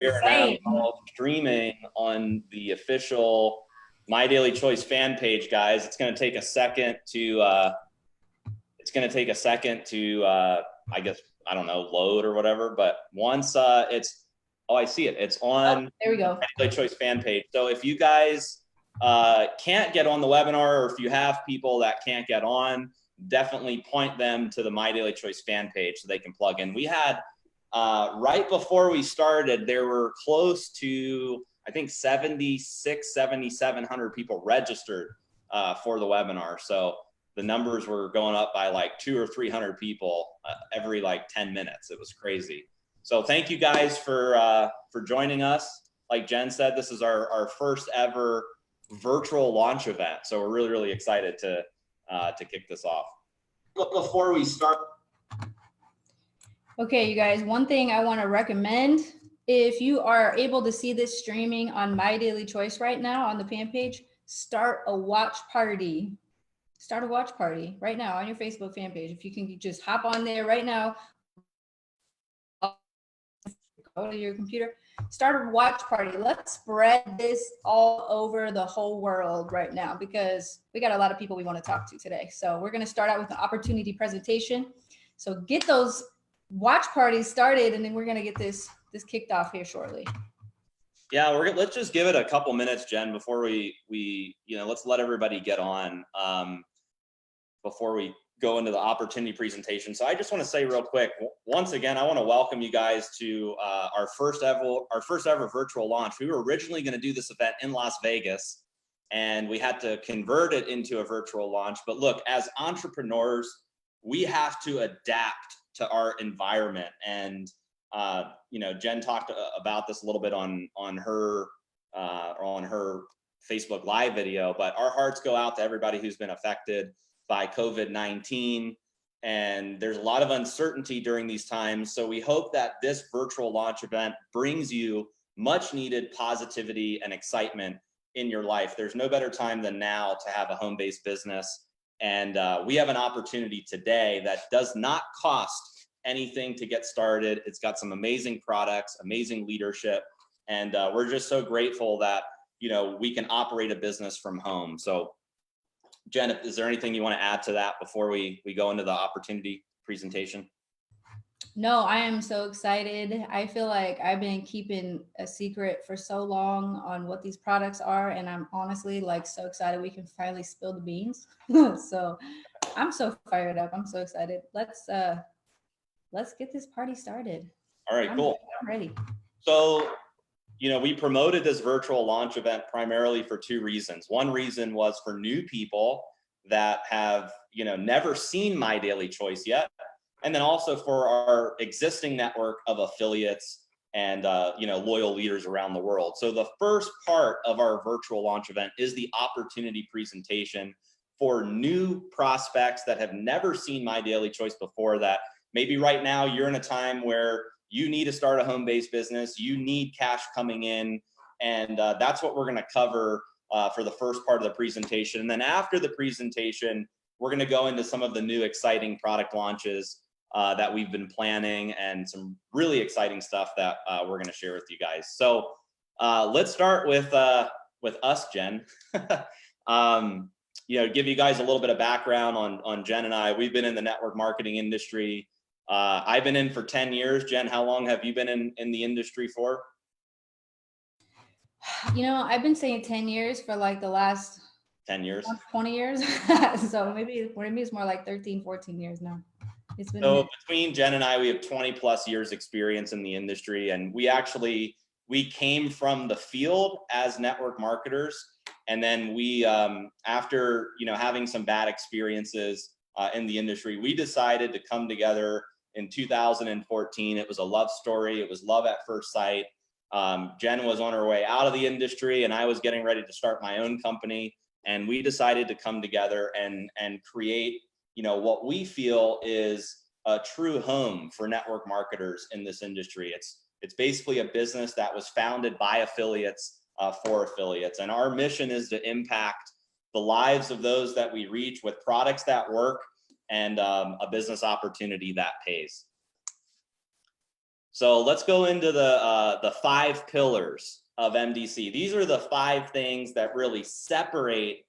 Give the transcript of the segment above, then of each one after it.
We are now streaming on the official My Daily Choice fan page, guys. It's going to take a second to, I guess, I don't know, load or whatever. But once it's, oh, I see it. It's on there we go. My Daily Choice fan page. So if you guys can't get on the webinar, or if you have people that can't get on, definitely point them to the My Daily Choice fan page so they can plug in. We had right before we started, there were close to, I think, 7,700 people registered for the webinar. So the numbers were going up by like 200 or 300 people every like 10 minutes. It was crazy. So thank you guys for joining us. Like Jen said, this is our first ever virtual launch event. So we're really, really excited to kick this off. Before we start. Okay, you guys, one thing I want to recommend, if you are able to see this streaming on My Daily Choice right now on the fan page, start a watch party. Start a watch party right now on your Facebook fan page. If you can just hop on there right now, go to your computer, start a watch party. Let's spread this all over the whole world right now, because we got a lot of people we want to talk to today. So we're going to start out with an opportunity presentation. So get those watch parties started, and then we're going to get this kicked off here shortly. Yeah, let's just give it a couple minutes, Jen, before we let's let everybody get on before we go into the opportunity presentation. So I just want to say real quick, once again, I want to welcome you guys to our first ever virtual launch. We were originally going to do this event in Las Vegas, and we had to convert it into a virtual launch. But look, as entrepreneurs, we have to adapt to our environment. And Jen talked about this a little bit on her Facebook Live video, but our hearts go out to everybody who's been affected by COVID-19, and there's a lot of uncertainty during these times. So we hope that this virtual launch event brings you much needed positivity and excitement in your life. There's no better time than now to have a home-based business. And we have an opportunity today that does not cost anything to get started. It's got some amazing products, amazing leadership, and we're just so grateful that we can operate a business from home. So Jen, is there anything you want to add to that before we go into the opportunity presentation? No, I am so excited. I feel like I've been keeping a secret for so long on what these products are, and I'm honestly like so excited we can finally spill the beans. So I'm so fired up. I'm so excited. Let's get this party started. All right, cool. I'm ready. So we promoted this virtual launch event primarily for two reasons. One reason was for new people that have, never seen My Daily Choice yet. And then also for our existing network of affiliates and, loyal leaders around the world. So the first part of our virtual launch event is the opportunity presentation for new prospects that have never seen My Daily Choice before, that maybe right now you're in a time where you need to start a home-based business, you need cash coming in, and that's what we're going to cover for the first part of the presentation. And then after the presentation, we're going to go into some of the new exciting product launches that we've been planning, and some really exciting stuff that we're going to share with you guys. So let's start with us, Jen. Give you guys a little bit of background on Jen and I. We've been in the network marketing industry. I've been in for 10 years. Jen, how long have you been in the industry for? I've been saying 10 years for like the last 10 years, 20 years. So maybe it's more like 13, 14 years now. It's been so between Jen and I, we have 20 plus years experience in the industry. And we came from the field as network marketers. And then we, after, having some bad experiences in the industry, we decided to come together in 2014. It was a love story. It was love at first sight. Jen was on her way out of the industry, and I was getting ready to start my own company. And we decided to come together and create, what we feel is a true home for network marketers in this industry. It's basically a business that was founded by affiliates for affiliates. And our mission is to impact the lives of those that we reach with products that work and a business opportunity that pays. So let's go into the 5 pillars of MDC. These are the 5 things that really separate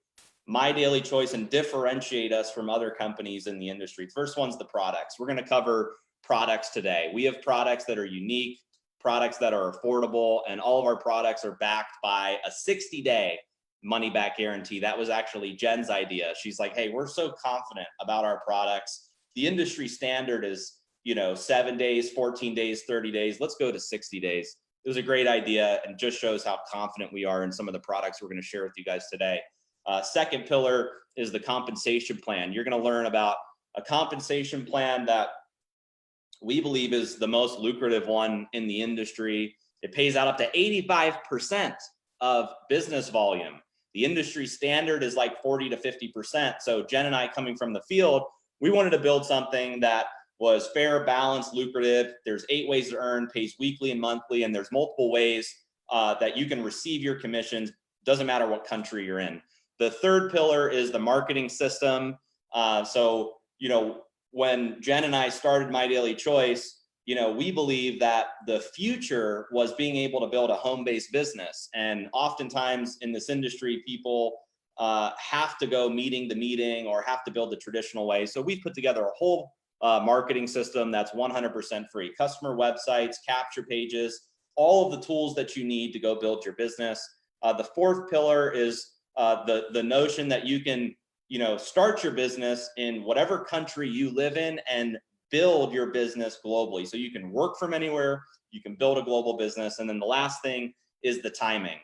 My Daily Choice and differentiate us from other companies in the industry. First one's the products. We're going to cover products today. We have products that are unique, products that are affordable, and all of our products are backed by a 60-day money back guarantee. That was actually Jen's idea. She's like, hey, we're so confident about our products. The industry standard is 7 days, 14 days, 30 days. Let's go to 60 days. It was a great idea and just shows how confident we are in some of the products we're going to share with you guys today. Second pillar is the compensation plan. You're going to learn about a compensation plan that we believe is the most lucrative one in the industry. It pays out up to 85% of business volume. The industry standard is like 40 to 50%. So Jen and I, coming from the field, we wanted to build something that was fair, balanced, lucrative. There's 8 ways to earn, pays weekly and monthly, and there's multiple ways that you can receive your commissions. Doesn't matter what country you're in. The third pillar is the marketing system. When Jen and I started My Daily Choice, we believe that the future was being able to build a home-based business. And oftentimes in this industry, people have to go meeting to meeting or have to build the traditional way. So we've put together a whole marketing system that's 100% free. Customer websites, capture pages, all of the tools that you need to go build your business. The fourth pillar is the notion that you can start your business in whatever country you live in and build your business globally. So you can work from anywhere, you can build a global business. And then the last thing is the timing.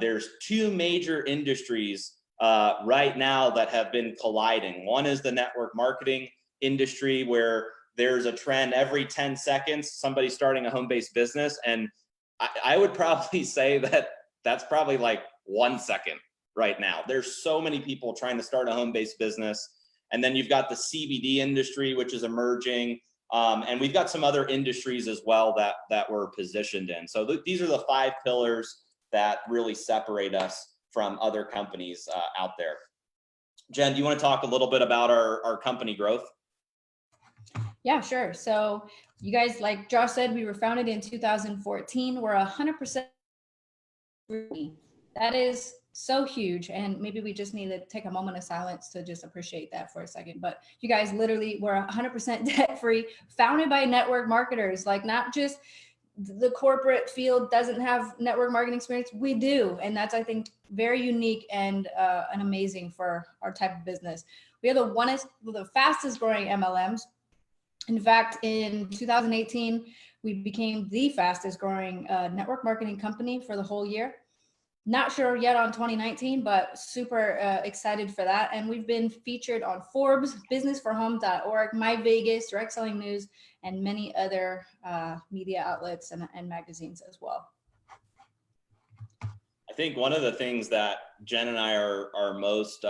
There's 2 major industries right now that have been colliding. One is the network marketing industry, where there's a trend every 10 seconds, somebody starting a home-based business. And I would probably say that that's probably like 1 second right now. There's so many people trying to start a home-based business. And then you've got the CBD industry, which is emerging. And we've got some other industries as well that we're positioned in. So these are the 5 pillars that really separate us from other companies out there. Jen, do you want to talk a little bit about our company growth? Yeah, sure. So you guys, like Josh said, we were founded in 2014. We're 100% free. That is so huge. And maybe we just need to take a moment of silence to just appreciate that for a second. But you guys literally were 100% debt free, founded by network marketers. Like, not just the corporate field doesn't have network marketing experience. We do. And that's, I think, very unique and amazing for our type of business. We are the fastest growing MLMs. In fact, in 2018, we became the fastest growing network marketing company for the whole year. Not sure yet on 2019, but super excited for that. And we've been featured on Forbes, businessforhome.org, My Vegas, Direct Selling News, and many other media outlets and magazines as well. I think one of the things that Jen and I are most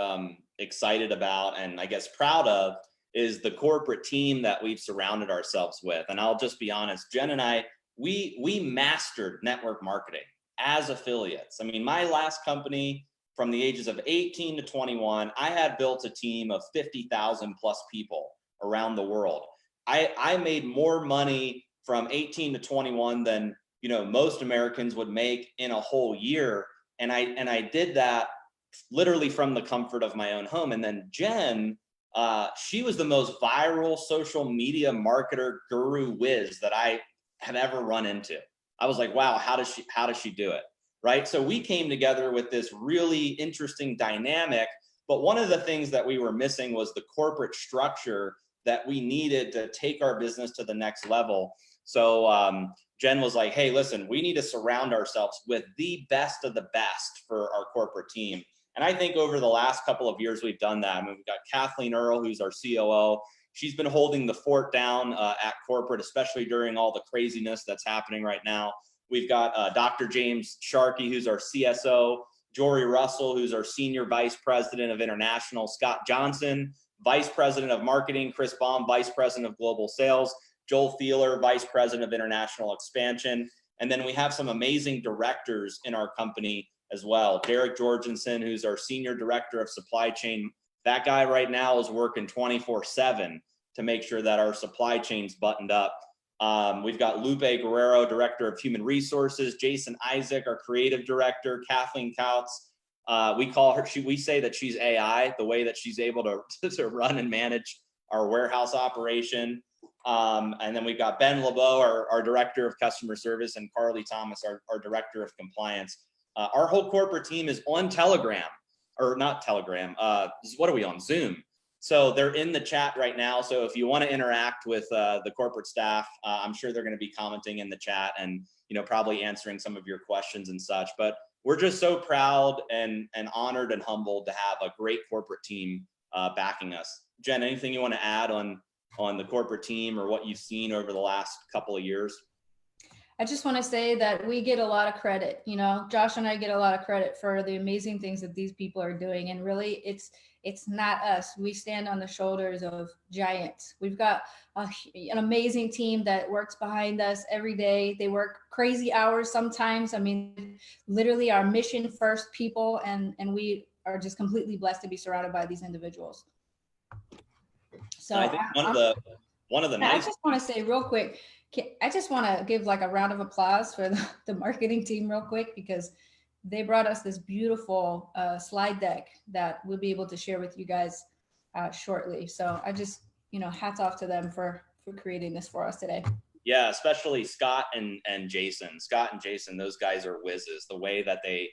excited about, and I guess proud of, is the corporate team that we've surrounded ourselves with. And I'll just be honest, Jen and I, we mastered network marketing as affiliates. I mean, my last company, from the ages of 18 to 21, I had built a team of 50,000 plus people around the world. I made more money from 18 to 21 than most Americans would make in a whole year. And I did that literally from the comfort of my own home. And then Jen, she was the most viral social media marketer guru whiz that I have ever run into. I was like, wow, how does she do it? Right? So we came together with this really interesting dynamic, but one of the things that we were missing was the corporate structure that we needed to take our business to the next level. So Jen was like, hey, listen, we need to surround ourselves with the best of the best for our corporate team. And I think over the last couple of years, we've done that. I mean, we've got Kathleen Earle, who's our COO. She's been holding the fort down at corporate, especially during all the craziness that's happening right now. We've got Dr. James Sharkey, who's our CSO, Jory Russell, who's our Senior Vice President of International, Scott Johnson, Vice President of Marketing, Chris Baum, Vice President of Global Sales, Joel Thieler, Vice President of International Expansion. And then we have some amazing directors in our company as well. Derek Jorgensen, who's our Senior Director of Supply Chain. That guy right now is working 24/7 to make sure that our supply chain's buttoned up. We've got Lupe Guerrero, Director of Human Resources, Jason Isaac, our Creative Director, Kathleen Kautz. We call her, we say that she's AI, the way that she's able to run and manage our warehouse operation. And then we've got Ben LeBeau, our Director of Customer Service, and Carly Thomas, our Director of Compliance. Our whole corporate team is on Telegram, or not Telegram. What are we on? Zoom. So they're in the chat right now. So if you want to interact with the corporate staff, I'm sure they're going to be commenting in the chat and, you know, probably answering some of your questions and such. But we're just so proud and honored and humbled to have a great corporate team backing us. Jen, anything you want to add on the corporate team or what you've seen over the last couple of years? I just want to say that we get a lot of credit. You know, Josh and I get a lot of credit for the amazing things that these people are doing. And really, it's not us. We stand on the shoulders of giants. We've got an amazing team that works behind us every day. They work crazy hours sometimes. I mean, literally our mission first people, and we are just completely blessed to be surrounded by these individuals. So I think one of the nice. I just want to say real quick, I just want to give like a round of applause for the marketing team real quick, because they brought us this beautiful slide deck that we'll be able to share with you guys shortly. So I just, you know, hats off to them for creating this for us today. Yeah, especially Scott and Jason. Scott and Jason, those guys are whizzes. The way that they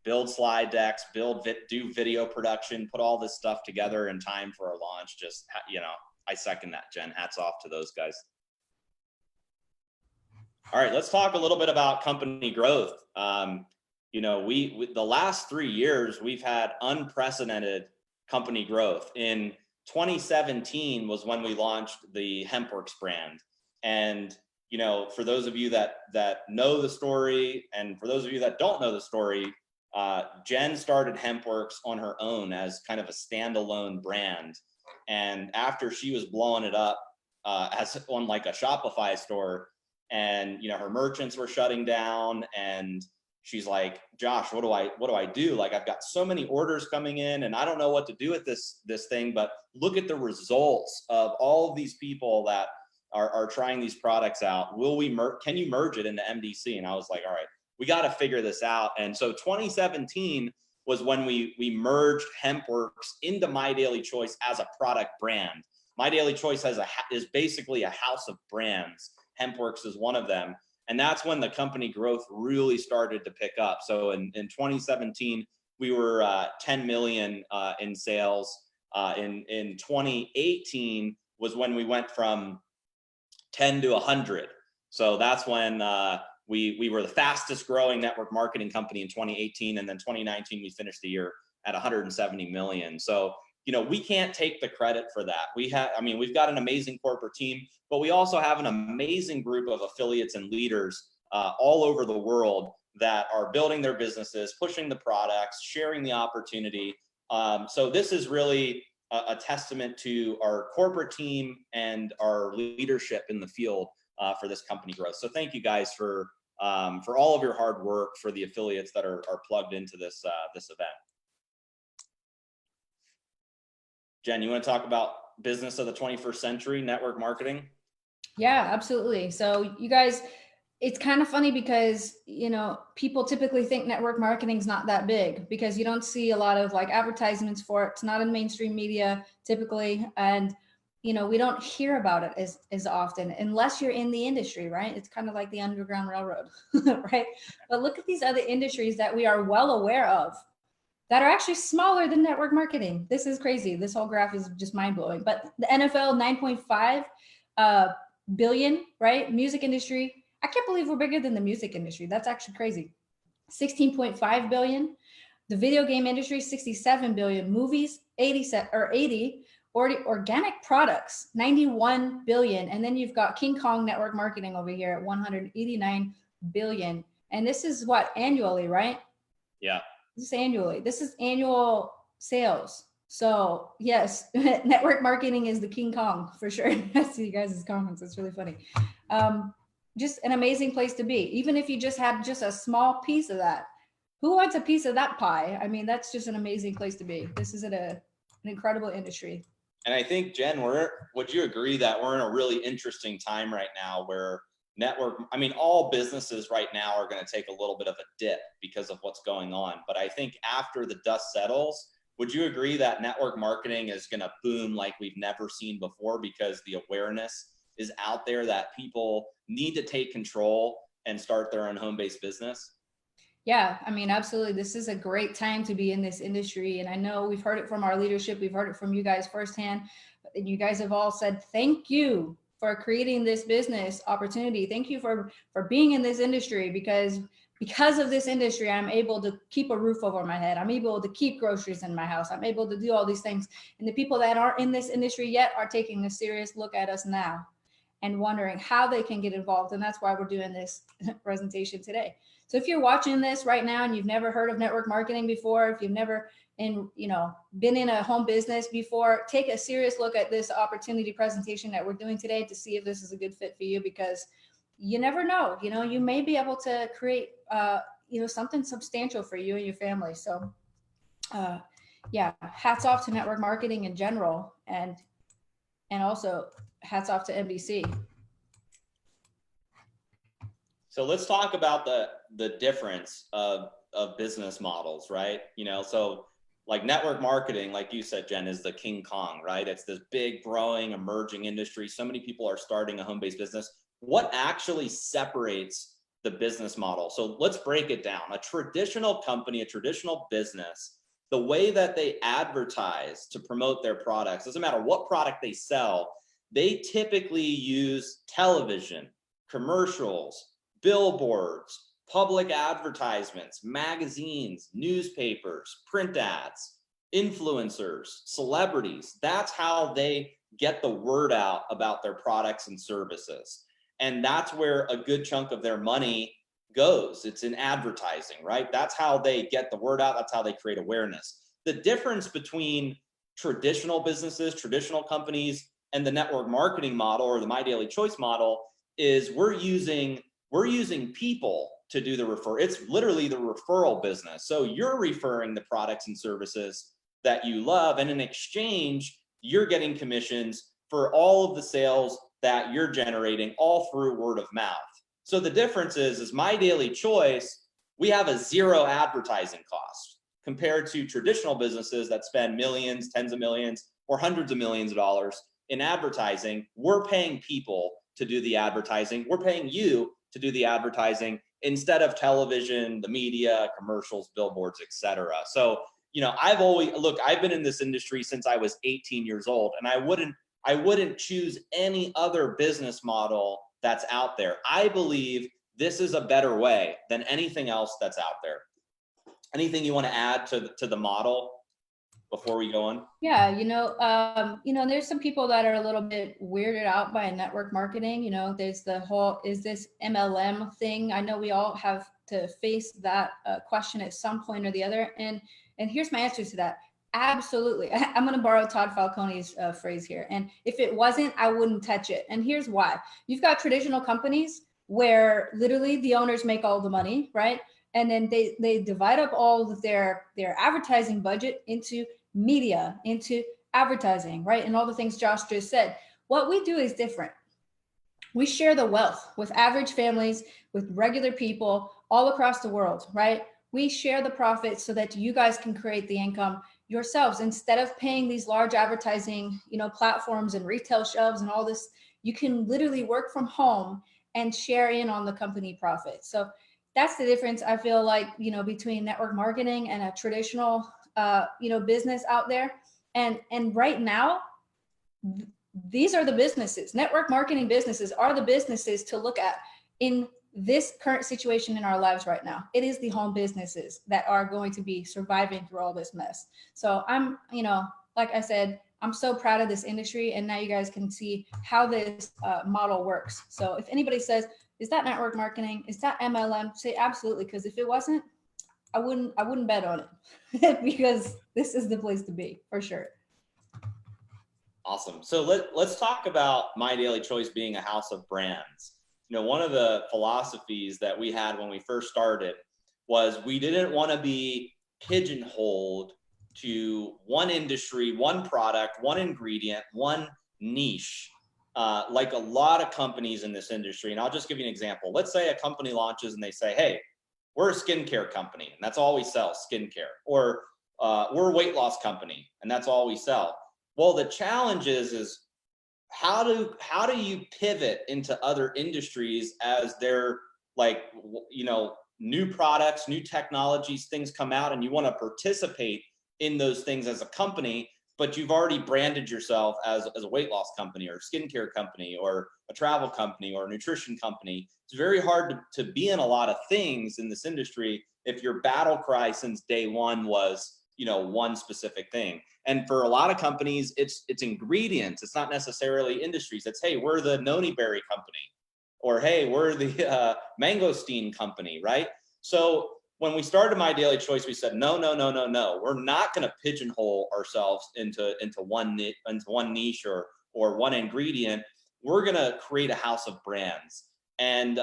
build slide decks, do video production, put all this stuff together in time for our launch. Just, you know, I second that, Jen. Hats off to those guys. All right, let's talk a little bit about company growth. You know, the last 3 years, we've had unprecedented company growth. In 2017 was when we launched the Hempworks brand. And, you know, for those of you that know the story, and for those of you that don't know the story, Jen started Hempworks on her own as kind of a standalone brand. And after she was blowing it up as on like a Shopify store, and, you know, her merchants were shutting down, and she's like, Josh, what do I do? Like, I've got so many orders coming in and I don't know what to do with this thing, but look at the results of all of these people that are trying these products out. Can you merge it into MDC? And I was like, all right, we got to figure this out. And so 2017 was when we merged Hempworks into My Daily Choice as a product brand. My Daily Choice is basically a house of brands. Hempworks is one of them. And that's when the company growth really started to pick up. So in 2017, we were 10 million in sales. In 2018 was when we went from 10 to 100. So that's when we were the fastest growing network marketing company in 2018. And then 2019, we finished the year at 170 million. So, you know, we can't take the credit for that. We've got an amazing corporate team, but we also have an amazing group of affiliates and leaders all over the world that are building their businesses, pushing the products, sharing the opportunity. So this is really a testament to our corporate team and our leadership in the field for this company growth. So thank you guys for all of your hard work, for the affiliates that are plugged into this event. Jen, you want to talk about business of the 21st century, network marketing? Yeah, absolutely. So you guys, it's kind of funny because, you know, people typically think network marketing is not that big because you don't see a lot of like advertisements for it. It's not in mainstream media typically. And, you know, we don't hear about it as often unless you're in the industry, right? It's kind of like the Underground Railroad, right? But look at these other industries that we are well aware of that are actually smaller than network marketing. This is crazy. This whole graph is just mind blowing. But the NFL, 9.5 billion, right? Music industry. I can't believe we're bigger than the music industry. That's actually crazy. 16.5 billion. The video game industry, 67 billion. Movies, 80. Organic products, 91 billion. And then you've got King Kong network marketing over here at 189 billion. And this is what, annually, right? Yeah. This is annually. This is annual sales. So yes, network marketing is the King Kong for sure. I see you guys' comments. It's really funny. Just an amazing place to be. Even if you just had just a small piece of that, who wants a piece of that pie? I mean, that's just an amazing place to be. This is an incredible industry. And I think, Jen, would you agree that we're in a really interesting time right now where all businesses right now are going to take a little bit of a dip because of what's going on. But I think after the dust settles, would you agree that network marketing is going to boom like we've never seen before because the awareness is out there that people need to take control and start their own home-based business? Yeah, I mean, absolutely. This is a great time to be in this industry. And I know we've heard it from our leadership. We've heard it from you guys firsthand. And you guys have all said, thank you for creating this business opportunity. Thank you for being in this industry, because of this industry, I'm able to keep a roof over my head. I'm able to keep groceries in my house. I'm able to do all these things. And the people that aren't in this industry yet are taking a serious look at us now and wondering how they can get involved. And that's why we're doing this presentation today. So if you're watching this right now and you've never heard of network marketing before, if you've never been in a home business before, take a serious look at this opportunity presentation that we're doing today to see if this is a good fit for you, because you never know, you may be able to create, something substantial for you and your family. So yeah, hats off to network marketing in general, and also hats off to MDC. So let's talk about the difference of business models, right? So like network marketing, like you said, Jen, is the King Kong, right? It's this big, growing, emerging industry. So many people are starting a home-based business. What actually separates the business model? So let's break it down. A traditional company, a traditional business, the way that they advertise to promote their products, doesn't matter what product they sell, they typically use television, commercials, billboards, public advertisements, magazines, newspapers, print ads, influencers, celebrities. That's how they get the word out about their products and services. And that's where a good chunk of their money goes. It's in advertising, right? That's how they get the word out. That's how they create awareness. The difference between traditional businesses, traditional companies, and the network marketing model or the My Daily Choice model is we're using people to do the refer. It's literally the referral business. So you're referring the products and services that you love, and in exchange, you're getting commissions for all of the sales that you're generating, all through word of mouth. So the difference is My Daily Choice, we have a zero advertising cost compared to traditional businesses that spend millions, tens of millions, or hundreds of millions of dollars in advertising. We're paying people to do the advertising. We're paying you to do the advertising instead of television, the media, commercials, billboards, etc. So, I've been in this industry since I was 18 years old, and I wouldn't choose any other business model that's out there. I believe this is a better way than anything else that's out there. Anything you want to add to the model before we go on? Yeah, there's some people that are a little bit weirded out by network marketing. There's the whole, is this MLM thing? I know we all have to face that question at some point or the other. And here's my answer to that. Absolutely. I'm going to borrow Todd Falcone's phrase here. And if it wasn't, I wouldn't touch it. And here's why. You've got traditional companies where literally the owners make all the money, right? And then they divide up all of their advertising budget into media, into advertising, right? And all the things Josh just said. What we do is different. We share the wealth with average families, with regular people all across the world, right? We share the profits so that you guys can create the income yourselves. Instead of paying these large advertising, platforms and retail shelves and all this, you can literally work from home and share in on the company profit. So that's the difference, I feel like, between network marketing and a traditional business out there. And right now, these are the businesses. Network marketing businesses are the businesses to look at in this current situation in our lives right now. It is the home businesses that are going to be surviving through all this mess. So I'm, like I said, I'm so proud of this industry, and now you guys can see how this model works. So if anybody says, is that network marketing? Is that MLM? Say absolutely, because if it wasn't, I wouldn't bet on it because this is the place to be for sure. Awesome. So let's talk about My Daily Choice being a house of brands. One of the philosophies that we had when we first started was we didn't want to be pigeonholed to one industry, one product, one ingredient, one niche, like a lot of companies in this industry. And I'll just give you an example. Let's say a company launches and they say, hey, we're a skincare company and that's all we sell, skincare. Or we're a weight loss company and that's all we sell. Well, the challenge is how do you pivot into other industries as they're like, you know, new products, new technologies, things come out and you want to participate in those things as a company, but you've already branded yourself as a weight loss company or a skincare company or a travel company or a nutrition company. It's very hard to be in a lot of things in this industry if your battle cry since day one was, you know, one specific thing. And for a lot of companies, it's ingredients. It's not necessarily industries. It's, hey, we're the noni berry company, or hey, we're the mangosteen company, right? So when we started My Daily Choice, we said, no. We're not going to pigeonhole ourselves into one niche or one ingredient. We're going to create a house of brands. And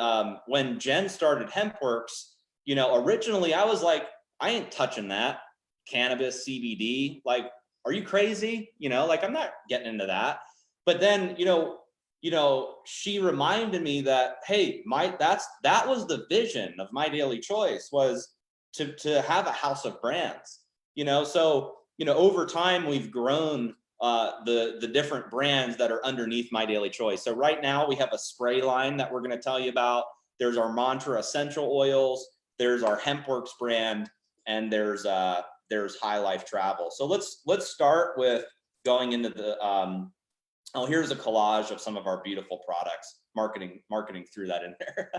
when Jen started HempWorks, you know, originally I was like, I ain't touching that. Cannabis, CBD, like, are you crazy? You know, like, I'm not getting into that. But then, you know, she reminded me that, hey, that was the vision of My Daily Choice, was to have a house of brands, you know. So, you know, over time we've grown the different brands that are underneath My Daily Choice. So right now we have a spray line that we're going to tell you about. There's our Mantra essential oils, there's our HempWorks brand, and there's High Life Travel. So let's start with going into the here's a collage of some of our beautiful products, marketing through that in there.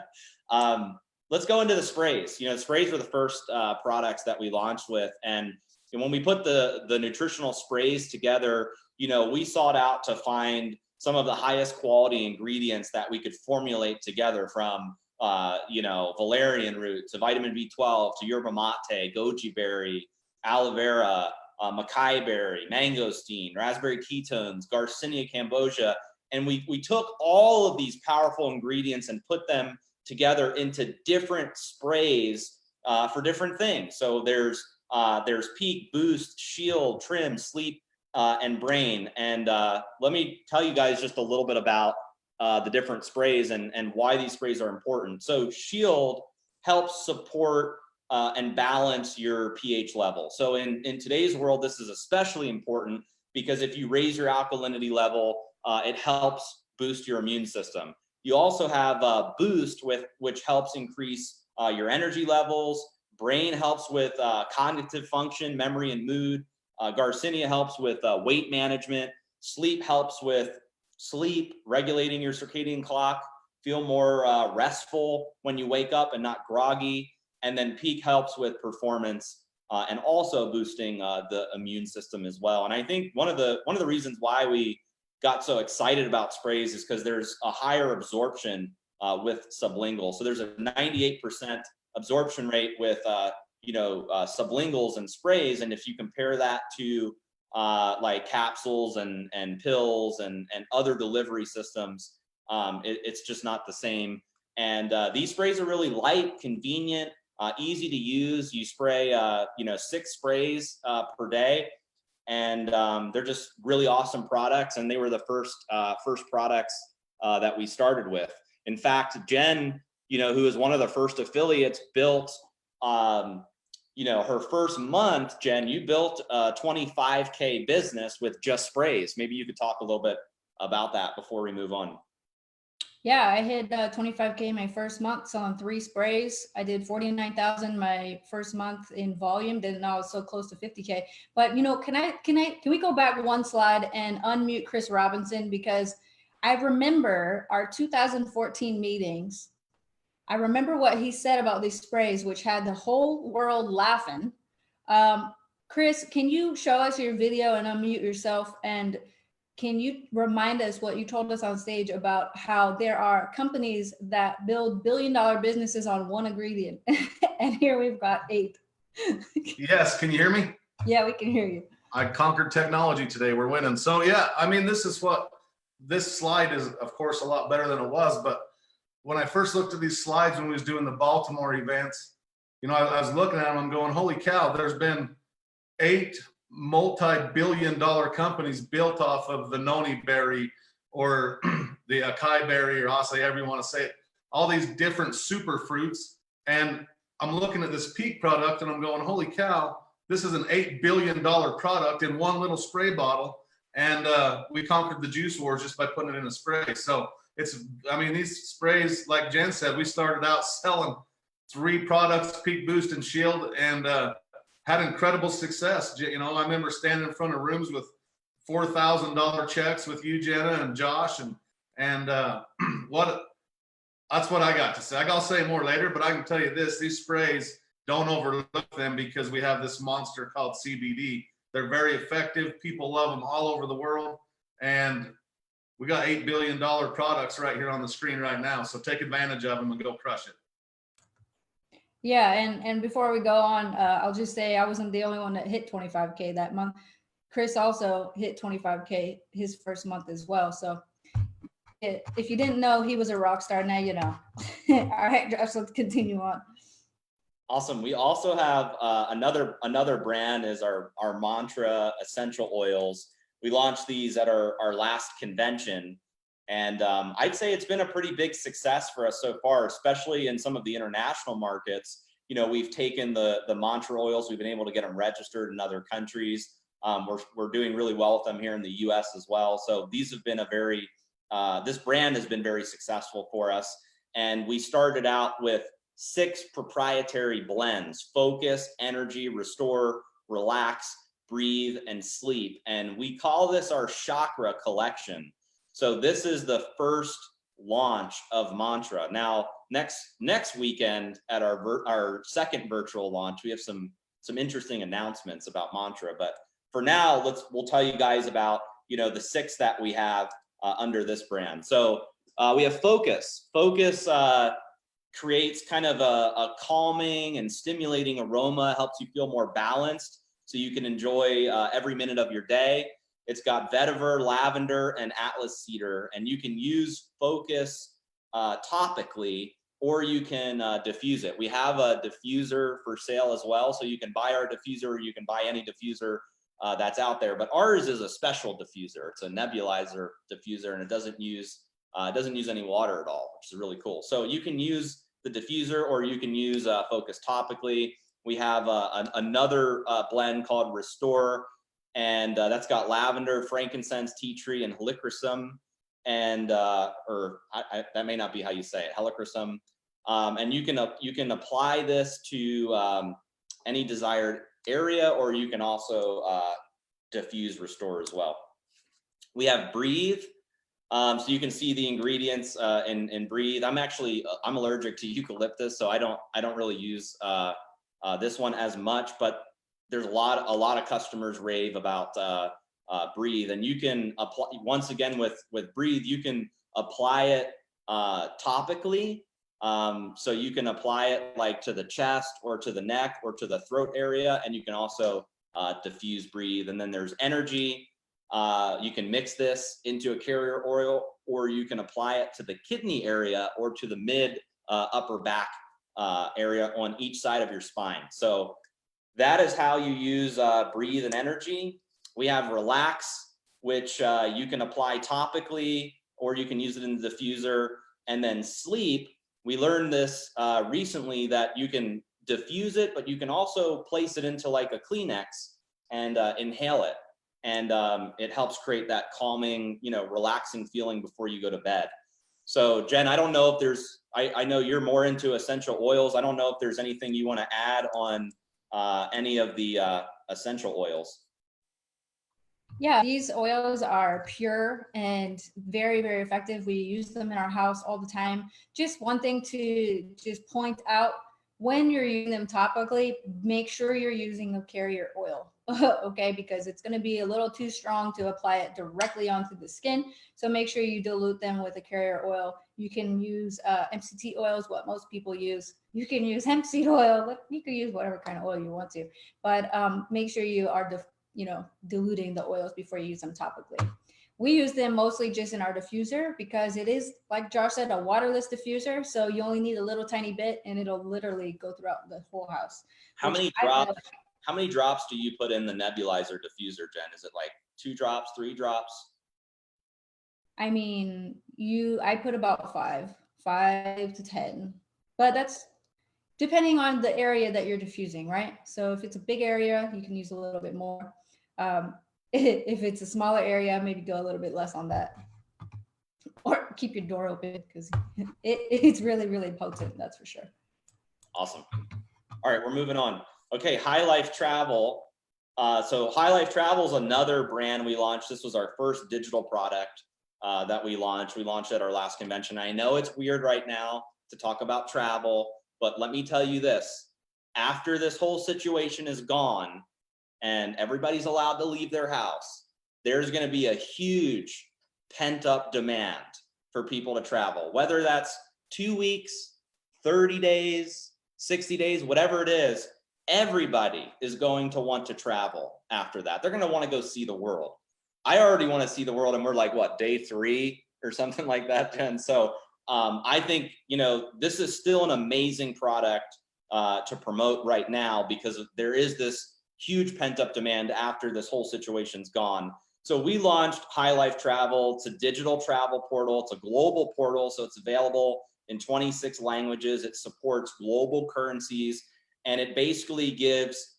Let's go into the sprays. You know, sprays were the first products that we launched with. And when we put the nutritional sprays together, you know, we sought out to find some of the highest quality ingredients that we could formulate together, from, you know, valerian root to vitamin B12 to yerba mate, goji berry, aloe vera, acai berry, mangosteen, raspberry ketones, Garcinia cambogia. And we took all of these powerful ingredients and put them together into different sprays for different things. So there's Peak, Boost, Shield, Trim, Sleep, and Brain. And let me tell you guys just a little bit about the different sprays and why these sprays are important. So Shield helps support and balance your pH level. So in today's world, this is especially important because if you raise your alkalinity level, it helps boost your immune system. You also have Boost, which helps increase your energy levels. Brain helps with cognitive function, memory, and mood. Garcinia helps with weight management. Sleep helps with sleep, regulating your circadian clock, feel more restful when you wake up and not groggy. And then Peak helps with performance and also boosting the immune system as well. And I think one of the reasons why we got so excited about sprays is because there's a higher absorption with sublingual. So there's a 98% absorption rate with sublinguals and sprays. And if you compare that to like capsules and pills and other delivery systems, it's just not the same. And these sprays are really light, convenient, easy to use. You spray 6 sprays per day. And they're just really awesome products. And they were the first products that we started with. In fact, Jen, who is one of the first affiliates, built, her first month, Jen, you built a 25K business with just sprays. Maybe you could talk a little bit about that before we move on. Yeah, I hit 25K my first month selling 3 sprays. I did 49,000 my first month in volume. Then now it's so close to 50K. But can we go back one slide and unmute Chris Robinson, because I remember our 2014 meetings. I remember what he said about these sprays, which had the whole world laughing. Chris, can you show us your video and unmute yourself? And can you remind us what you told us on stage about how there are companies that build billion-dollar businesses on one ingredient? And here we've got 8. Yes, can you hear me? Yeah, we can hear you. I conquered technology today. We're winning. So yeah, I mean, this slide is, of course, a lot better than it was. But when I first looked at these slides when we was doing the Baltimore events, I was looking at them, I'm going, holy cow, there's been 8 multi-billion-dollar companies built off of the noni berry or the acai berry, or acai, however you want to say it, all these different super fruits. And I'm looking at this peak product and I'm going, holy cow, this is an $8 billion product in one little spray bottle. And we conquered the juice wars just by putting it in a spray. So it's, I mean, these sprays, like Jen said, we started out selling 3 products, Peak Boost and Shield, and had incredible success. You know, I remember standing in front of rooms with $4,000 checks with you, Jenna, and Josh, and that's what I got to say. I'll say more later, but I can tell you this: these sprays, don't overlook them, because we have this monster called CBD. They're very effective. People love them all over the world, and we got $8 billion products right here on the screen right now. So take advantage of them and go crush it. Yeah, and before we go on, I'll just say I wasn't the only one that hit 25K that month. Chris also hit 25K his first month as well. So if you didn't know he was a rock star, now you know. All right, Josh, let's continue on. Awesome. We also have another brand is our Mantra essential oils. We launched these at our last convention, and I'd say it's been a pretty big success for us so far, especially in some of the international markets. You know, we've taken the Mantra oils, we've been able to get them registered in other countries. We're doing really well with them here in the US as well. So these have been this brand has been very successful for us. And we started out with 6 proprietary blends: focus, energy, restore, relax, breathe, and sleep. And we call this our chakra collection. So this is the first launch of Mantra. Now, next weekend at our second virtual launch, we have some interesting announcements about Mantra. But for now, we'll tell you guys about, you know, the 6 that we have under this brand. So we have focus. Focus creates kind of a calming and stimulating aroma, helps you feel more balanced so you can enjoy every minute of your day. It's got vetiver, lavender, and atlas cedar, and you can use focus topically, or you can diffuse it. We have a diffuser for sale as well, so you can buy our diffuser, or you can buy any diffuser that's out there. But ours is a special diffuser. It's a nebulizer diffuser, and it doesn't use any water at all, which is really cool. So you can use the diffuser, or you can use focus topically. We have another blend called Restore, and that's got lavender, frankincense, tea tree, and helichrysum, and that may not be how you say it, helichrysum. And you can apply this to any desired area, or you can also diffuse, restore as well. We have Breathe. So you can see the ingredients in Breathe. I'm allergic to eucalyptus, so I don't really use this one as much, but there's a lot of customers rave about Breathe, and you can apply, once again, with Breathe, you can apply it topically. So you can apply it like to the chest or to the neck or to the throat area, and you can also diffuse Breathe. And then there's Energy. You can mix this into a carrier oil, or you can apply it to the kidney area or to the mid upper back area on each side of your spine. So that is how you use Breathe and Energy. We have Relax, which you can apply topically, or you can use it in the diffuser. And then Sleep, we learned this recently, that you can diffuse it, but you can also place it into like a Kleenex and inhale it. And it helps create that calming, relaxing feeling before you go to bed. So Jen, I don't know if there's, I know you're more into essential oils. I don't know if there's anything you want to add on any of the essential oils. Yeah, these oils are pure and very, very effective. We use them in our house all the time. Just one thing to just point out: when you're using them topically, make sure you're using a carrier oil, okay? Because it's going to be a little too strong to apply it directly onto the skin. So make sure you dilute them with a carrier oil. You can use MCT oils, what most people use. You can use hemp seed oil. You can use whatever kind of oil you want to, but make sure you are diluting the oils before you use them topically. We use them mostly just in our diffuser, because it is, like Josh said, a waterless diffuser. So you only need a little tiny bit, and it'll literally go throughout the whole house. How many drops? how many drops do you put in the nebulizer diffuser, Jen? Is it like 2 drops, 3 drops? I mean, I put about 5 to 10, but that's depending on the area that you're diffusing, right? So if it's a big area, you can use a little bit more. If it's a smaller area, maybe go a little bit less on that, or keep your door open because it's really, really potent. That's for sure. Awesome. All right, we're moving on. Okay, High Life Travel. So High Life Travel is another brand we launched. This was our first digital product that we launched. We launched at our last convention. I know it's weird right now to talk about travel, but let me tell you this. After this whole situation is gone and everybody's allowed to leave their house, there's going to be a huge pent-up demand for people to travel, whether that's 2 weeks, 30 days, 60 days, whatever it is. Everybody is going to want to travel after that. They're going to want to go see the world. I already want to see the world, and we're like, what, day 3 or something like that, Jen? So I think, this is still an amazing product to promote right now because there is this huge pent-up demand after this whole situation's gone. So we launched High Life Travel. It's a digital travel portal. It's a global portal, so it's available in 26 languages. It supports global currencies, and it basically gives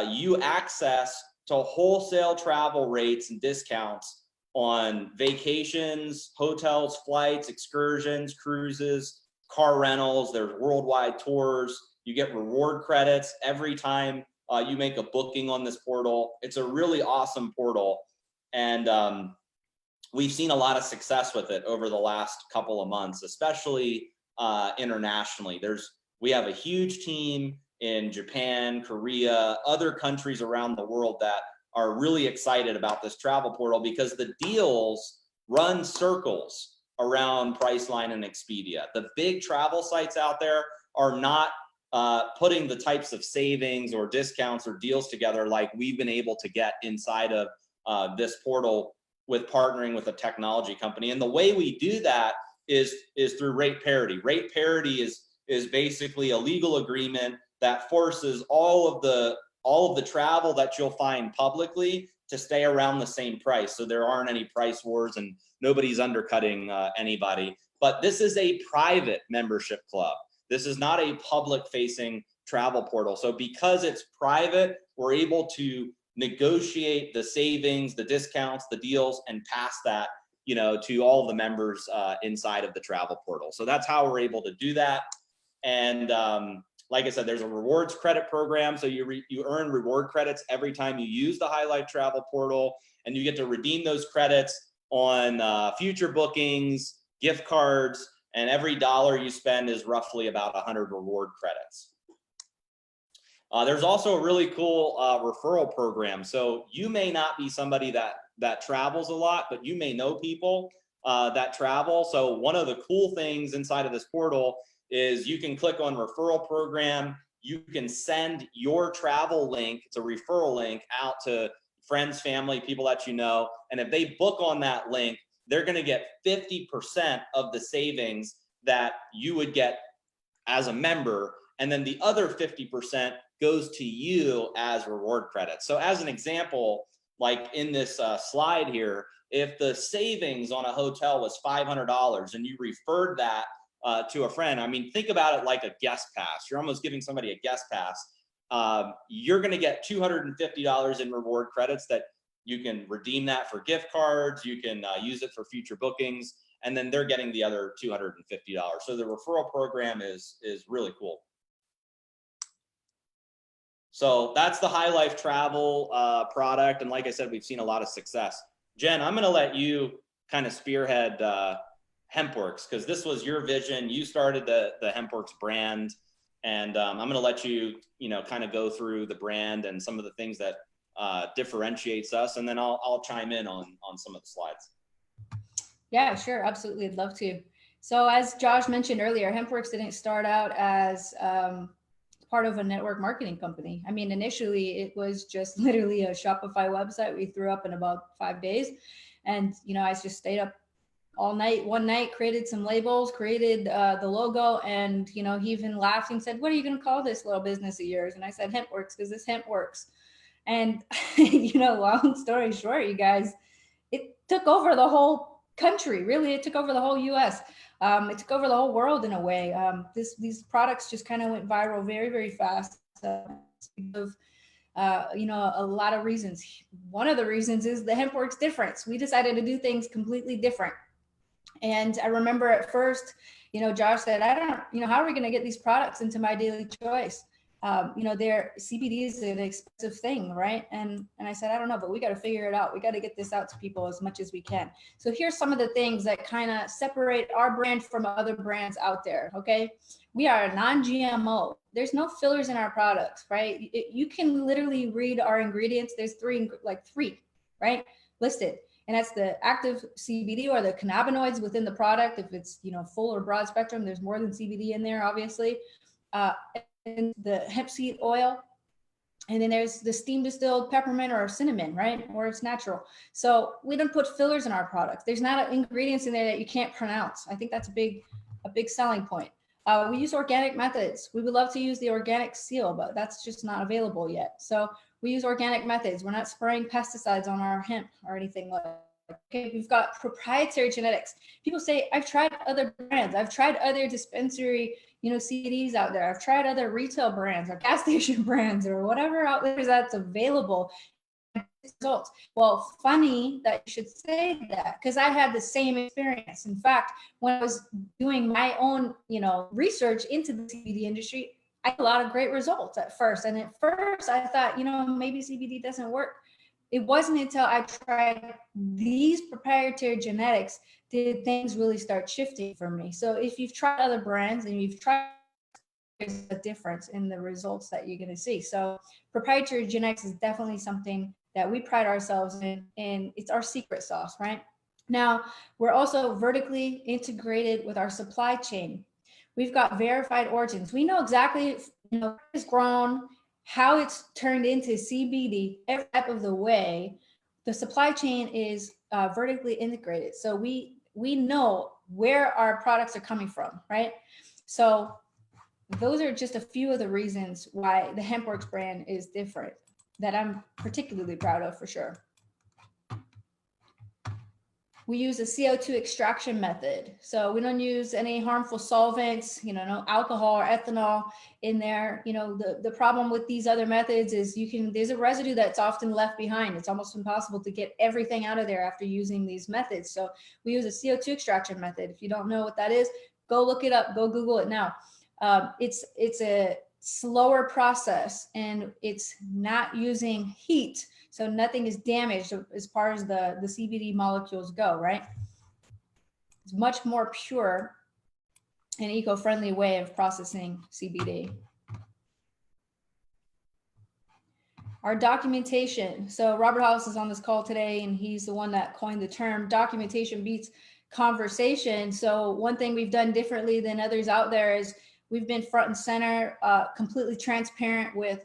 you access to wholesale travel rates and discounts on vacations, hotels, flights, excursions, cruises, car rentals. There's worldwide tours. You get reward credits every time you make a booking on this portal. It's a really awesome portal, and we've seen a lot of success with it over the last couple of months, especially internationally. We have a huge team in Japan, Korea, other countries around the world that are really excited about this travel portal because the deals run circles around Priceline and Expedia. The big travel sites out there are not putting the types of savings or discounts or deals together like we've been able to get inside of this portal with partnering with a technology company. And the way we do that is through rate parity. Rate parity is basically a legal agreement that forces all of the travel that you'll find publicly to stay around the same price. So there aren't any price wars and nobody's undercutting anybody. But this is a private membership club. This is not a public facing travel portal. So because it's private, we're able to negotiate the savings, the discounts, the deals, and pass that to all of the members inside of the travel portal. So that's how we're able to do that. And like I said, there's a rewards credit program. So you earn reward credits every time you use the High Life Travel portal, and you get to redeem those credits on future bookings, gift cards, and every dollar you spend is roughly about 100 reward credits. There's also a really cool referral program. So you may not be somebody that travels a lot, but you may know people that travel. So one of the cool things inside of this portal is you can click on referral program. You can send your travel link, it's a referral link, out to friends, family, people that you know. And if they book on that link, they're going to get 50% of the savings that you would get as a member. And then the other 50% goes to you as reward credits. So as an example, like in this slide here, if the savings on a hotel was $500 and you referred that to a friend, I mean, think about it like a guest pass. You're almost giving somebody a guest pass. You're going to get $250 in reward credits that you can redeem that for gift cards. You can use it for future bookings, and then they're getting the other $250. So the referral program is really cool. So that's the High Life Travel product. And like I said, we've seen a lot of success. Jen, I'm going to let you kind of spearhead HempWorks, because this was your vision. You started the HempWorks brand, and I'm going to let you, kind of go through the brand and some of the things that differentiates us, and then I'll chime in on some of the slides. Yeah, sure, absolutely, I'd love to. So as Josh mentioned earlier, HempWorks didn't start out as part of a network marketing company. I mean, initially it was just literally a Shopify website we threw up in about 5 days, and I just stayed up all night, one night, created some labels, created the logo. And, you know, he even laughed and said, what are you going to call this little business of yours? And I said, Hemp Works, because this hemp works. And, you know, long story short, you guys, it took over the whole country. Really, it took over the whole US. It took over the whole world in a way. These products just kind of went viral very, very fast. You know, a lot of reasons. One of the reasons is the HempWorks difference. We decided to do things completely different. And I remember at first, you know, Josh said, I don't, you know, how are we going to get these products into my daily choice? You know, CBD is an expensive thing, right? And I said, I don't know, but we got to figure it out. We got to get this out to people as much as we can. So here's some of the things that kind of separate our brand from other brands out there. Okay. We are a non-GMO. There's no fillers in our products, right? You can literally read our ingredients. There's three, right? Listed. And that's the active CBD or the cannabinoids within the product. If it's, you know, full or broad spectrum, there's more than CBD in there, obviously. And the hemp seed oil. And then there's the steam distilled peppermint or cinnamon, right? Or it's natural. So we don't put fillers in our products. There's not ingredients in there that you can't pronounce. I think that's a big selling point. We use organic methods. We would love to use the organic seal, but that's just not available yet. So we use organic methods. We're not spraying pesticides on our hemp or anything like that. Okay, we've got proprietary genetics. People say, I've tried other brands. I've tried other dispensary, you know, CBDs out there. I've tried other retail brands or gas station brands or whatever out there that's available. Results. Well, funny that you should say that, because I had the same experience. In fact, when I was doing my own, you know, research into the CBD industry, I had a lot of great results at first. And at first I thought, you know, maybe CBD doesn't work. It wasn't until I tried these proprietary genetics did things really start shifting for me. So if you've tried other brands and you've tried, there's a difference in the results that you're going to see. So proprietary genetics is definitely something that we pride ourselves in, and it's our secret sauce, right? Now, we're also vertically integrated with our supply chain. We've got verified origins. We know exactly, you know, where it's grown, how it's turned into CBD, every step of the way. The supply chain is vertically integrated. So we know where our products are coming from, right? So those are just a few of the reasons why the HempWorks brand is different that I'm particularly proud of, for sure. We use a CO2 extraction method. So we don't use any harmful solvents, you know, no alcohol or ethanol in there. You know, the problem with these other methods is there's a residue that's often left behind. It's almost impossible to get everything out of there after using these methods. So we use a CO2 extraction method. If you don't know what that is, go look it up, go Google it now. It's a slower process, and it's not using heat. So nothing is damaged as far as the CBD molecules go, right? It's much more pure and eco-friendly way of processing CBD. Our documentation. So Robert House is on this call today, and he's the one that coined the term documentation beats conversation. So one thing we've done differently than others out there is we've been front and center, completely transparent with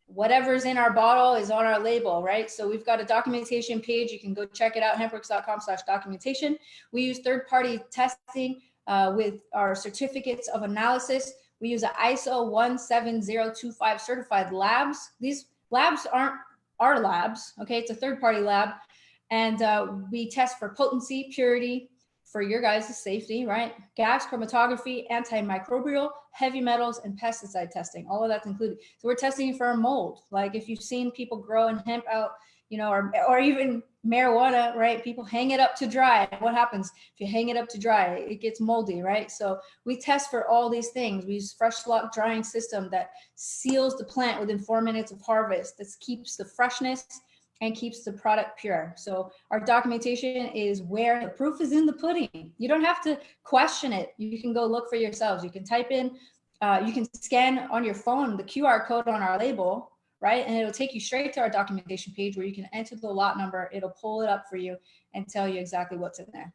whatever's in our bottle is on our label, right? So we've got a documentation page. You can go check it out, hempworks.com/documentation. We use third-party testing with our certificates of analysis. We use an ISO 17025 certified labs. These labs aren't our labs, okay? It's a third-party lab. And we test for potency, purity, for your guys' safety, right? Gas chromatography, antimicrobial, heavy metals, and pesticide testing. All of that's included. So we're testing for mold. Like if you've seen people growing hemp out, you know, or even marijuana, right? People hang it up to dry. What happens if you hang it up to dry? It gets moldy, right? So we test for all these things. We use fresh lock drying system that seals the plant within 4 minutes of harvest. This keeps the freshness and keeps the product pure. So our documentation is where the proof is in the pudding. You don't have to question it. You can go look for yourselves. You can type in, you can scan on your phone the QR code on our label, right? And it'll take you straight to our documentation page where you can enter the lot number. It'll pull it up for you and tell you exactly what's in there.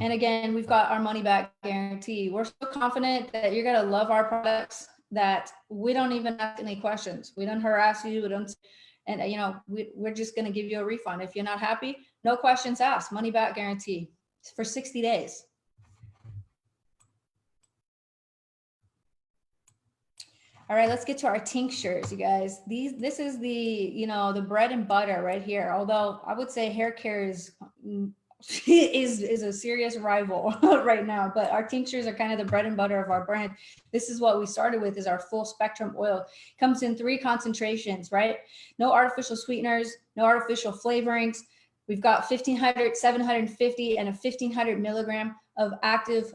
And again, we've got our money back guarantee. We're so confident that you're gonna love our products that we don't even ask any questions. We don't harass you. We don't, And we're just going to give you a refund. If you're not happy, no questions asked, money back guarantee for 60 days. All right, let's get to our tinctures, you guys. This is the, the bread and butter right here. Although I would say hair care is a serious rival right now, but our tinctures are kind of the bread and butter of our brand. This is what we started with, is our full spectrum oil. Comes in 3 concentrations, right? No artificial sweeteners, no artificial flavorings. We've got 1500, 750, and a 1500 milligram of active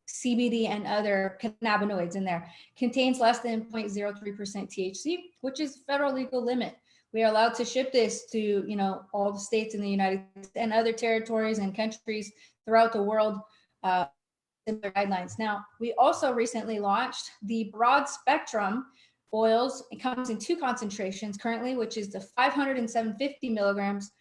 CBD and other cannabinoids in there. Contains less than 0.03% THC, which is federal legal limit. We are allowed to ship this to, all the states in the United States and other territories and countries throughout the world, similar guidelines. Now, we also recently launched the broad spectrum oils. It comes in 2 concentrations currently, which is the 500 and 750 milligrams.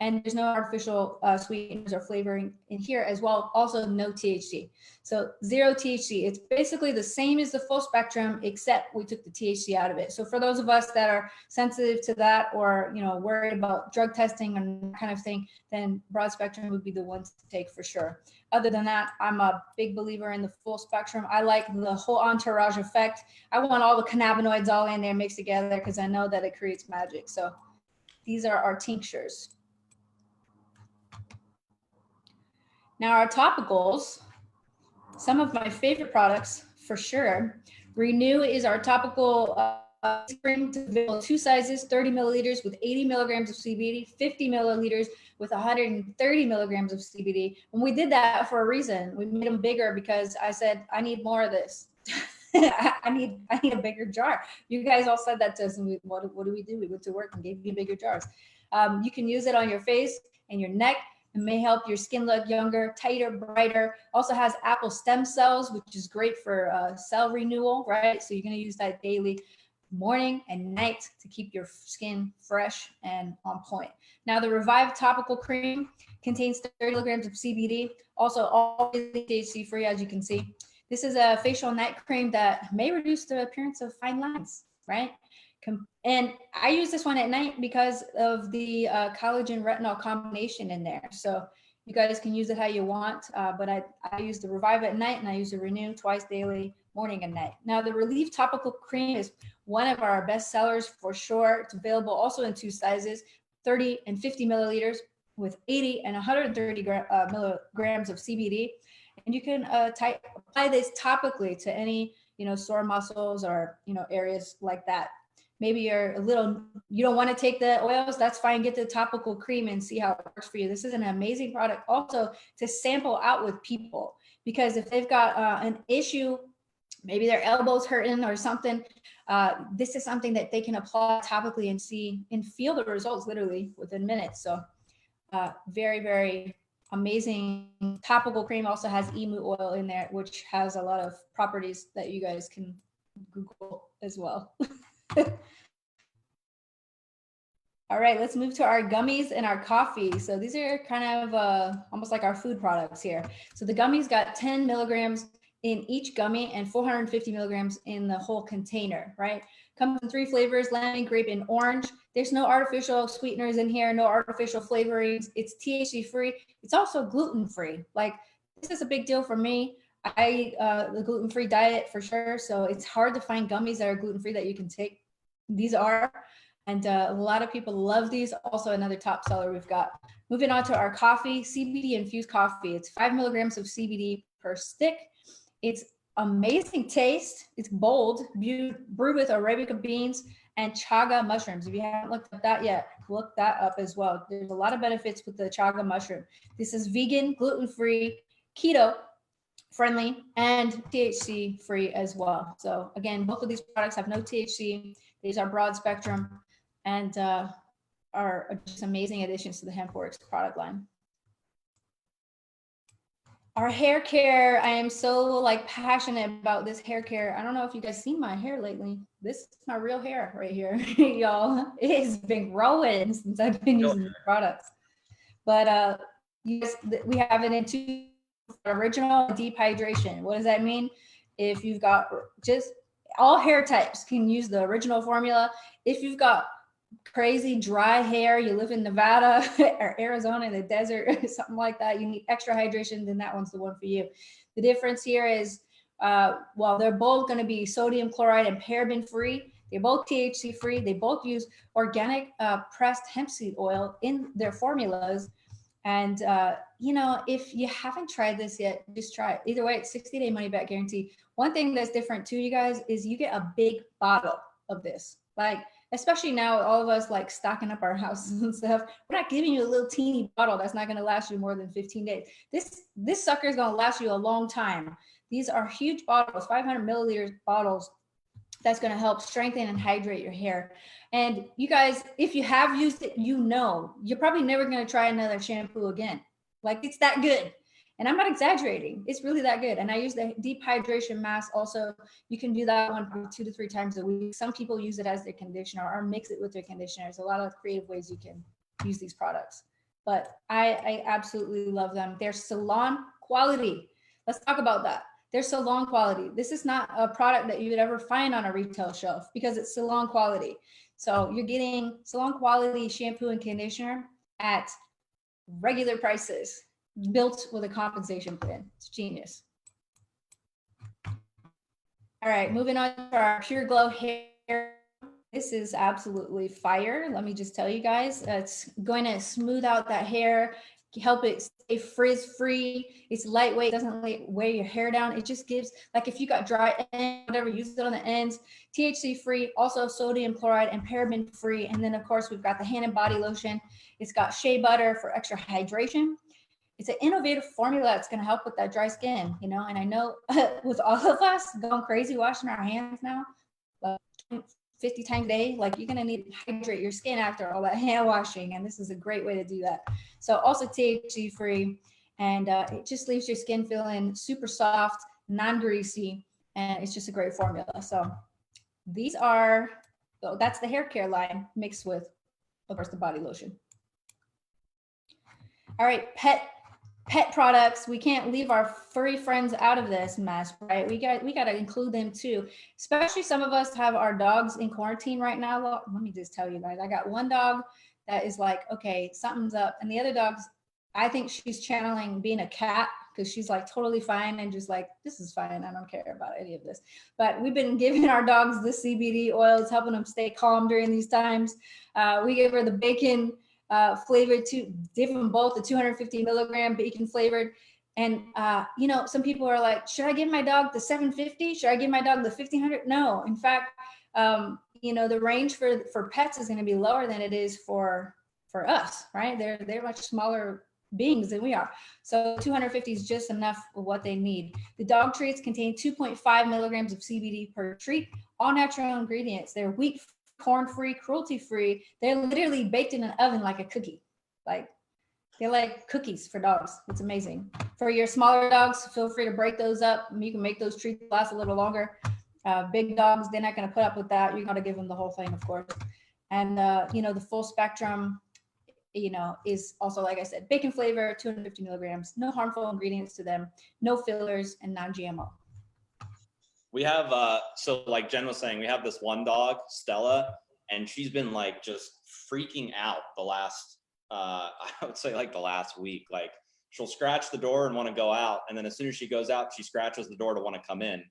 And there's no artificial sweeteners or flavoring in here as well. Also no THC. So 0 THC. It's basically the same as the full spectrum, except we took the THC out of it. So for those of us that are sensitive to that, or worried about drug testing and that kind of thing, then broad spectrum would be the one to take for sure. Other than that, I'm a big believer in the full spectrum. I like the whole entourage effect. I want all the cannabinoids all in there mixed together because I know that it creates magic. So these are our tinctures. Now our topicals, some of my favorite products for sure. Renew is our topical cream, available 2 sizes, 30 milliliters with 80 milligrams of CBD, 50 milliliters with 130 milligrams of CBD. And we did that for a reason. We made them bigger because I said, I need more of this. I need a bigger jar. You guys all said that to us, and what do? We went to work and gave you bigger jars. You can use it on your face and your neck. It may help your skin look younger, tighter, brighter. Also has apple stem cells, which is great for cell renewal, right? So you're going to use that daily, morning and night, to keep your skin fresh and on point. Now, the Revive Topical Cream contains 30 milligrams of CBD, also all THC free, as you can see. This is a facial night cream that may reduce the appearance of fine lines, right? And I use this one at night because of the collagen retinol combination in there. So you guys can use it how you want, but I use the Revive at night, and I use the Renew twice daily, morning and night. Now, the Relief Topical Cream is one of our best sellers for sure. It's available also in 2 sizes, 30 and 50 milliliters with 80 and 130 milligrams of CBD. And you can apply this topically to any, sore muscles or, areas like that. Maybe you don't want to take the oils, that's fine. Get the topical cream and see how it works for you. This is an amazing product also to sample out with people, because if they've got an issue, maybe their elbow's hurting or something, this is something that they can apply topically and see and feel the results literally within minutes. So very, very amazing topical cream. Also has emu oil in there, which has a lot of properties that you guys can Google as well. All right, let's move to our gummies and our coffee. So these are kind of almost like our food products here. So the gummies got 10 milligrams in each gummy and 450 milligrams in the whole container, right? Comes in 3 flavors, lemon, grape, and orange. There's no artificial sweeteners in here, no artificial flavorings. It's THC free. It's also gluten free. Like, this is a big deal for me. I the gluten-free diet for sure. So it's hard to find gummies that are gluten-free that you can take. These are, and a lot of people love these. Also another top seller we've got. Moving on to our coffee, CBD infused coffee. It's 5 milligrams of CBD per stick. It's amazing taste. It's bold, brewed with Arabica beans and chaga mushrooms. If you haven't looked at that yet, look that up as well. There's a lot of benefits with the chaga mushroom. This is vegan, gluten-free, keto friendly, and THC free as well. So again, both of these products have no THC. These are broad spectrum and are just amazing additions to the HempWorks product line. Our hair care, I am so passionate about this hair care. I don't know if you guys seen my hair lately. This is my real hair right here, y'all. It has been growing since I've been using these products. But yes, we have it in 2 original and deep hydration. What does that mean? If you've got just all hair types can use the original formula. If you've got crazy dry hair, you live in Nevada or Arizona in the desert, something like that, you need extra hydration, then that one's the one for you. The difference here is, while they're both going to be sodium chloride and paraben free, they're both THC free, they both use organic pressed hemp seed oil in their formulas. And, you know, if you haven't tried this yet, just try it. Either way, it's 60-day money back guarantee. One thing that's different too, you guys, is you get a big bottle of this. Like, especially now, all of us like stocking up our houses and stuff. We're not giving you a little teeny bottle that's not going to last you more than 15 days. This sucker is going to last you a long time. These are huge bottles, 500 milliliter bottles. That's going to help strengthen and hydrate your hair. And you guys, if you have used it, you know, you're probably never going to try another shampoo again. Like, it's that good. And I'm not exaggerating. It's really that good. And I use the deep hydration mask also. You can do that one 2 to 3 times a week. Some people use it as their conditioner or mix it with their conditioner. There's a lot of creative ways you can use these products. But I absolutely love them. They're salon quality. Let's talk about that. They're salon quality. This is not a product that you would ever find on a retail shelf because it's salon quality. So you're getting salon quality shampoo and conditioner at regular prices, built with a compensation plan. It's genius. All right, moving on to our Pure Glow hair. This is absolutely fire. Let me just tell you guys, it's going to smooth out that hair, help it stay frizz free. It's lightweight, doesn't weigh your hair down. It just gives, like, if you got dry ends, whatever, use it on the ends. THC free, also sodium chloride and paraben free. And then of course we've got the hand and body lotion. It's got shea butter for extra hydration. It's an innovative formula that's going to help with that dry skin, you know. And I know with all of us going crazy washing our hands now, 50 times a day, like, you're going to need to hydrate your skin after all that hand washing, and this is a great way to do that. So also THC free, and it just leaves your skin feeling super soft, non-greasy, and it's just a great formula. So these are, that's the hair care line mixed with, of course, the body lotion. All right, pet products. We can't leave our furry friends out of this mess, right? We got to include them too. Especially some of us have our dogs in quarantine right now. Well, let me just tell you guys, I got one dog that is like, okay, something's up. And the other dogs, I think she's channeling being a cat, because she's like totally fine and just like, this is fine. I don't care about any of this. But we've been giving our dogs the CBD oils, helping them stay calm during these times. We gave her the bacon flavored to give them both the 250 milligram bacon flavored. And, you know, some people are like, should I give my dog the 750? Should I give my dog the 1500? No, in fact, you know, the range for pets is going to be lower than it is for us, right? They're much smaller beings than we are. So 250 is just enough of what they need. The dog treats contain 2.5 milligrams of CBD per treat, all natural ingredients. They're wheat, corn-free, cruelty-free. They're literally baked in an oven like a cookie. Like, they're like cookies for dogs. It's amazing. For your smaller dogs, feel free to break those up. You can make those treats last a little longer. Big dogs, they're not going to put up with that. You got to give them the whole thing, of course. And, you know, the full spectrum, you know, is also, like I said, bacon flavor, 250 milligrams, no harmful ingredients to them, no fillers, and non-GMO. We have, so like Jen was saying, we have this one dog, Stella, and she's been like just freaking out the last, I would say like the last week. Like, she'll scratch the door and want to go out. And then as soon as she goes out, she scratches the door to want to come in.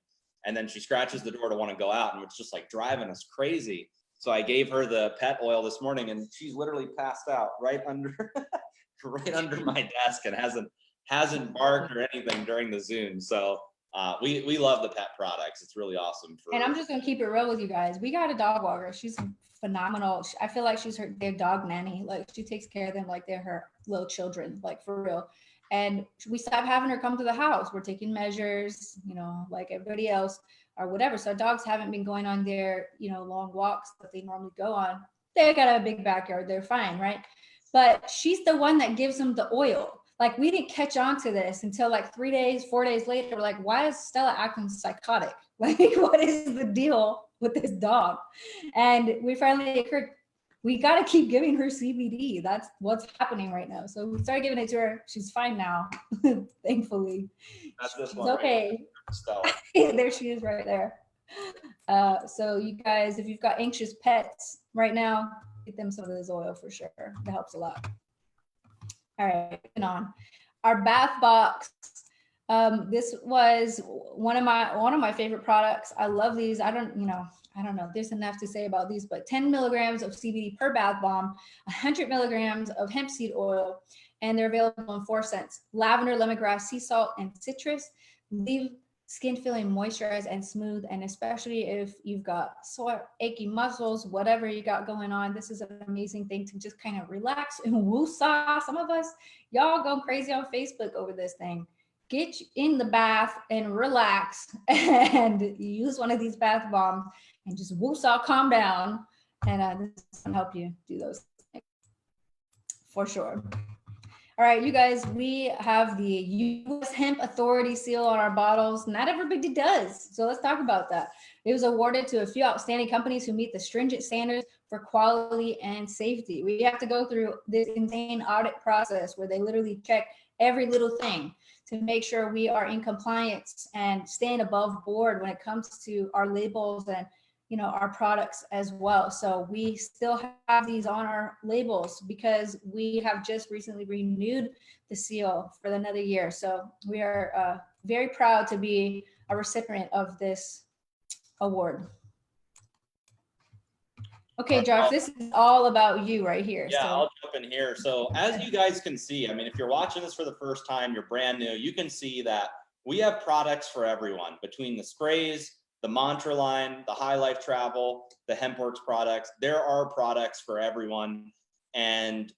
And then she scratches the door to want to go out. And it's just like driving us crazy. So I gave her the pet oil this morning, and she's literally passed out right under, right under my desk, and hasn't barked or anything during the Zoom. So we love the pet products. It's really awesome. And I'm just gonna keep it real with you guys. We got a dog walker. She's phenomenal. I feel like she's their dog nanny. Like, she takes care of them like they're her little children, like, for real. And we stopped having her come to the house. We're taking measures, you know, like everybody else or whatever. So dogs haven't been going on their, you know, long walks that they normally go on. They got a big backyard. They're fine, right? But she's the one that gives them the oil. Like, we didn't catch on to this until like 3 days, 4 days later. We're like, why is Stella acting psychotic? Like, what is the deal with this dog? And we finally occurred, we got to keep giving her CBD. That's what's happening right now. So we started giving it to her. She's fine now, thankfully. That's this She's one. okay. Right There she is right there. So you guys, if you've got anxious pets right now, get them some of this oil for sure. That helps a lot. All right, moving on. Our bath box. This was one of my favorite products. I love these. I don't know. There's enough to say about these, but 10 milligrams of CBD per bath bomb, 100 milligrams of hemp seed oil, and they're available in 4 scents: lavender, lemongrass, sea salt, and citrus. Leave skin feeling moisturized and smooth, and especially if you've got sore, achy muscles, whatever you got going on, this is an amazing thing to just kind of relax and woosah. Some of us, y'all go crazy on Facebook over this thing. Get in the bath and relax and use one of these bath bombs and just woosah, calm down, and this can help you do those things for sure. All right, you guys, we have the U.S. Hemp Authority seal on our bottles. Not everybody does, so let's talk about that. It was awarded to a few outstanding companies who meet the stringent standards for quality and safety. We have to go through this insane audit process where they literally check every little thing to make sure we are in compliance and staying above board when it comes to our labels and our products as well. So we still have these on our labels because we have just recently renewed the seal for another year. So we are very proud to be a recipient of this award. Okay, Josh, this is all about you right here. Yeah, so. I'll jump in here. So as you guys can see, I mean, if you're watching this for the first time, you're brand new, you can see that we have products for everyone between the sprays, the Mantra line, the High Life Travel, the HempWorks products. There are products for everyone. And,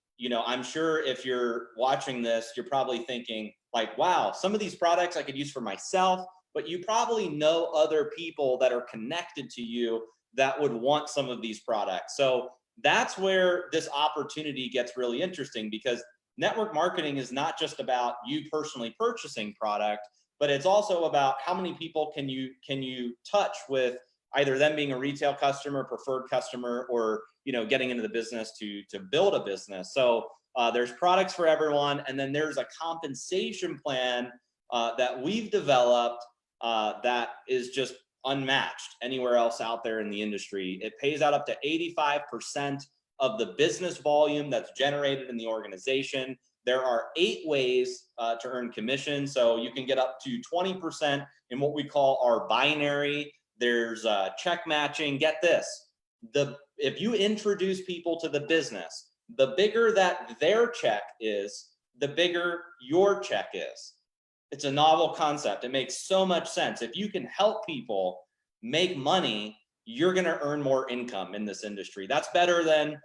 I'm sure if you're watching this, you're probably thinking like, wow, some of these products I could use for myself, but you probably know other people that are connected to you that would want some of these products. So that's where this opportunity gets really interesting, because network marketing is not just about you personally purchasing product, but it's also about how many people can you touch with either them being a retail customer, preferred customer, or getting into the business to build a business. So there's products for everyone, and then there's a compensation plan that we've developed that is just unmatched anywhere else out there in the industry. It pays out up to 85% of the business volume that's generated in the organization. There are 8 ways to earn commission. So you can get up to 20% in what we call our binary. There's check matching. Get this. If you introduce people to the business, the bigger that their check is, the bigger your check is. It's a novel concept. It makes so much sense. If you can help people make money, you're going to earn more income in this industry. That's better than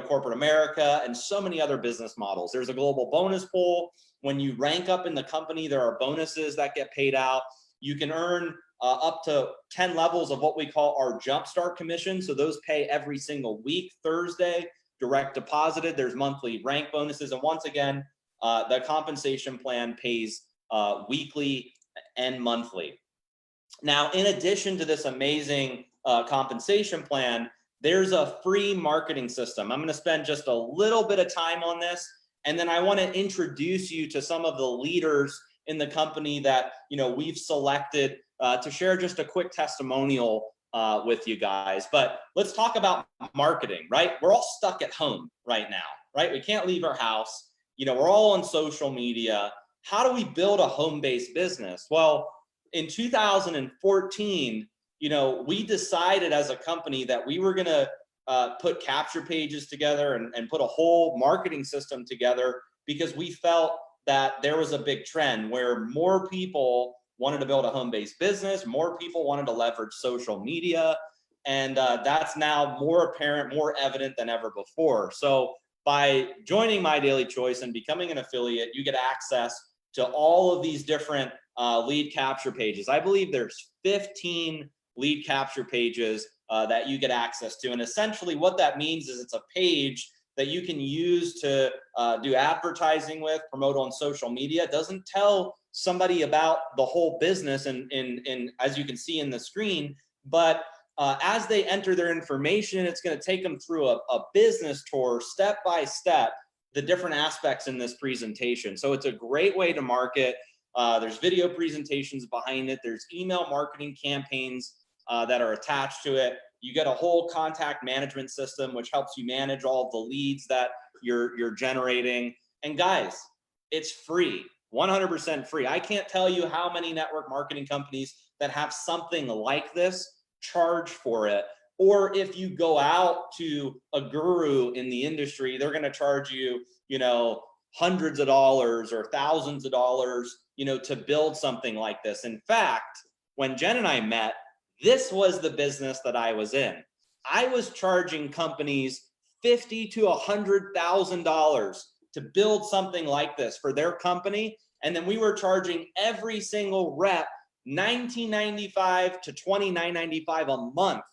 corporate America and so many other business models. There's a global bonus pool. When you rank up in the company, there are bonuses that get paid out. You can earn up to 10 levels of what we call our Jumpstart commission. So those pay every single week, Thursday, direct deposited. There's monthly rank bonuses. And once again, the compensation plan pays weekly and monthly. Now, in addition to this amazing compensation plan, there's a free marketing system. I'm going to spend just a little bit of time on this, and then I want to introduce you to some of the leaders in the company that we've selected to share just a quick testimonial with you guys. But let's talk about marketing, right? We're all stuck at home right now, right? We can't leave our house. We're all on social media. How do we build a home-based business? Well, in 2014, we decided as a company that we were going to put capture pages together and put a whole marketing system together, because we felt that there was a big trend where more people wanted to build a home-based business, more people wanted to leverage social media, and that's now more apparent, more evident than ever before. So by joining My Daily Choice and becoming an affiliate, you get access to all of these different lead capture pages. I believe there's 15 lead capture pages that you get access to. And essentially what that means is it's a page that you can use to do advertising with, promote on social media. It doesn't tell somebody about the whole business and as you can see in the screen, but as they enter their information, it's going to take them through a business tour, step by step, the different aspects in this presentation. So it's a great way to market. There's video presentations behind it. There's email marketing campaigns that are attached to it. You get a whole contact management system, which helps you manage all of the leads that you're generating. And guys, it's free, 100% free. I can't tell you how many network marketing companies that have something like this charge for it. Or if you go out to a guru in the industry, they're going to charge you, you know, hundreds of dollars or thousands of dollars, you know, to build something like this. In fact, when Jen and I met, this was the business that I was in. I was charging companies $50,000 to $100,000 to build something like this for their company. And then we were charging every single rep $19.95 to $29.95 a month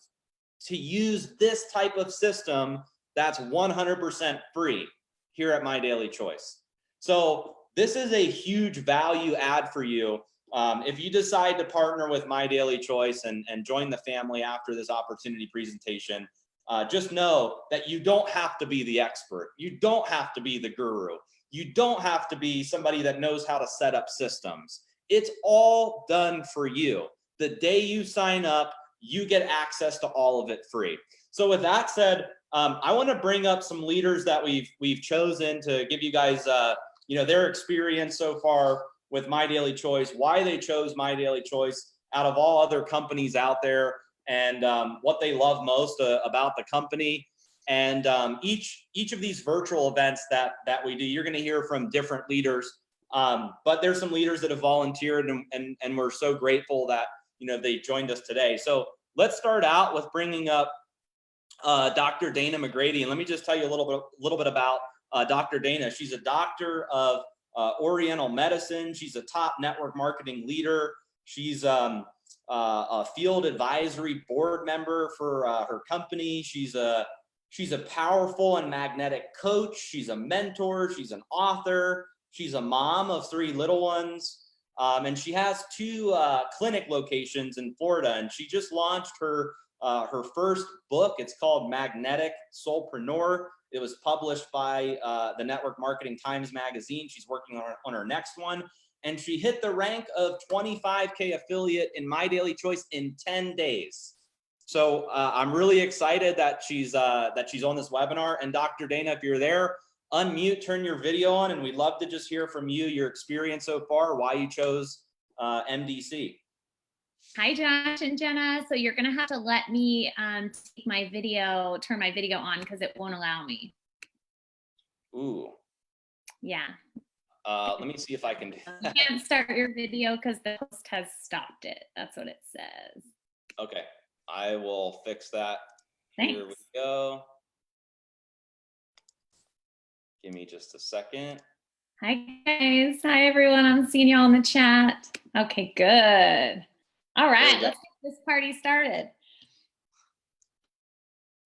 to use this type of system that's 100% free here at My Daily Choice. So this is a huge value add for you. If you decide to partner with My Daily Choice and join the family after this opportunity presentation, just know that you don't have to be the expert. You don't have to be the guru. You don't have to be somebody that knows how to set up systems. It's all done for you. The day you sign up, you get access to all of it free. So with that said, I want to bring up some leaders that we've chosen to give you guys you know, their experience so far with My Daily Choice, why they chose My Daily Choice out of all other companies out there, and what they love most about the company. And each of these virtual events that we do, you're going to hear from different leaders. But there's some leaders that have volunteered, and we're so grateful that, you know, they joined us today. So let's start out with bringing up Dr. Dana McGrady. And let me just tell you a little bit about Dr. Dana. She's a doctor of Oriental medicine. She's a top network marketing leader. She's a field advisory board member for her company. She's a powerful and magnetic coach. She's a mentor. She's an author. She's a mom of 3 little ones. And she has 2 clinic locations in Florida. And she just launched her first book. It's called Magnetic Soulpreneur. It was published by the Network Marketing Times Magazine. She's working on her next one. And she hit the rank of 25K affiliate in My Daily Choice in 10 days. So I'm really excited that she's on this webinar. And Dr. Dana, if you're there, unmute, turn your video on, and we'd love to just hear from you, your experience so far, why you chose MDC. Hi, Josh and Jenna. So you're going to have to let me take my video, turn my video on, because it won't allow me. Ooh. Yeah. Let me see if I can. You can't start your video because the host has stopped it. That's what it says. Okay. I will fix that. Thanks. Here we go. Give me just a second. Hi, guys. Hi, everyone. I'm seeing y'all in the chat. Okay, good. All right, let's get this party started.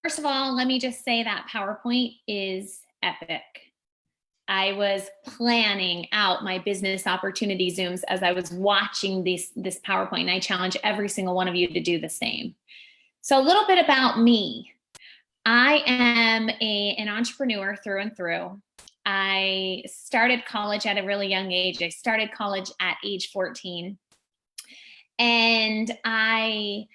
First of all, let me just say that PowerPoint is epic. I was planning out my business opportunity Zooms as I was watching this PowerPoint, and I challenge every single one of you to do the same. So a little bit about me. I am an entrepreneur through and through. I started college at a really young age. I started college at age 14. And I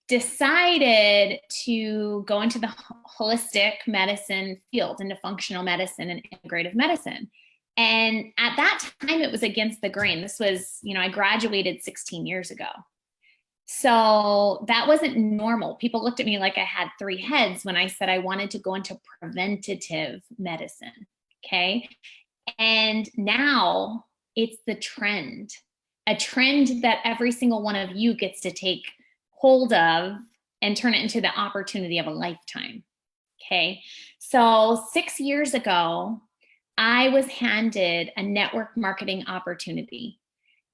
decided to go into the holistic medicine field, into functional medicine and integrative medicine. And at that time, it was against the grain. This was, you know, I graduated 16 years ago. So that wasn't normal. People looked at me like I had 3 heads when I said I wanted to go into preventative medicine, okay? And now it's the trend. A trend that every single one of you gets to take hold of and turn it into the opportunity of a lifetime, okay? So 6 years ago, I was handed a network marketing opportunity.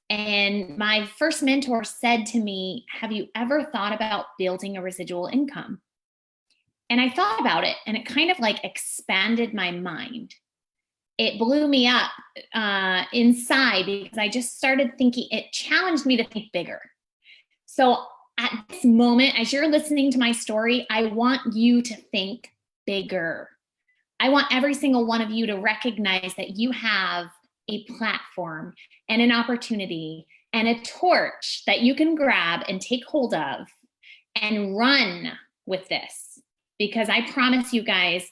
And my first mentor said to me, have you ever thought about building a residual income? And I thought about it, and it kind of like expanded my mind. It blew me up inside because I just started thinking, it challenged me to think bigger. So at this moment, as you're listening to my story, I want you to think bigger. I want every single one of you to recognize that you have a platform and an opportunity and a torch that you can grab and take hold of and run with this, because I promise you guys,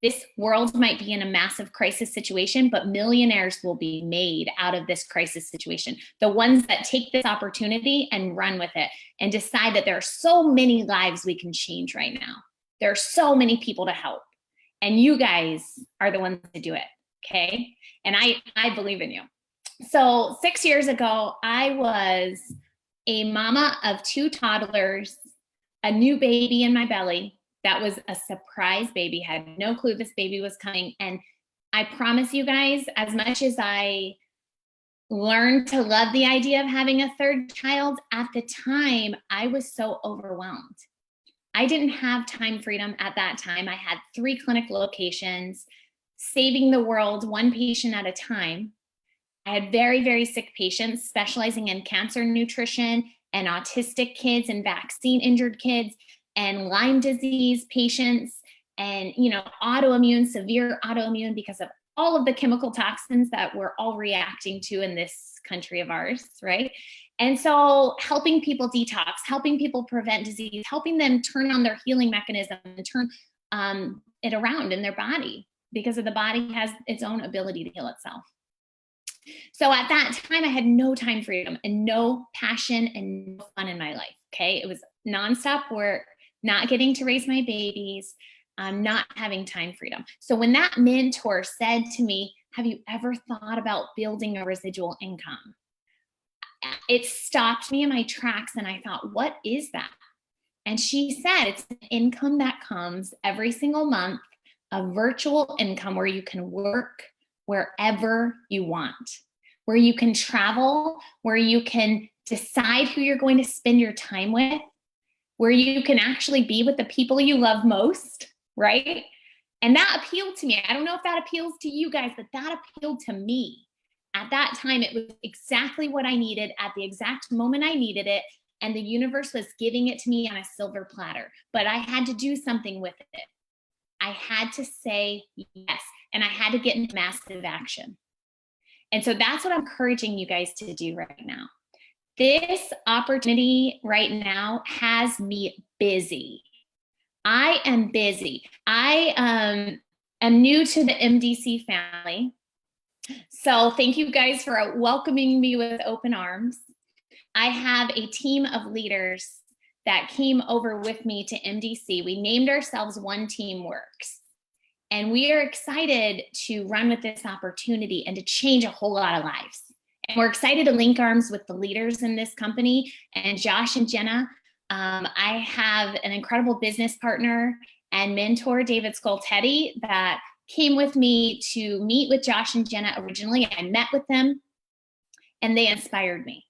this world might be in a massive crisis situation, but millionaires will be made out of this crisis situation. The ones that take this opportunity and run with it and decide that there are so many lives we can change right now. There are so many people to help. And you guys are the ones to do it, okay? And I believe in you. So 6 years ago, I was a mama of 2 toddlers, a new baby in my belly. That was a surprise baby. Had no clue this baby was coming. And I promise you guys, as much as I learned to love the idea of having a 3rd child, at the time, I was so overwhelmed. I didn't have time freedom at that time. I had 3 clinic locations, saving the world 1 patient at a time. I had very, very sick patients specializing in cancer nutrition and autistic kids and vaccine injured kids and Lyme disease patients and, autoimmune, severe autoimmune, because of all of the chemical toxins that we're all reacting to in this country of ours, right? And so helping people detox, helping people prevent disease, helping them turn on their healing mechanism and turn it around in their body, because the body has its own ability to heal itself. So at that time, I had no time freedom and no passion and no fun in my life, okay? It was nonstop work, not getting to raise my babies, not having time freedom. So when that mentor said to me, have you ever thought about building a residual income? It stopped me in my tracks and I thought, what is that? And she said, it's an income that comes every single month, a virtual income where you can work wherever you want, where you can travel, where you can decide who you're going to spend your time with, where you can actually be with the people you love most, right? And that appealed to me. I don't know if that appeals to you guys, but that appealed to me. At that time, it was exactly what I needed at the exact moment I needed it. And the universe was giving it to me on a silver platter. But I had to do something with it. I had to say yes. And I had to get into massive action. And so that's what I'm encouraging you guys to do right now. This opportunity right now has me busy. I am busy. I am new to the MDC family. So thank you guys for welcoming me with open arms. I have a team of leaders that came over with me to MDC. We named ourselves One Team Works. And we are excited to run with this opportunity and to change a whole lot of lives. And we're excited to link arms with the leaders in this company and Josh and Jenna. I have an incredible business partner and mentor, David Skoltetti, that came with me to meet with Josh and Jenna originally. I met with them and they inspired me,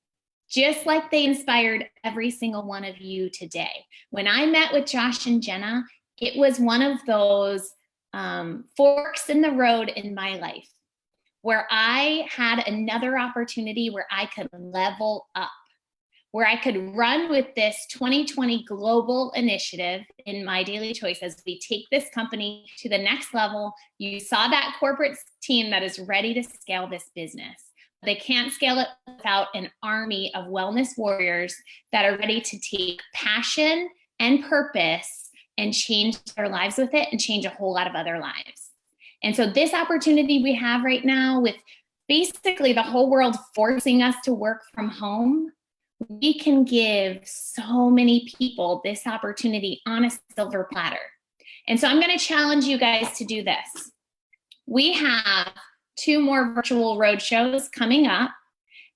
just like they inspired every single one of you today. When I met with Josh and Jenna, it was one of those forks in the road in my life where I had another opportunity where I could level up, where I could run with this 2020 global initiative in My Daily Choice as we take this company to the next level. You saw that corporate team that is ready to scale this business. They can't scale it without an army of wellness warriors that are ready to take passion and purpose and change their lives with it and change a whole lot of other lives. And so this opportunity we have right now, with basically the whole world forcing us to work from home, we can give so many people this opportunity on a silver platter. And so I'm going to challenge you guys to do this. We have 2 more virtual roadshows coming up.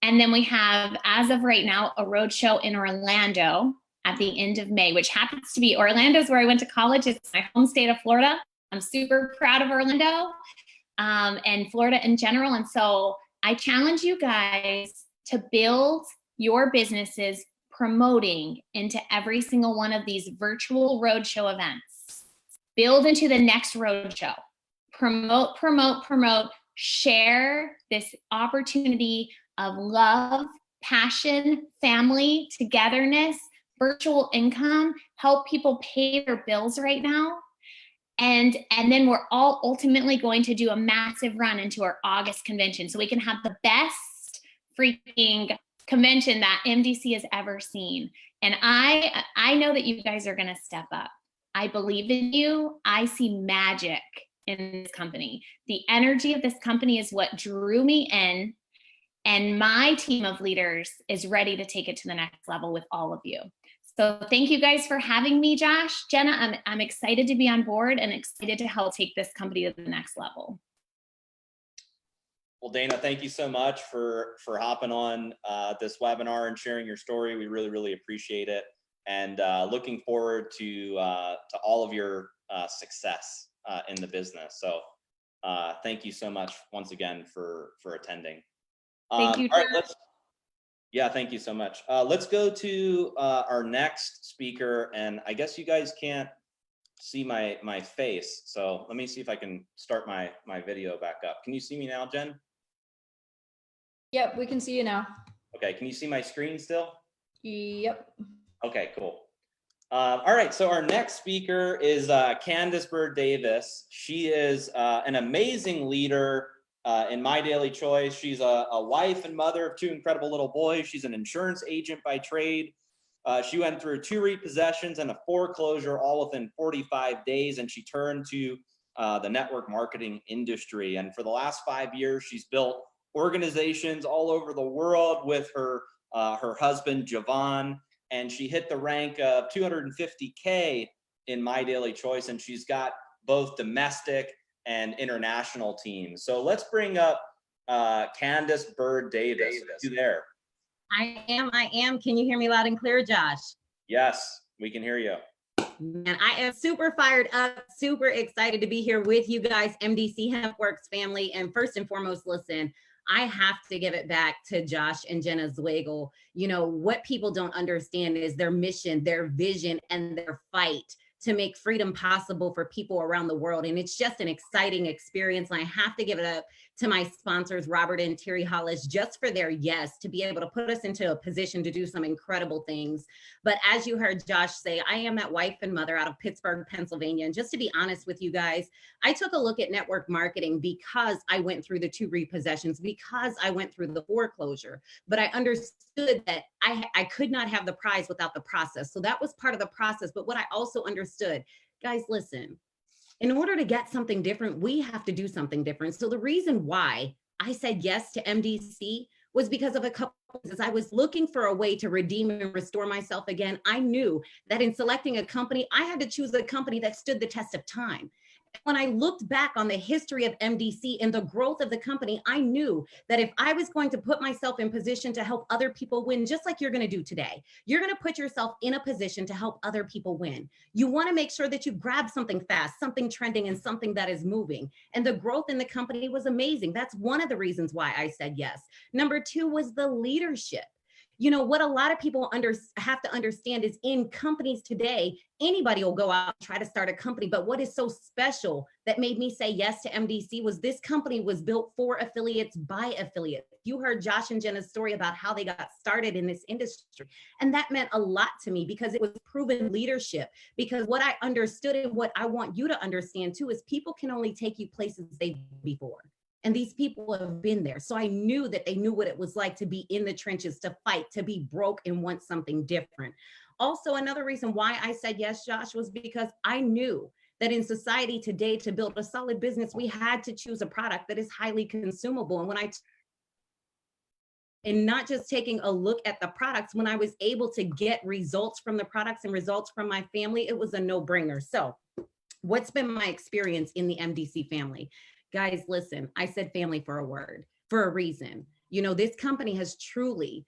And then we have, as of right now, a roadshow in Orlando at the end of May, which happens to be Orlando's where I went to college. It's my home state of Florida. I'm super proud of Orlando and Florida in general. And so I challenge you guys to build your businesses promoting into every single one of these virtual roadshow events. Build into the next roadshow. Promote, promote, promote. Share this opportunity of love, passion, family, togetherness, virtual income, help people pay their bills right now. And then we're all ultimately going to do a massive run into our August convention so we can have the best freaking convention that MDC has ever seen. And I know that you guys are going to step up. I believe in you. I see magic in this company. The energy of this company is what drew me in. And my team of leaders is ready to take it to the next level with all of you. So thank you guys for having me, Josh. Jenna, I'm excited to be on board and excited to help take this company to the next level. Well, Dana, thank you so much for hopping on this webinar and sharing your story. We really, really appreciate it. And looking forward to all of your success in the business. So thank you so much once again for attending. Thank you. All right, yeah, thank you so much. Let's go to our next speaker, and I guess you guys can't see my face, so let me see if I can start my video back up. Can you see me now, Jen? Yep, we can see you now. Okay, can you see my screen still? Yep. Okay, cool. All right, so our next speaker is Candace Bird Davis. She is an amazing leader in My Daily Choice. She's a wife and mother of 2 incredible little boys. She's an insurance agent by trade. She went through 2 repossessions and a foreclosure all within 45 days, and she turned to the network marketing industry. And for the last 5 years, she's built organizations all over the world with her husband, Javon, and she hit the rank of 250K in My Daily Choice, and she's got both domestic and international teams. So let's bring up Candace Bird Davis. You there? I am. Can you hear me loud and clear, Josh? Yes, we can hear you. And I am super fired up, super excited to be here with you guys, MDC HempWorks family. And first and foremost, listen, I have to give it back to Josh and Jenna Zwagel. You know, what people don't understand is their mission, their vision, and their fight to make freedom possible for people around the world. And it's just an exciting experience. And I have to give it up to my sponsors, Robert and Terry Hollis, just for their yes, to be able to put us into a position to do some incredible things. But as you heard Josh say, I am that wife and mother out of Pittsburgh, Pennsylvania. And just to be honest with you guys, I took a look at network marketing because I went through the 2 repossessions, because I went through the foreclosure. But I understood that I could not have the prize without the process. So that was part of the process. But what I also understood, guys, listen, in order to get something different, we have to do something different. So the reason why I said yes to MDC was because of a couple of things. As I was looking for a way to redeem and restore myself again, I knew that in selecting a company, I had to choose a company that stood the test of time. When I looked back on the history of MDC and the growth of the company, I knew that if I was going to put myself in position to help other people win, just like you're going to do today, you're going to put yourself in a position to help other people win. You want to make sure that you grab something fast, something trending, and something that is moving. And the growth in the company was amazing. That's one of the reasons why I said yes. Number 2 was the leadership. You know, what a lot of people have to understand is in companies today, anybody will go out and try to start a company. But what is so special that made me say yes to MDC was this company was built for affiliates by affiliates. You heard Josh and Jenna's story about how they got started in this industry. And that meant a lot to me because it was proven leadership. Because what I understood and what I want you to understand too is people can only take you places they've been before. And these people have been there. So I knew that they knew what it was like to be in the trenches, to fight, to be broke and want something different. Also, another reason why I said yes, Josh, was because I knew that in society today, to build a solid business, we had to choose a product that is highly consumable. And not just taking a look at the products, when I was able to get results from the products and results from my family, it was a no-brainer. So what's been my experience in the MDC family? Guys, listen, I said family for a reason. You know, this company has truly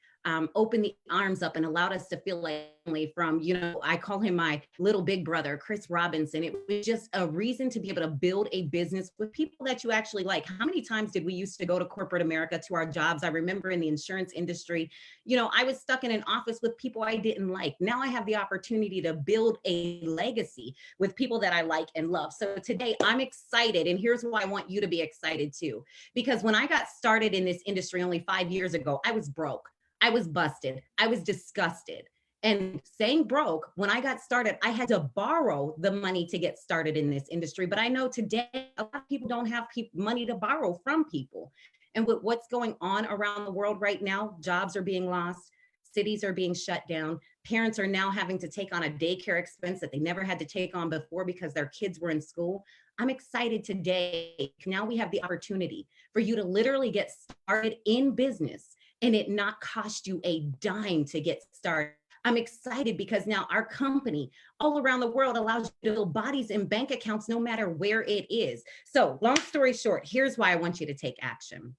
opened the arms up and allowed us to feel like family from, you know, I call him my little big brother, Chris Robinson. It was just a reason to be able to build a business with people that you actually like. How many times did we used to go to corporate America to our jobs? I remember in the insurance industry, you know, I was stuck in an office with people I didn't like. Now I have the opportunity to build a legacy with people that I like and love. So today I'm excited. And here's why I want you to be excited too. Because when I got started in this industry only 5 years ago, I was broke. I was busted. I was disgusted. And saying broke, when I got started, I had to borrow the money to get started in this industry. But I know today, a lot of people don't have money to borrow from people. And with what's going on around the world right now, jobs are being lost, cities are being shut down. Parents are now having to take on a daycare expense that they never had to take on before because their kids were in school. I'm excited today. Now we have the opportunity for you to literally get started in business and it not cost you a dime to get started. I'm excited because now our company all around the world allows you to build bodies and bank accounts no matter where it is. So long story short, here's why I want you to take action.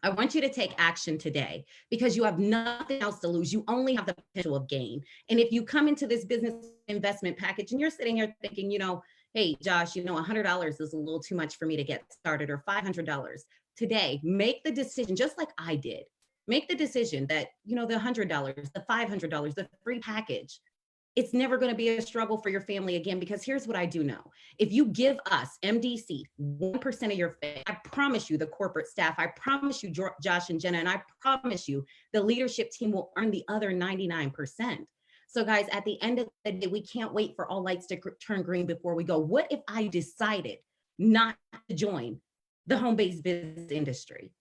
I want you to take action today because you have nothing else to lose. You only have the potential of gain. And if you come into this business investment package and you're sitting here thinking, hey, Josh, $100 is a little too much for me to get started, or $500 today, make the decision, just like I did. Make the decision that, the $100, the $500, the free package, it's never going to be a struggle for your family again, because here's what I do know. If you give us, MDC, 1% of your family, I promise you the corporate staff, I promise you Josh and Jenna, and I promise you the leadership team will earn the other 99%. So guys, at the end of the day, we can't wait for all lights to turn green before we go. What if I decided not to join the home-based business industry?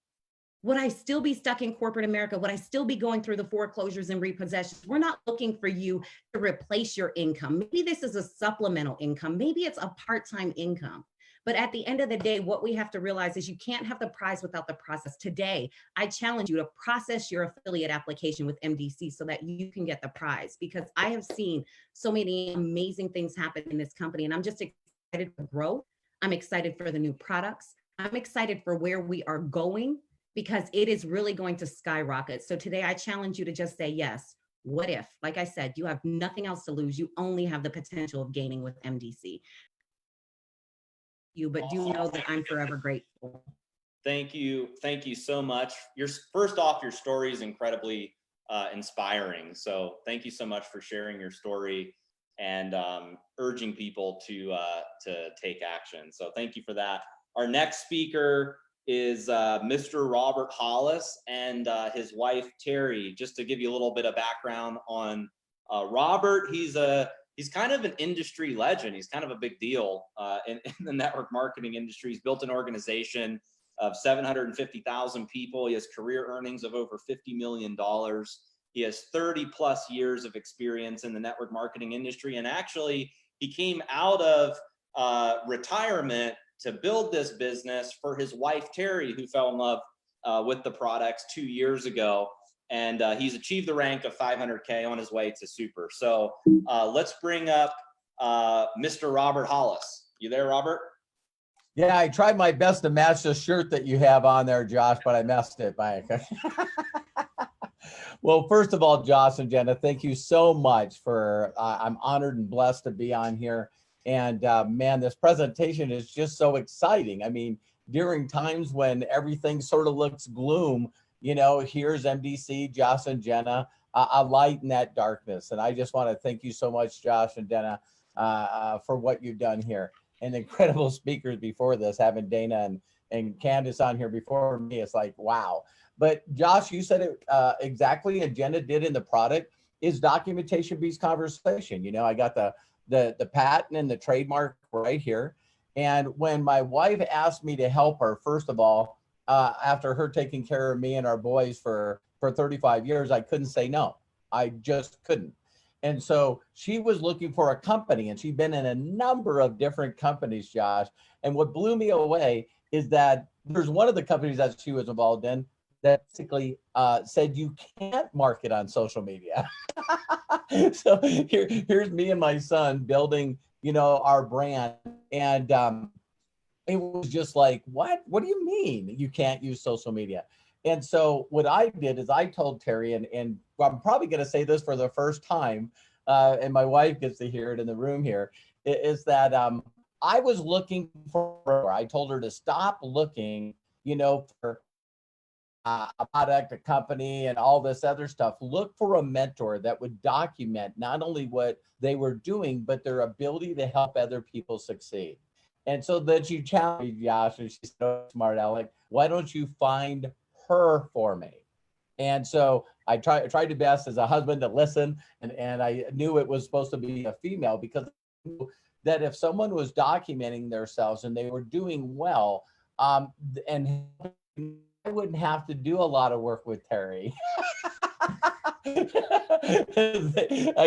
Would I still be stuck in corporate America? Would I still be going through the foreclosures and repossessions? We're not looking for you to replace your income. Maybe this is a supplemental income. Maybe it's a part-time income. But at the end of the day, what we have to realize is you can't have the prize without the process. Today, I challenge you to process your affiliate application with MDC so that you can get the prize, because I have seen so many amazing things happen in this company, and I'm just excited for growth. I'm excited for the new products. I'm excited for where we are going, because it is really going to skyrocket. So today I challenge you to just say yes. What if? Like I said, you have nothing else to lose. You only have the potential of gaining with MDC. But do know that I'm forever grateful. Thank you. Thank you so much. First off, your story is incredibly inspiring. So thank you so much for sharing your story and urging people to take action. So thank you for that. Our next speaker is Mr. Robert Hollis and his wife, Terry. Just to give you a little bit of background on Robert, he's kind of an industry legend. He's kind of a big deal in the network marketing industry. He's built an organization of 750,000 people. He has career earnings of over $50 million. He has 30 plus years of experience in the network marketing industry. And actually, he came out of retirement to build this business for his wife, Terry, who fell in love with the products 2 years ago. And he's achieved the rank of 500K on his way to super. So let's bring up Mr. Robert Hollis. You there, Robert? Yeah, I tried my best to match the shirt that you have on there, Josh, but I messed it, Mike. Well, first of all, Josh and Jenna, thank you so much for, I'm honored and blessed to be on here. And man, this presentation is just so exciting. I mean, during times when everything sort of looks gloom, here's MDC, Josh and Jenna, a light in that darkness. And I just want to thank you so much, Josh and Jenna, for what you've done here. And incredible speakers before this, having Dana and Candace on here before me. It's like, wow. But Josh, you said it exactly, and Jenna did in the product, is documentation beats conversation. I got the patent and the trademark right here. And when my wife asked me to help her, first of all, after her taking care of me and our boys for 35 years, I couldn't say no. I just couldn't. And so she was looking for a company, and she'd been in a number of different companies, Josh. And what blew me away is that there's one of the companies that she was involved in that basically said you can't market on social media. So here's me and my son building, our brand. And it was just like, what do you mean you can't use social media? And so what I did is I told Terry, and I'm probably going to say this for the first time, and my wife gets to hear it in the room here, is that I was looking for, I told her to stop looking, for a product, a company, and all this other stuff. Look for a mentor that would document not only what they were doing, but their ability to help other people succeed. And so then she challenged me, Josh, and she said, "Oh, smart Alec, why don't you find her for me?" And so I tried the best as a husband to listen, and I knew it was supposed to be a female, because I knew that if someone was documenting themselves and they were doing well, and I wouldn't have to do a lot of work with Terry. I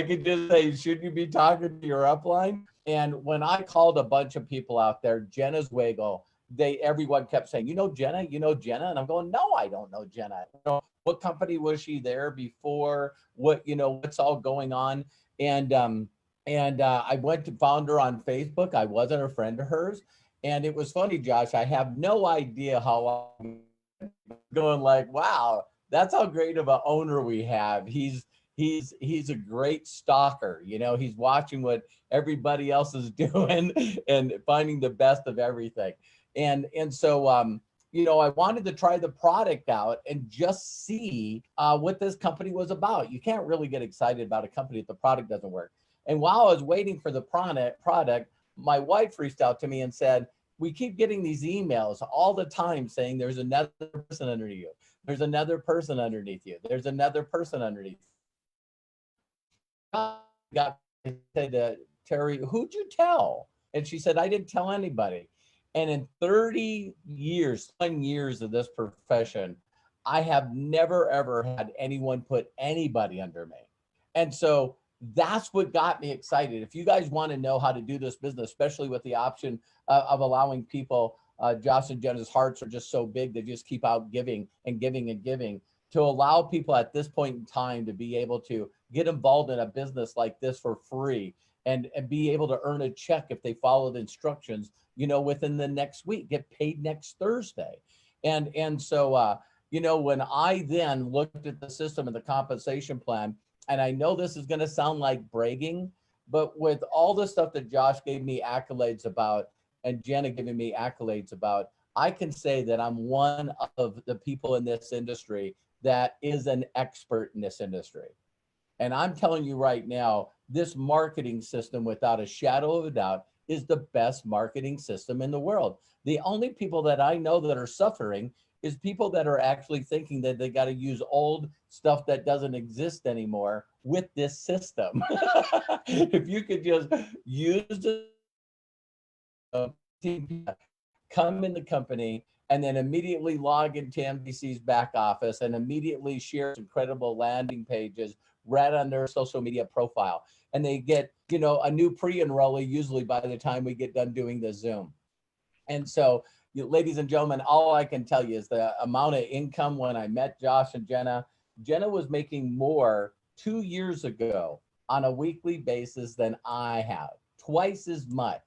could just say, should you be talking to your upline? And when I called a bunch of people out there, Jenna Zweigel, everyone kept saying, you know Jenna, and I'm going, no, I don't know Jenna. What company was she there before? What's all going on? And I went to found her on Facebook. I wasn't a friend of hers. And it was funny, Josh, I have no idea how I'm going like, wow, that's how great of an owner we have. He's a great stalker. He's watching what everybody else is doing and finding the best of everything. And so, I wanted to try the product out and just see what this company was about. You can't really get excited about a company if the product doesn't work. And while I was waiting for the product, my wife reached out to me and said, we keep getting these emails all the time saying there's another person underneath you. There's another person underneath you. There's another person underneath you. I said to Terry, who'd you tell? And she said, I didn't tell anybody. And in 30 years of this profession, I have never, ever had anyone put anybody under me. And so that's what got me excited. If you guys want to know how to do this business, especially with the option of allowing people, Josh and Jenna's hearts are just so big, they just keep out giving and giving and giving, to allow people at this point in time to be able to get involved in a business like this for free and be able to earn a check if they follow the instructions, within the next week, get paid next Thursday. And so, when I then looked at the system and the compensation plan, and I know this is going to sound like bragging, but with all the stuff that Josh gave me accolades about and Jenna giving me accolades about, I can say that I'm one of the people in this industry that is an expert in this industry. And I'm telling you right now, this marketing system, without a shadow of a doubt, is the best marketing system in the world. The only people that I know that are suffering is people that are actually thinking that they got to use old stuff that doesn't exist anymore with this system. If you could just use the come in the company and then immediately log into MDC's back office and immediately share incredible landing pages right on their social media profile. And they get, a new pre-enrollee usually by the time we get done doing the Zoom. And so, ladies and gentlemen, all I can tell you is the amount of income when I met Josh and Jenna was making more 2 years ago on a weekly basis than I have, twice as much.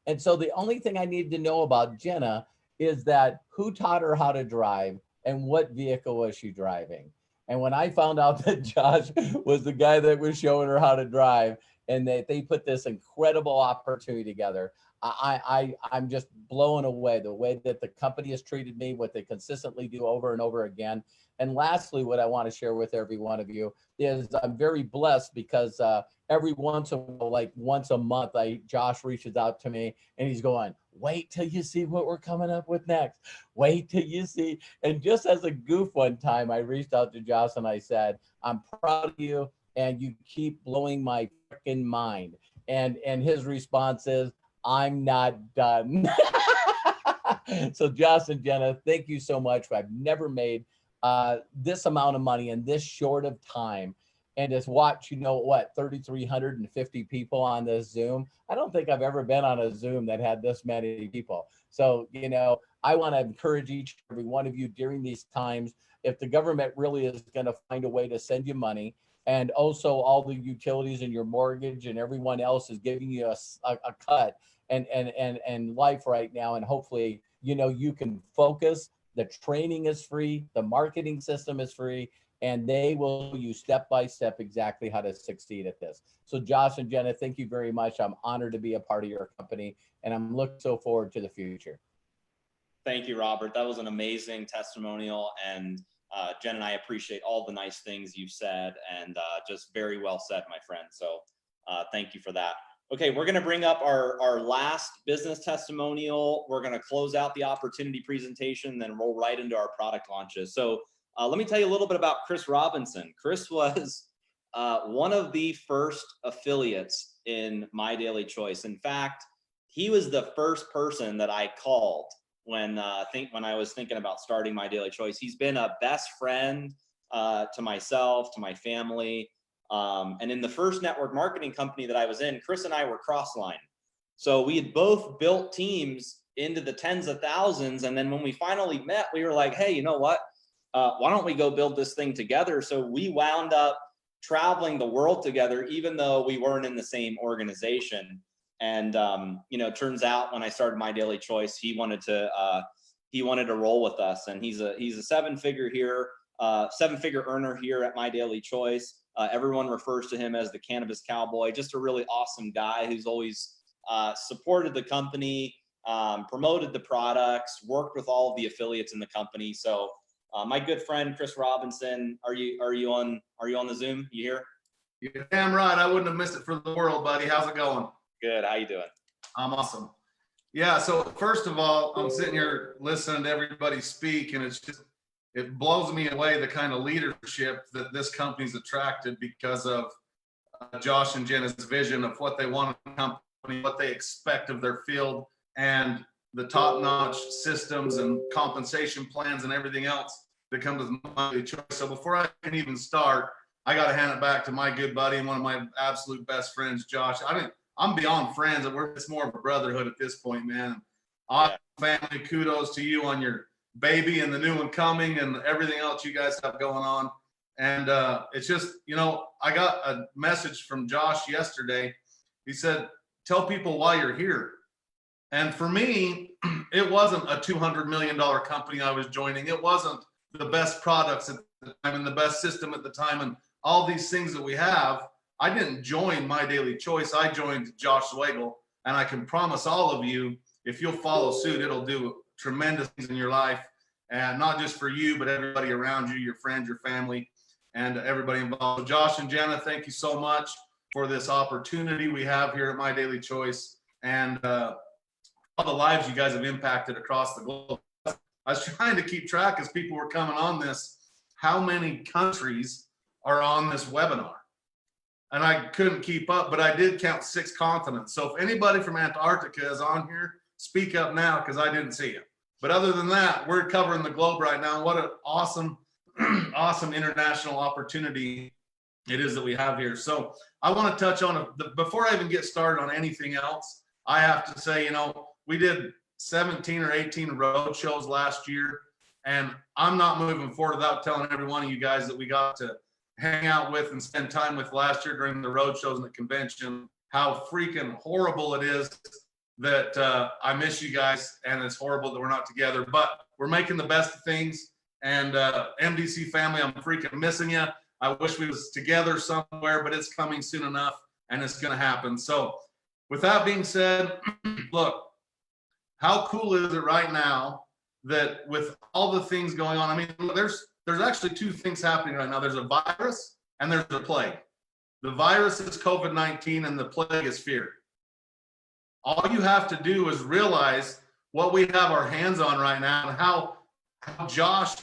And so the only thing I need to know about Jenna is that who taught her how to drive and what vehicle was she driving. And when I found out that Josh was the guy that was showing her how to drive and that they put this incredible opportunity together, I'm just blown away the way that the company has treated me, what they consistently do over and over again. And lastly, what I want to share with every one of you is I'm very blessed because every once a month, Josh reaches out to me and he's going, wait till you see what we're coming up with next. Wait till you see. And just as a goof one time, I reached out to Josh and I said, I'm proud of you and you keep blowing my freaking mind. And his response is, I'm not done. So Josh and Jenna, thank you so much. I've never made this amount of money in this short of time. And just watch, 3,350 people on this Zoom. I don't think I've ever been on a Zoom that had this many people. So, I want to encourage each and every one of you during these times, if the government really is going to find a way to send you money, and also all the utilities and your mortgage and everyone else is giving you a cut and life right now. And hopefully, you can focus. The training is free. The marketing system is free. And they will show you step by step exactly how to succeed at this. So Josh and Jenna, thank you very much. I'm honored to be a part of your company and I'm looking so forward to the future. Thank you, Robert. That was an amazing testimonial. And Jen and I appreciate all the nice things you said and just very well said, my friend. So thank you for that. Okay, we're going to bring up our last business testimonial. We're going to close out the opportunity presentation, then roll right into our product launches. So let me tell you a little bit about Chris Robinson. Chris was one of the first affiliates in My Daily Choice. In fact, he was the first person that I called when I was thinking about starting My Daily Choice. He's been a best friend to myself, to my family. And in the first network marketing company that I was in, Chris and I were cross-line. So we had both built teams into the tens of thousands. And then when we finally met, we were like, hey, you know what? Why don't we go build this thing together? So we wound up traveling the world together, even though we weren't in the same organization. And turns out when I started My Daily Choice, he wanted to roll with us. And he's a seven-figure earner here at My Daily Choice. Everyone refers to him as the Cannabis Cowboy. Just a really awesome guy who's always supported the company, promoted the products, worked with all of the affiliates in the company. So my good friend Chris Robinson, are you on the Zoom? You here? You're damn right. I wouldn't have missed it for the world, buddy. How's it going? Good. How you doing? I'm awesome. Yeah. So first of all, I'm sitting here listening to everybody speak, and it blows me away the kind of leadership that this company's attracted because of Josh and Jenna's vision of what they want in the company, what they expect of their field, and the top-notch systems and compensation plans and everything else that comes with My Daily Choice. So before I can even start, I got to hand it back to my good buddy and one of my absolute best friends, Josh. I'm beyond friends. It's more of a brotherhood at this point, man. Awesome family. Kudos to you on your baby and the new one coming and everything else you guys have going on. And it's just, I got a message from Josh yesterday. He said, tell people why you're here. And for me, it wasn't a $200 million company I was joining. It wasn't the best products at the time and the best system at the time and all these things that we have. I didn't join My Daily Choice. I joined Josh Zwagel, and I can promise all of you, if you'll follow suit, it'll do tremendous things in your life, and not just for you, but everybody around you, your friends, your family, and everybody involved. So Josh and Jenna, thank you so much for this opportunity we have here at My Daily Choice, and all the lives you guys have impacted across the globe. I was trying to keep track as people were coming on this, how many countries are on this webinar. And I couldn't keep up, but I did count 6 continents. So if anybody from Antarctica is on here, speak up now because I didn't see it. But other than that, we're covering the globe right now. What an awesome, awesome international opportunity it is that we have here. So I want to touch on, before I even get started on anything else, I have to say, we did 17 or 18 road shows last year, and I'm not moving forward without telling every one of you guys that we got to hang out with and spend time with last year during the road shows and the convention, how freaking horrible it is that I miss you guys, and it's horrible that we're not together, but we're making the best of things. And MDC family, I'm freaking missing you. I wish we was together somewhere, but it's coming soon enough, and it's going to happen. So with that being said, look, how cool is it right now that with all the things going on, I mean, there's actually 2 things happening right now. There's a virus and there's a plague. The virus is COVID-19 and the plague is fear. All you have to do is realize what we have our hands on right now and how Josh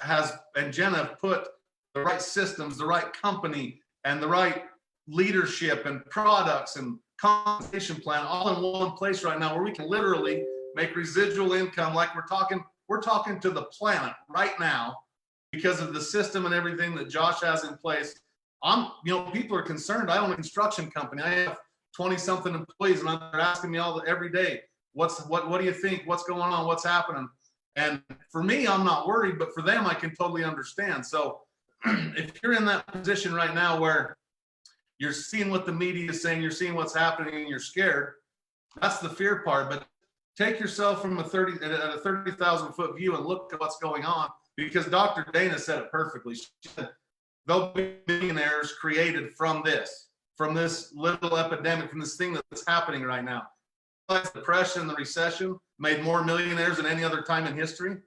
and Jenna have put the right systems, the right company, and the right leadership and products and compensation plan all in one place right now where we can literally make residual income like we're talking to the planet right now because of the system and everything that Josh has in place. People are concerned. I own a construction company. I have 20-something employees, and they're asking me every day, what do you think? What's going on? What's happening? And for me, I'm not worried, but for them, I can totally understand. So if you're in that position right now where you're seeing what the media is saying, you're seeing what's happening, and you're scared, that's the fear part. But take yourself from a 30,000 foot view and look at what's going on, because Dr. Dana said it perfectly. She said, there'll be millionaires created from this little epidemic, from this thing that's happening right now. The depression and the recession made more millionaires than any other time in history.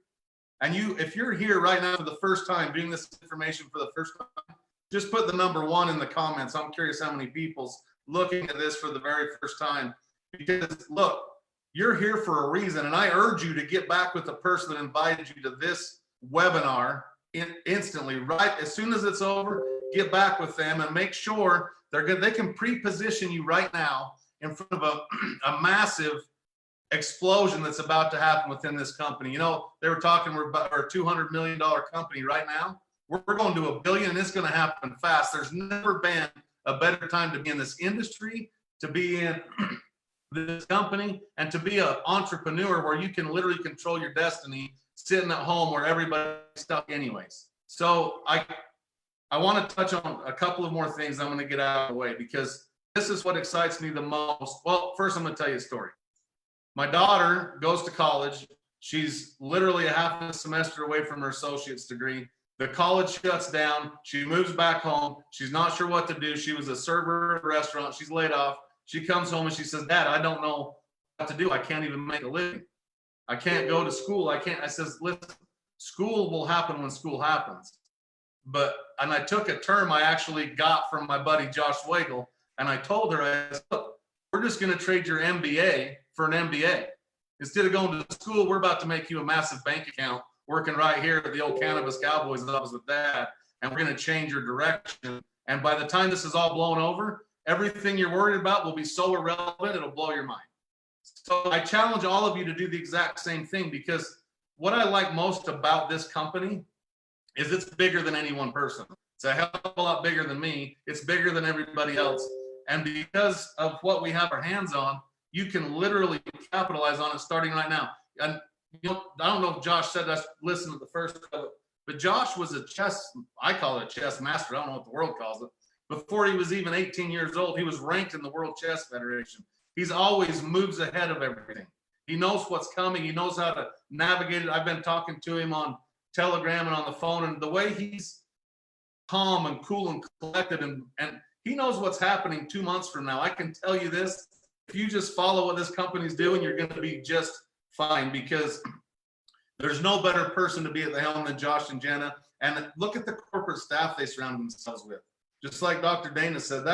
And if you're here right now for the first time, viewing this information for the first time, just put the number 1 in the comments. I'm curious how many people's looking at this for the very first time. Because look, you're here for a reason, and I urge you to get back with the person that invited you to this webinar instantly, right as soon as it's over. Get back with them and make sure they're good. They can pre-position you right now in front of a massive explosion that's about to happen within this company. You know, they were talking, we're a $200 million company right now. We're going to $1 billion, and it's going to happen fast. There's never been a better time to be in this industry, to be in this company, and to be an entrepreneur where you can literally control your destiny sitting at home where everybody's stuck anyways. So I want to touch on a couple of more things I'm going to get out of the way, because this is what excites me the most. Well, first I'm going to tell you a story. My daughter goes to college. She's literally a half a semester away from her associate's degree. The college shuts down. She moves back home. She's not sure what to do. She was a server at a restaurant. She's laid off. She comes home and she says, Dad, I don't know what to do. I can't even make a living. I can't go to school. I can't. I says, listen, school will happen when school happens. And I took a term I actually got from my buddy Josh Weigel, and I told her, I said, look, we're just going to trade your MBA for an MBA. Instead of going to school, we're about to make you a massive bank account working right here at the old Cannabis Cowboys office with Dad, and we're going to change your direction. And by the time this is all blown over, everything you're worried about will be so irrelevant, it'll blow your mind. So I challenge all of you to do the exact same thing, because what I like most about this company is it's bigger than any one person. It's a hell of a lot bigger than me. It's bigger than everybody else. And because of what we have our hands on, you can literally capitalize on it starting right now. And you know, I don't know if Josh said that, listen to the first of it, but Josh was a chess, I call it a chess master. I don't know what the world calls it. Before he was even 18 years old, he was ranked in the World Chess Federation. He's always moves ahead of everything. He knows what's coming. He knows how to navigate it. I've been talking to him on Telegram and on the phone, and the way he's calm and cool and collected, and he knows what's happening 2 months from now. I can tell you this, if you just follow what this company's doing, you're going to be just fine, because there's no better person to be at the helm than Josh and Jenna. And look at the corporate staff they surround themselves with. Just like Dr. Dana said,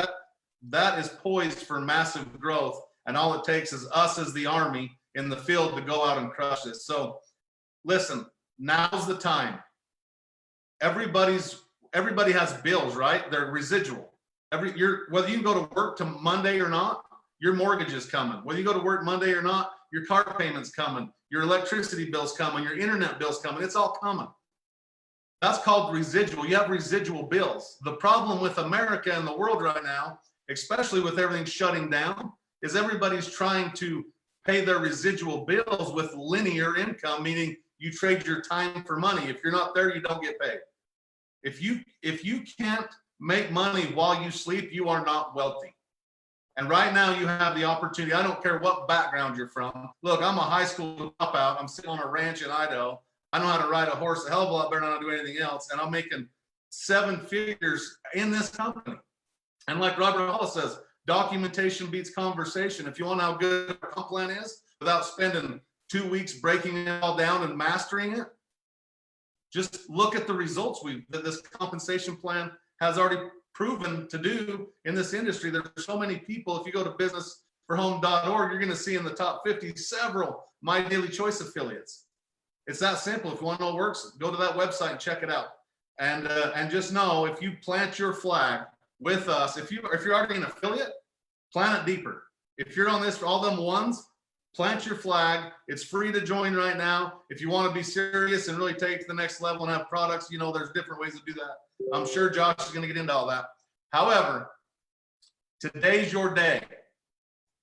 that is poised for massive growth, and all it takes is us as the Army in the field to go out and crush this. So listen, now's the time. Everybody has bills, right? They're residual. Whether you go to work to Monday or not, your mortgage is coming. Whether you go to work Monday or not, your car payment's coming, your electricity bill's coming, your internet bill's coming. It's all coming. That's called residual. You have residual bills. The problem with America and the world right now, especially with everything shutting down, is everybody's trying to pay their residual bills with linear income, meaning you trade your time for money. If you're not there, you don't get paid. If you can't make money while you sleep, you are not wealthy. And right now you have the opportunity. I don't care what background you're from. Look, I'm a high school dropout. I'm sitting on a ranch in Idaho. I know how to ride a horse a hell of a lot better than I do anything else. And I'm making 7 figures in this company. And like Robert Hollis says, documentation beats conversation. If you want to know how good our comp plan is without spending 2 weeks breaking it all down and mastering it, just look at the results that this compensation plan has already proven to do in this industry. There's so many people. If you go to businessforhome.org, you're going to see in the top 50 several My Daily Choice affiliates. It's that simple. If you want to know what works, go to that website and check it out. And just know, if you plant your flag with us, if you're already an affiliate, plant it deeper. If you're on this, all them ones, plant your flag. It's free to join right now. If you want to be serious and really take it to the next level and have products, you know, there's different ways to do that. I'm sure Josh is going to get into all that. However, today's your day.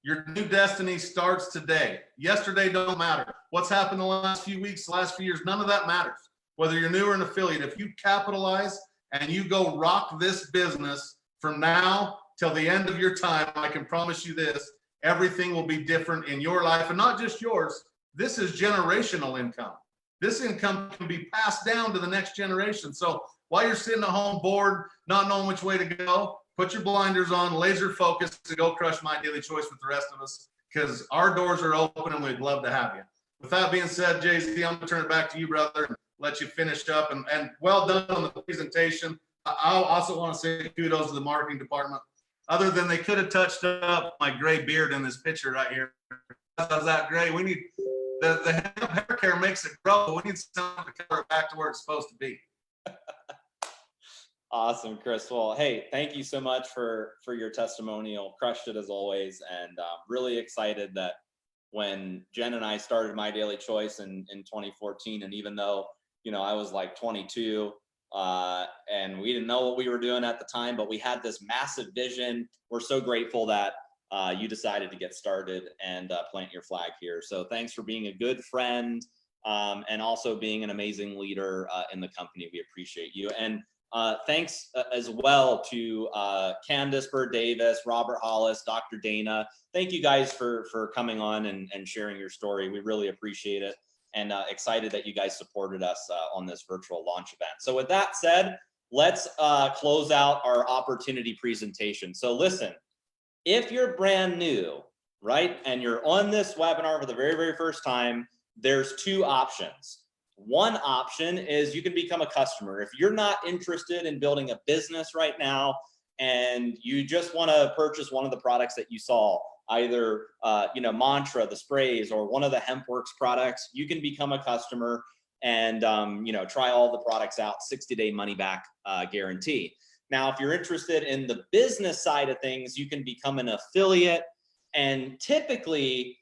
Your new destiny starts today. Yesterday don't matter. What's happened the last few weeks, the last few years, none of that matters. Whether you're new or an affiliate, if you capitalize and you go rock this business from now till the end of your time, I can promise you this, everything will be different in your life, and not just yours. This is generational income. This income can be passed down to the next generation. So while you're sitting at home bored, not knowing which way to go, put your blinders on, laser focus to go crush My Daily Choice with the rest of us, because our doors are open and we'd love to have you. With that being said, Jay-Z, I'm gonna turn it back to you, brother, and let you finish up. And well done on the presentation. I also want to say kudos to the marketing department. Other than they could have touched up my gray beard in this picture right here. How's that gray? We need the hair care makes it grow. We need something to color it back to where it's supposed to be. Awesome, Chris. Well, hey, thank you so much for your testimonial. Crushed it as always, and really excited that when Jen and I started My Daily Choice in 2014. And even though, you know, I was like 22 and we didn't know what we were doing at the time, but we had this massive vision. We're so grateful that you decided to get started and plant your flag here. So thanks for being a good friend and also being an amazing leader in the company. We appreciate you. And thanks as well to Candace Bird Davis, Robert Hollis, Dr. Dana. Thank you guys for coming on and sharing your story. We really appreciate it, and excited that you guys supported us on this virtual launch event. So with that said, let's close out our opportunity presentation. So listen, if you're brand new, right, and you're on this webinar for the very, very first time, there's two options. One option is you can become a customer. If you're not interested in building a business right now and you just want to purchase one of the products that you saw, either you know, Mantra, the sprays, or one of the HempWorks products, you can become a customer and you know, try all the products out, 60-day money back guarantee. Now, if you're interested in the business side of things, you can become an affiliate, and typically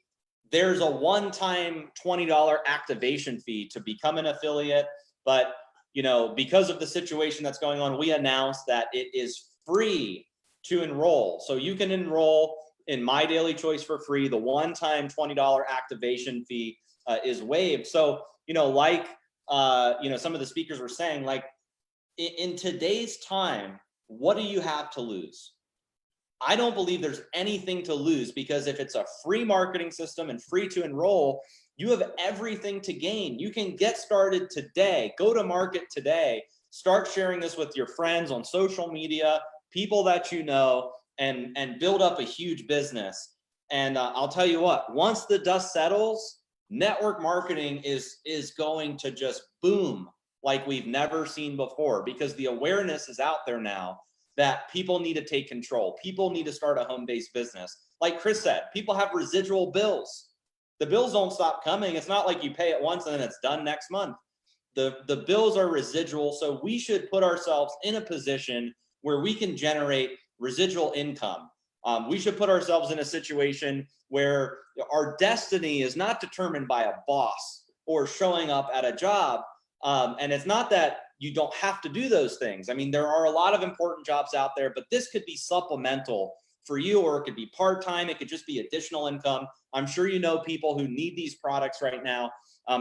there's a one-time $20 activation fee to become an affiliate. But you know, because of the situation that's going on, we announced that it is free to enroll. So you can enroll in My Daily Choice for free. The one-time $20 activation fee is waived. So, you know, like, you know, some of the speakers were saying, like, in today's time, what do you have to lose? I don't believe there's anything to lose, because if it's a free marketing system and free to enroll, you have everything to gain. You can get started today, go to market today, start sharing this with your friends on social media, people that you know, and build up a huge business. And I'll tell you what, once the dust settles, network marketing is going to just boom like we've never seen before, because the awareness is out there now that people need to take control. People need to start a home-based business. Like Chris said, people have residual bills. The bills don't stop coming. It's not like you pay it once and then it's done next month. The bills are residual, so we should put ourselves in a position where we can generate residual income. We should put ourselves in a situation where our destiny is not determined by a boss or showing up at a job. And it's not that you don't have to do those things. I mean, there are a lot of important jobs out there, but this could be supplemental for you, or it could be part-time. It could just be additional income. I'm sure you know people who need these products right now.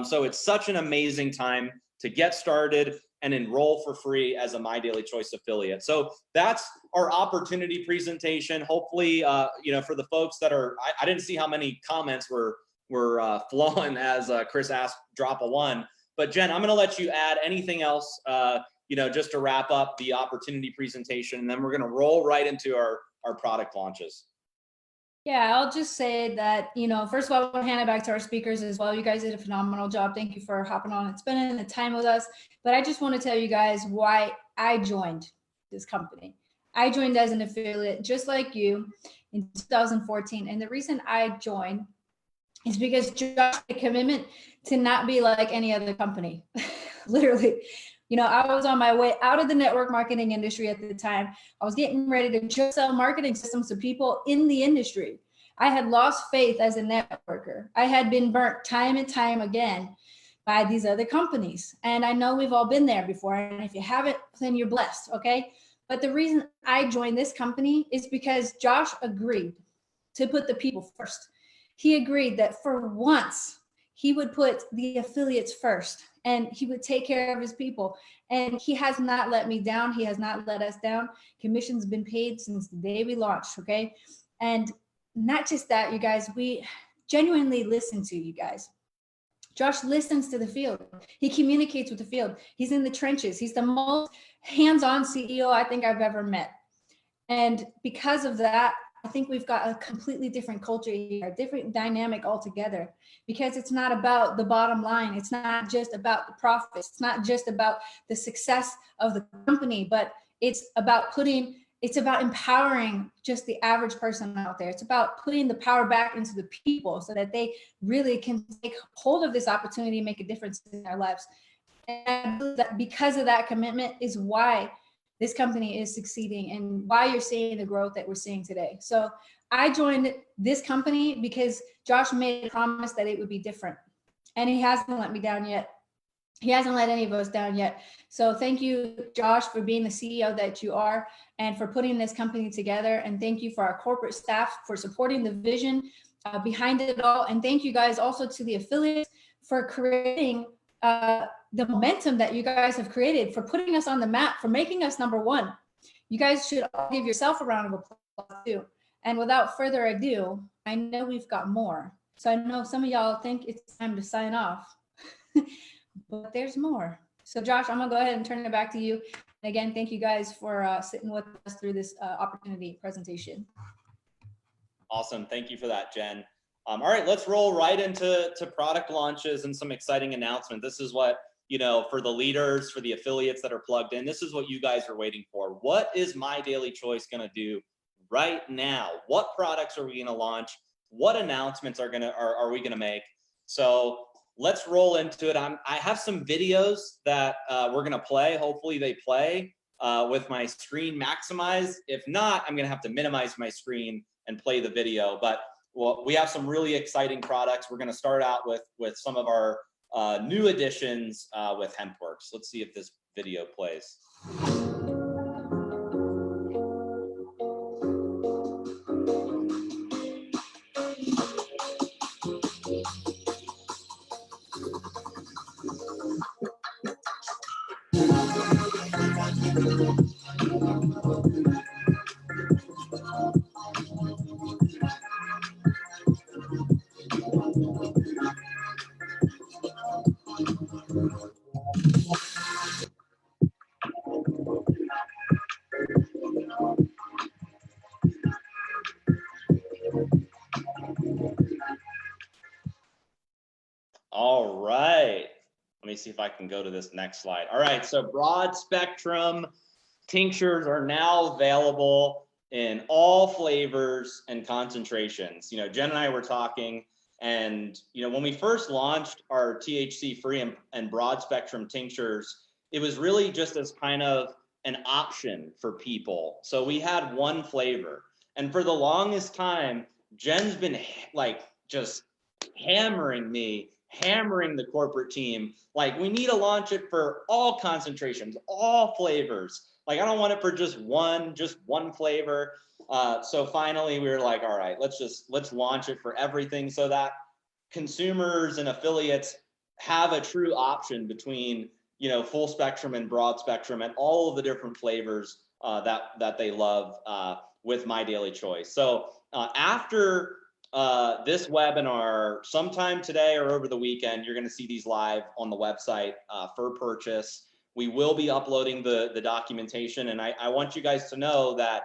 So it's such an amazing time to get started and enroll for free as a My Daily Choice affiliate. So that's our opportunity presentation. Hopefully, you know, for the folks that are, I didn't see how many comments were flowing as Chris asked, drop a one. But Jen, I'm going to let you add anything else, you know, just to wrap up the opportunity presentation, and then we're going to roll right into our product launches. Yeah, I'll just say that, you know, first of all, I want to hand it back to our speakers as well. You guys did a phenomenal job. Thank you for hopping on and spending the time with us. But I just want to tell you guys why I joined this company. I joined as an affiliate, just like you, in 2014. And the reason I joined is because Josh had a commitment to not be like any other company. Literally, you know, I was on my way out of the network marketing industry at the time. I was getting ready to just sell marketing systems to people in the industry. I had lost faith as a networker. I had been burnt time and time again by these other companies. And I know we've all been there before. And if you haven't, then you're blessed, okay? But the reason I joined this company is because Josh agreed to put the people first. He agreed that for once, he would put the affiliates first, and he would take care of his people. And he has not let me down. He has not let us down. Commission's been paid since the day we launched, okay? And not just that, you guys, we genuinely listen to you guys. Josh listens to the field. He communicates with the field. He's in the trenches. He's the most hands-on CEO I think I've ever met. And because of that, I think we've got a completely different culture here, a different dynamic altogether, because it's not about the bottom line. It's not just about the profits. It's not just about the success of the company, but it's about empowering just the average person out there. It's about putting the power back into the people so that they really can take hold of this opportunity and make a difference in their lives. And I believe that because of that commitment is why this company is succeeding and why you're seeing the growth that we're seeing today. So I joined this company because Josh made a promise that it would be different. And he hasn't let me down yet. He hasn't let any of us down yet. So thank you, Josh, for being the CEO that you are and for putting this company together. And thank you for our corporate staff for supporting the vision behind it all. And thank you guys also to the affiliates for creating the momentum that you guys have created, for putting us on the map, for making us #1. You guys should all give yourself a round of applause too. And without further ado, I know we've got more. So I know some of y'all think it's time to sign off, but there's more. So Josh, I'm gonna go ahead and turn it back to you. And again, thank you guys for sitting with us through this opportunity presentation. Awesome, thank you for that, Jen. All right, let's roll right into product launches and some exciting announcements. This is what, you know, for the leaders, for the affiliates that are plugged in, this is what you guys are waiting for. What is My Daily Choice gonna do right now? What products are we gonna launch? What announcements are we gonna make? So let's roll into it. I have some videos that we're gonna play. Hopefully they play with my screen maximized. If not, I'm gonna have to minimize my screen and play the video. But well, we have some really exciting products. We're gonna start out with some of our new additions with HempWorks. Let's see if this video plays. All right, let me see if I can go to this next slide. All right, so broad spectrum tinctures are now available in all flavors and concentrations. You know, Jen and I were talking, and you know, when we first launched our THC free and broad spectrum tinctures, it was really just as kind of an option for people. So we had one flavor, and for the longest time, Jen's been like just hammering the corporate team, like, we need to launch it for all concentrations, all flavors. Like, I don't want it for just one flavor. So finally we were like, all right, let's launch it for everything so that consumers and affiliates have a true option between, you know, full spectrum and broad spectrum and all of the different flavors that they love with My Daily Choice. So after this webinar, sometime today or over the weekend, you're going to see these live on the website for purchase. We will be uploading the documentation, and I want you guys to know that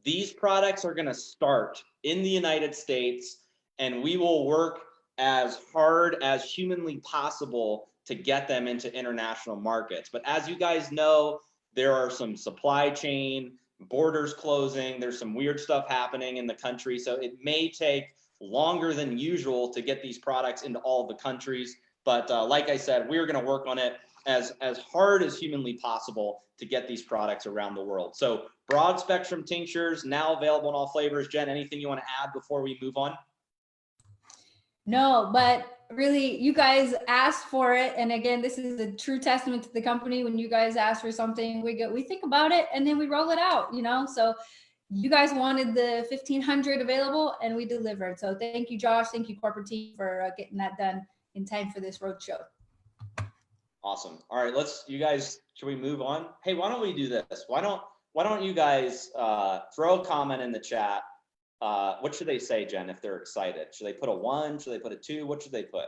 these products are going to start in the United States, and we will work as hard as humanly possible to get them into international markets. But as you guys know, there are some supply chain, borders closing, there's some weird stuff happening in the country, so it may take longer than usual to get these products into all the countries. But like I said, we're going to work on it as hard as humanly possible to get these products around the world. So broad spectrum tinctures now available in all flavors. Jen, anything you want to add before we move on? No, but really, you guys asked for it. And again, this is a true testament to the company. When you guys ask for something, we think about it and then we roll it out, you know? So you guys wanted the 1500 available and we delivered. So thank you, Josh. Thank you, corporate team, for getting that done in time for this roadshow. Awesome. All right, you guys, should we move on? Hey, why don't we do this? Why don't you guys throw a comment in the chat? What should they say, Jen, if they're excited? Should they put a 1? Should they put a 2? What should they put?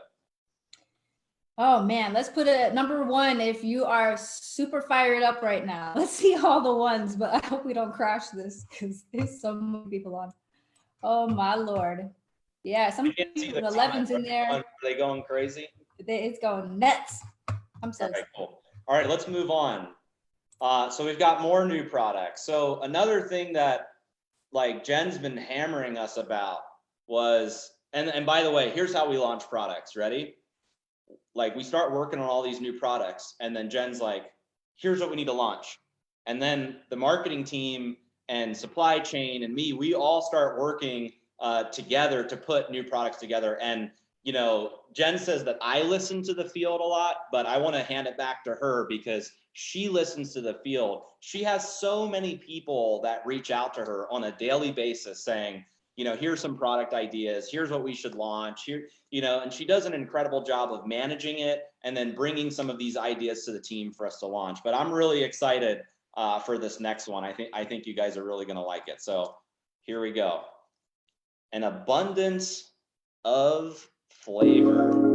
Oh man, let's put a number 1 if you are super fired up right now. Let's see all the ones, but I hope we don't crash this because there's so many people on. Oh my Lord. Yeah, some people with 11s in there. Are they going crazy? It's going nuts. I'm so excited. Cool. All right, let's move on. So we've got more new products. So another thing that like Jen's been hammering us about was, and by the way, here's how we launch products. Ready? Like, we start working on all these new products, and then Jen's like, here's what we need to launch. And then the marketing team and supply chain and me, we all start working together to put new products together. And, you know, Jen says that I listen to the field a lot, but I want to hand it back to her because she listens to the field. She has so many people that reach out to her on a daily basis saying, you know, here's some product ideas, here's what we should launch here, you know, and she does an incredible job of managing it and then bringing some of these ideas to the team for us to launch. But I'm really excited for this next one. I think you guys are really going to like it. So here we go. An abundance of flavor.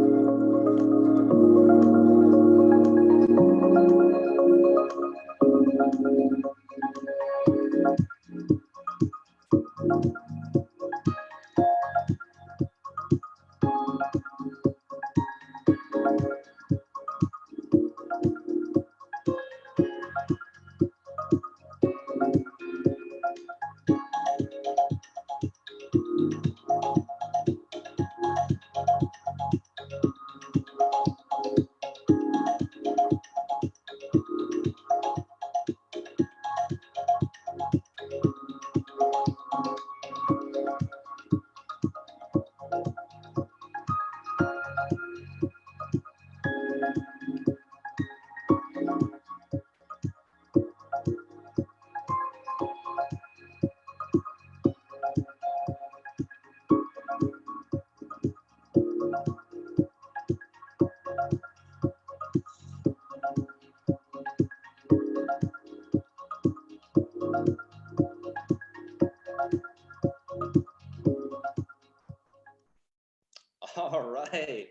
All right.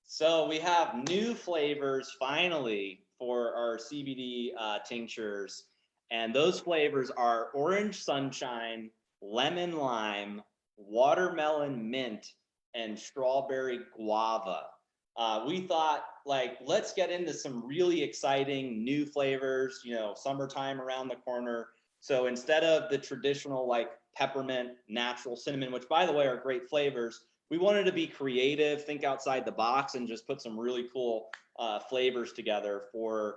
So we have new flavors finally for our CBD tinctures. And those flavors are orange sunshine, lemon lime, watermelon mint, and strawberry guava. We thought, like, let's get into some really exciting new flavors, you know, summertime around the corner. So instead of the traditional like peppermint, natural cinnamon, which by the way are great flavors, we wanted to be creative, think outside the box, and just put some really cool flavors together for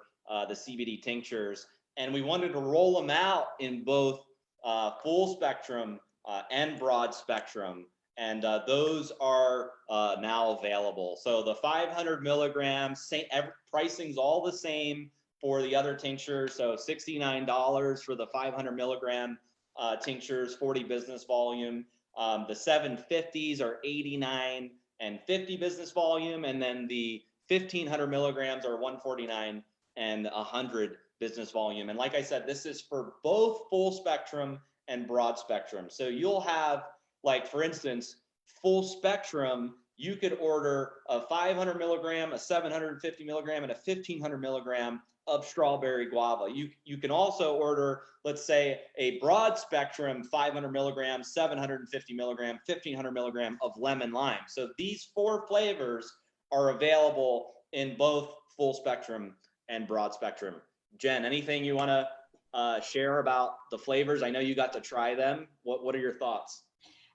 the CBD tinctures. And we wanted to roll them out in both full spectrum and broad spectrum. And those are now available. So the 500 milligrams, pricing's all the same for the other tinctures. So $69 for the 500 milligram tinctures, 40 business volume. The 750s are 89 and 50 business volume, and then the 1500 milligrams are 149 and 100 business volume. And like I said, this is for both full spectrum and broad spectrum. So you'll have, like, for instance, full spectrum, you could order a 500 milligram, a 750 milligram, and a 1500 milligram of strawberry guava. You can also order, let's say, a broad spectrum 500 milligrams, 750 milligram, 1500 milligram of lemon lime. So these 4 flavors are available in both full spectrum and broad spectrum. Jen, anything you want to share about the flavors? I know you got to try them. What are your thoughts?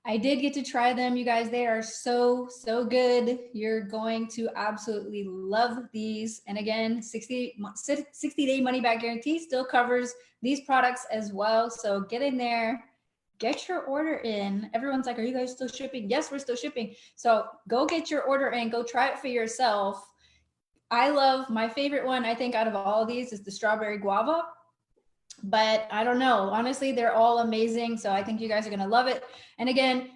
I did get to try them, you guys. They are so good. You're going to absolutely love these. And again, 60-day money back guarantee still covers these products as well. So get in there, get your order in. Everyone's like, are you guys still shipping? Yes, we're still shipping. So go get your order in, go try it for yourself. I love, my favorite one, I think, out of all of these is the strawberry guava. But I don't know, honestly, they're all amazing. So I think you guys are going to love it. And again,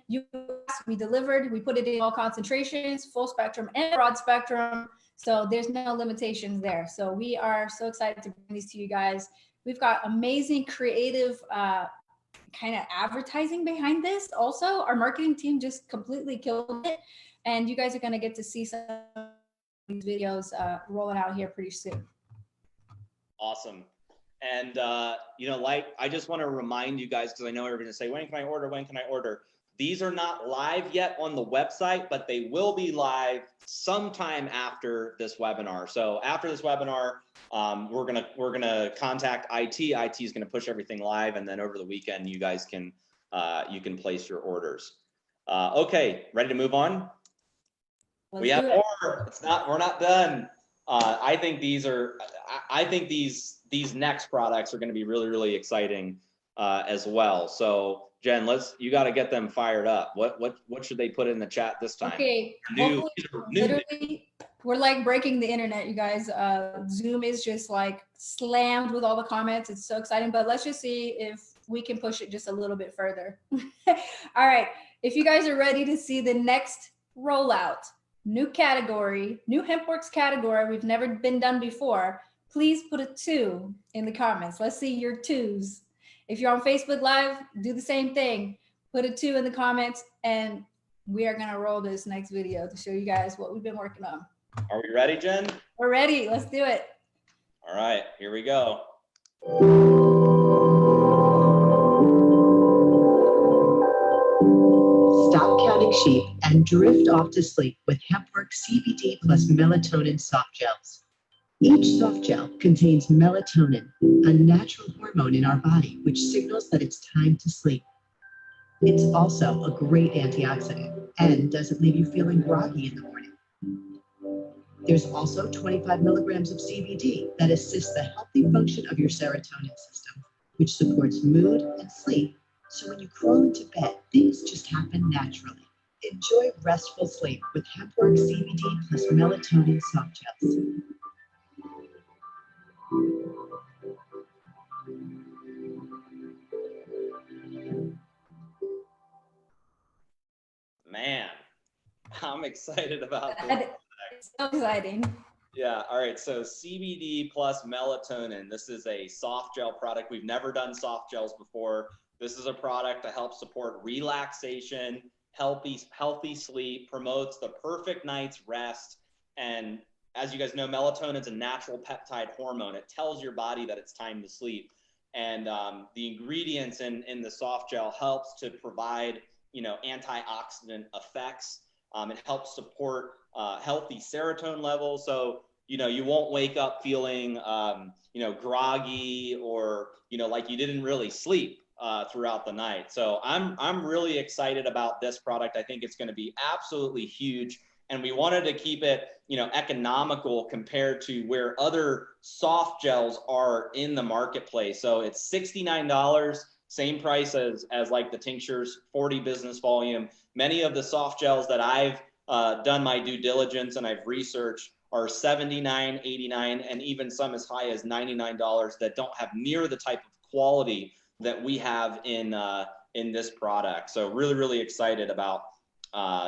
we delivered, we put it in all concentrations, full spectrum and broad spectrum. So there's no limitations there. So we are so excited to bring these to you guys. We've got amazing creative kind of advertising behind this. Also, our marketing team just completely killed it. And you guys are going to get to see some of these videos rolling out here pretty soon. Awesome. And, you know, like, I just want to remind you guys, because I know everybody's going to say, when can I order? When can I order? These are not live yet on the website, but they will be live sometime after this webinar. So after this webinar, we're gonna contact IT. IT is gonna push everything live, and then over the weekend, you guys can you can place your orders. Okay, ready to move on? We have more. We're not done. I think these next products are going to be really, really exciting as well. So Jen, you got to get them fired up. What should they put in the chat this time? Okay, New. literally, we're like breaking the internet, you guys. Zoom is just like slammed with all the comments. It's so exciting, but let's just see if we can push it just a little bit further. All right, if you guys are ready to see the next rollout, new category, new HempWorks category, we've never been done before, please put a 2 in the comments. Let's see your 2s. If you're on Facebook Live, do the same thing. Put a 2 in the comments, and we are gonna roll this next video to show you guys what we've been working on. Are we ready, Jen? We're ready, let's do it. All right, here we go. Stop counting sheep and drift off to sleep with HempWorks CBD plus melatonin soft gels. Each soft gel contains melatonin, a natural hormone in our body which signals that it's time to sleep. It's also a great antioxidant and doesn't leave you feeling groggy in the morning. There's also 25 milligrams of CBD that assists the healthy function of your serotonin system, which supports mood and sleep. So when you crawl into bed, things just happen naturally. Enjoy restful sleep with HempWorks CBD plus melatonin soft gels. Man, I'm excited about this. It's so exciting. Yeah, all right, so CBD plus melatonin. This is a soft gel product. We've never done soft gels before. This is a product to help support relaxation, healthy sleep, promotes the perfect night's rest. And as you guys know, melatonin is a natural peptide hormone. It tells your body that it's time to sleep. And the ingredients in the soft gel helps to provide, antioxidant effects. It helps support healthy serotonin levels. So, you won't wake up feeling, groggy or, like you didn't really sleep throughout the night. So I'm really excited about this product. I think it's going to be absolutely huge. And we wanted to keep it, economical compared to where other soft gels are in the marketplace. So it's $69, same price as like the tinctures, 40 business volume. Many of the soft gels that I've done my due diligence and I've researched are $79, $89, and even some as high as $99 that don't have near the type of quality that we have in this product. So really, really excited about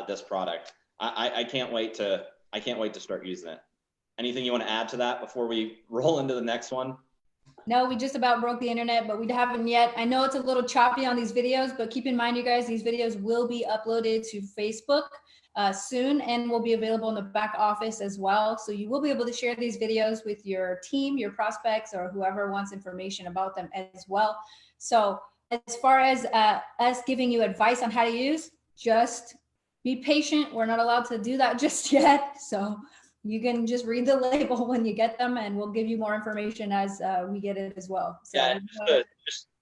this product. I can't wait to start using it. Anything you want to add to that before we roll into the next one? No, we just about broke the internet, but we haven't yet. I know it's a little choppy on these videos, but keep in mind, you guys, these videos will be uploaded to Facebook soon and will be available in the back office as well. So you will be able to share these videos with your team, your prospects, or whoever wants information about them as well. So as far as us giving you advice on how to use, just be patient. We're not allowed to do that just yet. So you can just read the label when you get them, and we'll give you more information as we get it as well. So, yeah,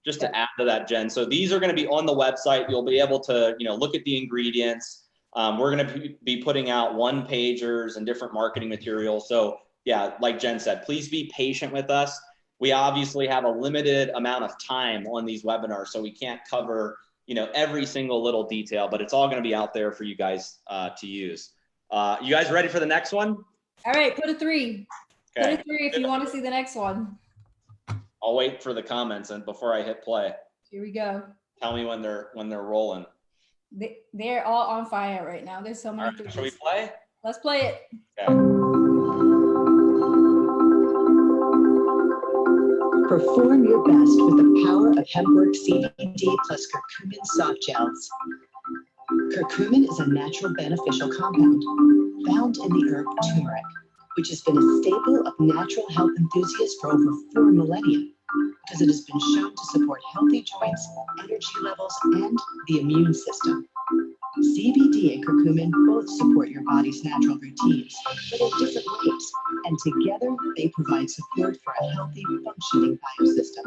just to add to that, Jen. So these are going to be on the website. You'll be able to, look at the ingredients. We're going to be putting out one-pagers and different marketing materials. So yeah, like Jen said, please be patient with us. We obviously have a limited amount of time on these webinars, so we can't cover, every single little detail, but it's all going to be out there for you guys to use. You guys ready for the next one? All right, put a 3. Okay. Put a 3 if you want to see the next one. I'll wait for the comments and before I hit play. Here we go. Tell me when they're rolling. They're all on fire right now. There's so many. All right, shall we play? Let's play it. Okay. Perform your best with the power of HempWorks CBD plus curcumin soft gels. Curcumin is a natural beneficial compound found in the herb turmeric, which has been a staple of natural health enthusiasts for over 4 millennia because it has been shown to support healthy joints, energy levels, and the immune system. CBD and curcumin both support your body's natural routines, but in different ways, and together they provide support for a healthy, functioning biosystem.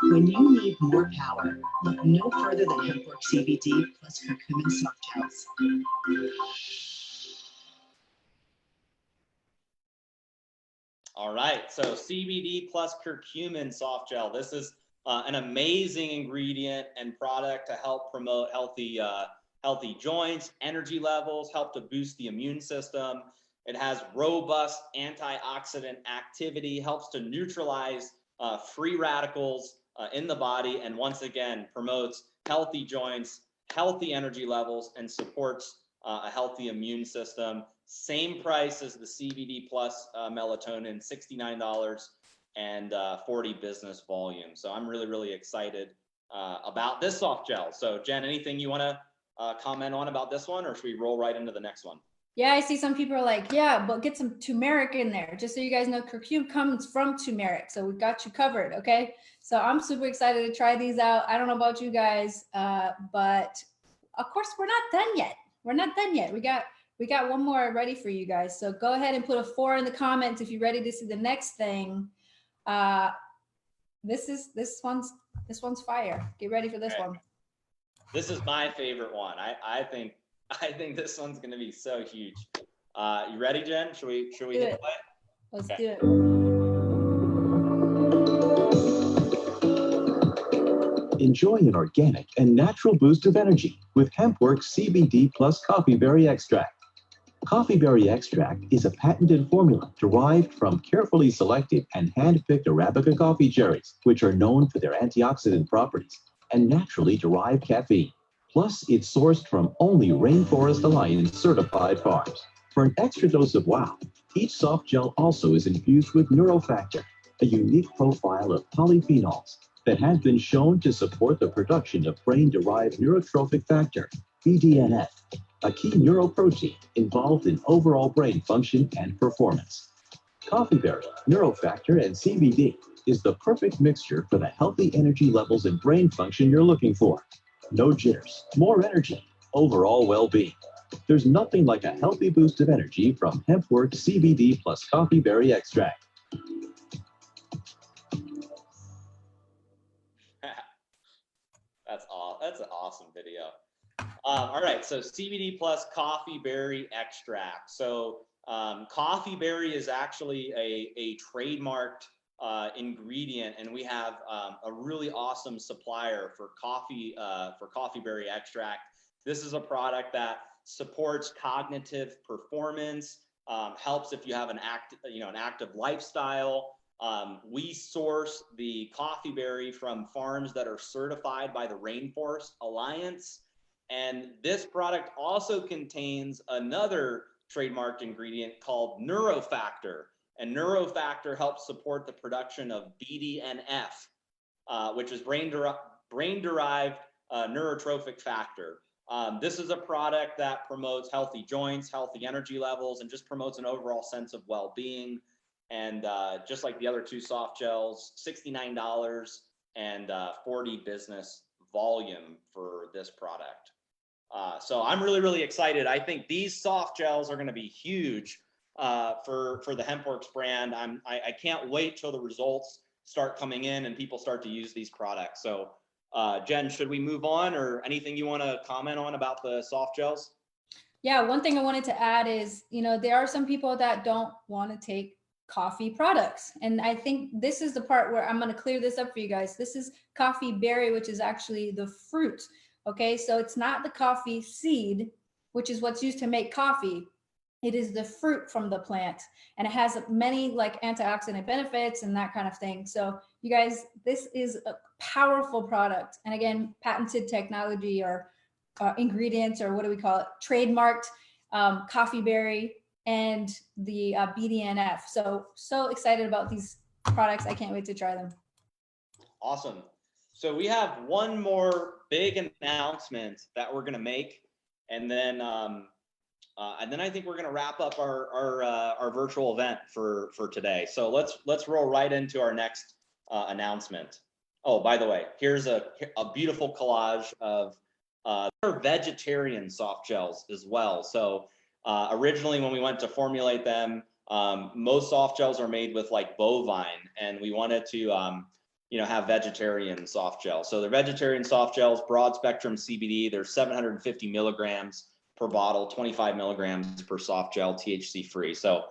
When you need more power, look no further than HempWorks CBD plus curcumin soft gels. All right, so CBD plus curcumin soft gel. This is an amazing ingredient and product to help promote healthy joints, energy levels, help to boost the immune system. It has robust antioxidant activity, helps to neutralize free radicals in the body, and once again, promotes healthy joints, healthy energy levels, and supports a healthy immune system. Same price as the CBD plus melatonin, $69 and 40 business volume. So I'm really, really excited about this soft gel. So Jen, anything you want to comment on about this one, or should we roll right into the next one? Yeah, I see some people are like, yeah, but get some turmeric in there. Just so you guys know, curcumin comes from turmeric. So we got you covered, okay? So I'm super excited to try these out. I don't know about you guys, but of course we're not done yet. We're not done yet. We got one more ready for you guys. So go ahead and put a 4 in the comments if you're ready to see the next thing. This one's fire. Get ready for this one. This is my favorite one. I think this one's going to be so huge. You ready, Jen? Should we hit play? Let's Okay. do it. Enjoy an organic and natural boost of energy with HempWorks CBD plus coffee berry extract. Coffee berry extract is a patented formula derived from carefully selected and hand-picked Arabica coffee cherries, which are known for their antioxidant properties and naturally derived caffeine. Plus, it's sourced from only Rainforest Alliance certified farms. For an extra dose of wow, each soft gel also is infused with neurofactor, a unique profile of polyphenols that has been shown to support the production of brain-derived neurotrophic factor, BDNF, a key neuroprotein involved in overall brain function and performance. Coffee berry, neurofactor, and CBD is the perfect mixture for the healthy energy levels and brain function you're looking for. No jitters, more energy, overall well-being. There's nothing like a healthy boost of energy from HempWorks CBD plus coffee berry extract. That's an awesome video. All right, so CBD plus coffee berry extract. So coffee berry is actually a trademarked ingredient, and we have a really awesome supplier for coffee berry extract. This is a product that supports cognitive performance, helps if you have an active lifestyle. We source the coffee berry from farms that are certified by the Rainforest Alliance. And this product also contains another trademarked ingredient called neurofactor. And neurofactor helps support the production of BDNF, which is brain-derived neurotrophic factor. This is a product that promotes healthy joints, healthy energy levels, and just promotes an overall sense of well-being. And just like the other two soft gels, $69 and 40 business volume for this product. So I'm really, really excited. I think these soft gels are going to be huge for the HempWorks brand. I can't wait till the results start coming in and people start to use these products. So Jen, should we move on, or anything you want to comment on about the soft gels? Yeah, one thing I wanted to add is, there are some people that don't want to take coffee products. And I think this is the part where I'm going to clear this up for you guys. This is coffee berry, which is actually the fruit. Okay, so it's not the coffee seed, which is what's used to make coffee. It is the fruit from the plant, and it has many like antioxidant benefits and that kind of thing. So you guys, this is a powerful product. And again, patented technology or ingredients, or what do we call it? Trademarked coffee berry and the BDNF. So excited about these products. I can't wait to try them. Awesome. So we have one more big announcement that we're going to make, and then I think we're going to wrap up our virtual event for today. So let's roll right into our next announcement. Oh, by the way, here's a beautiful collage of vegetarian soft gels as well. So originally, when we went to formulate them, most soft gels are made with like bovine, and we wanted to have vegetarian soft gels. So they're vegetarian soft gels, broad spectrum CBD. They're 750 milligrams per bottle, 25 milligrams per soft gel, THC free. So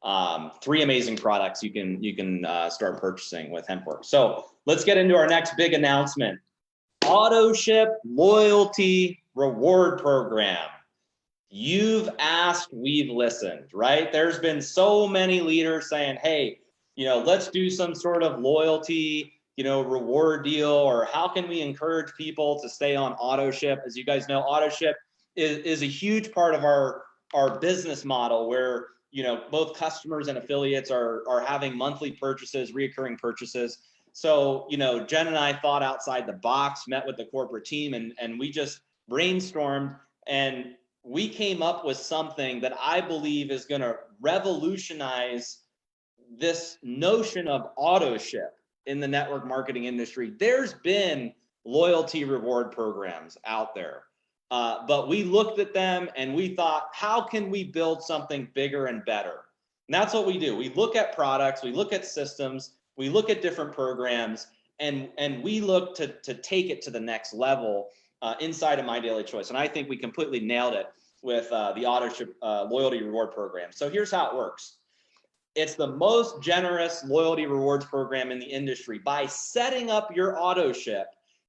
3 amazing products you can start purchasing with HempWorks. So let's get into our next big announcement. AutoShip Loyalty Reward Program. You've asked, we've listened, right? There's been so many leaders saying, hey, let's do some sort of loyalty, reward deal, or how can we encourage people to stay on AutoShip? As you guys know, AutoShip is a huge part of our business model where, both customers and affiliates are having monthly purchases, reoccurring purchases. So, Jen and I thought outside the box, met with the corporate team, and we just brainstormed, and we came up with something that I believe is going to revolutionize this notion of AutoShip in the network marketing industry. There's been loyalty reward programs out there, but we looked at them and we thought, how can we build something bigger and better? And that's what we do. We look at products, we look at systems, we look at different programs, and we look to take it to the next level inside of My Daily Choice. And I think we completely nailed it with the AutoShip loyalty reward program. So here's how it works. It's the most generous loyalty rewards program in the industry. By setting up your AutoShip,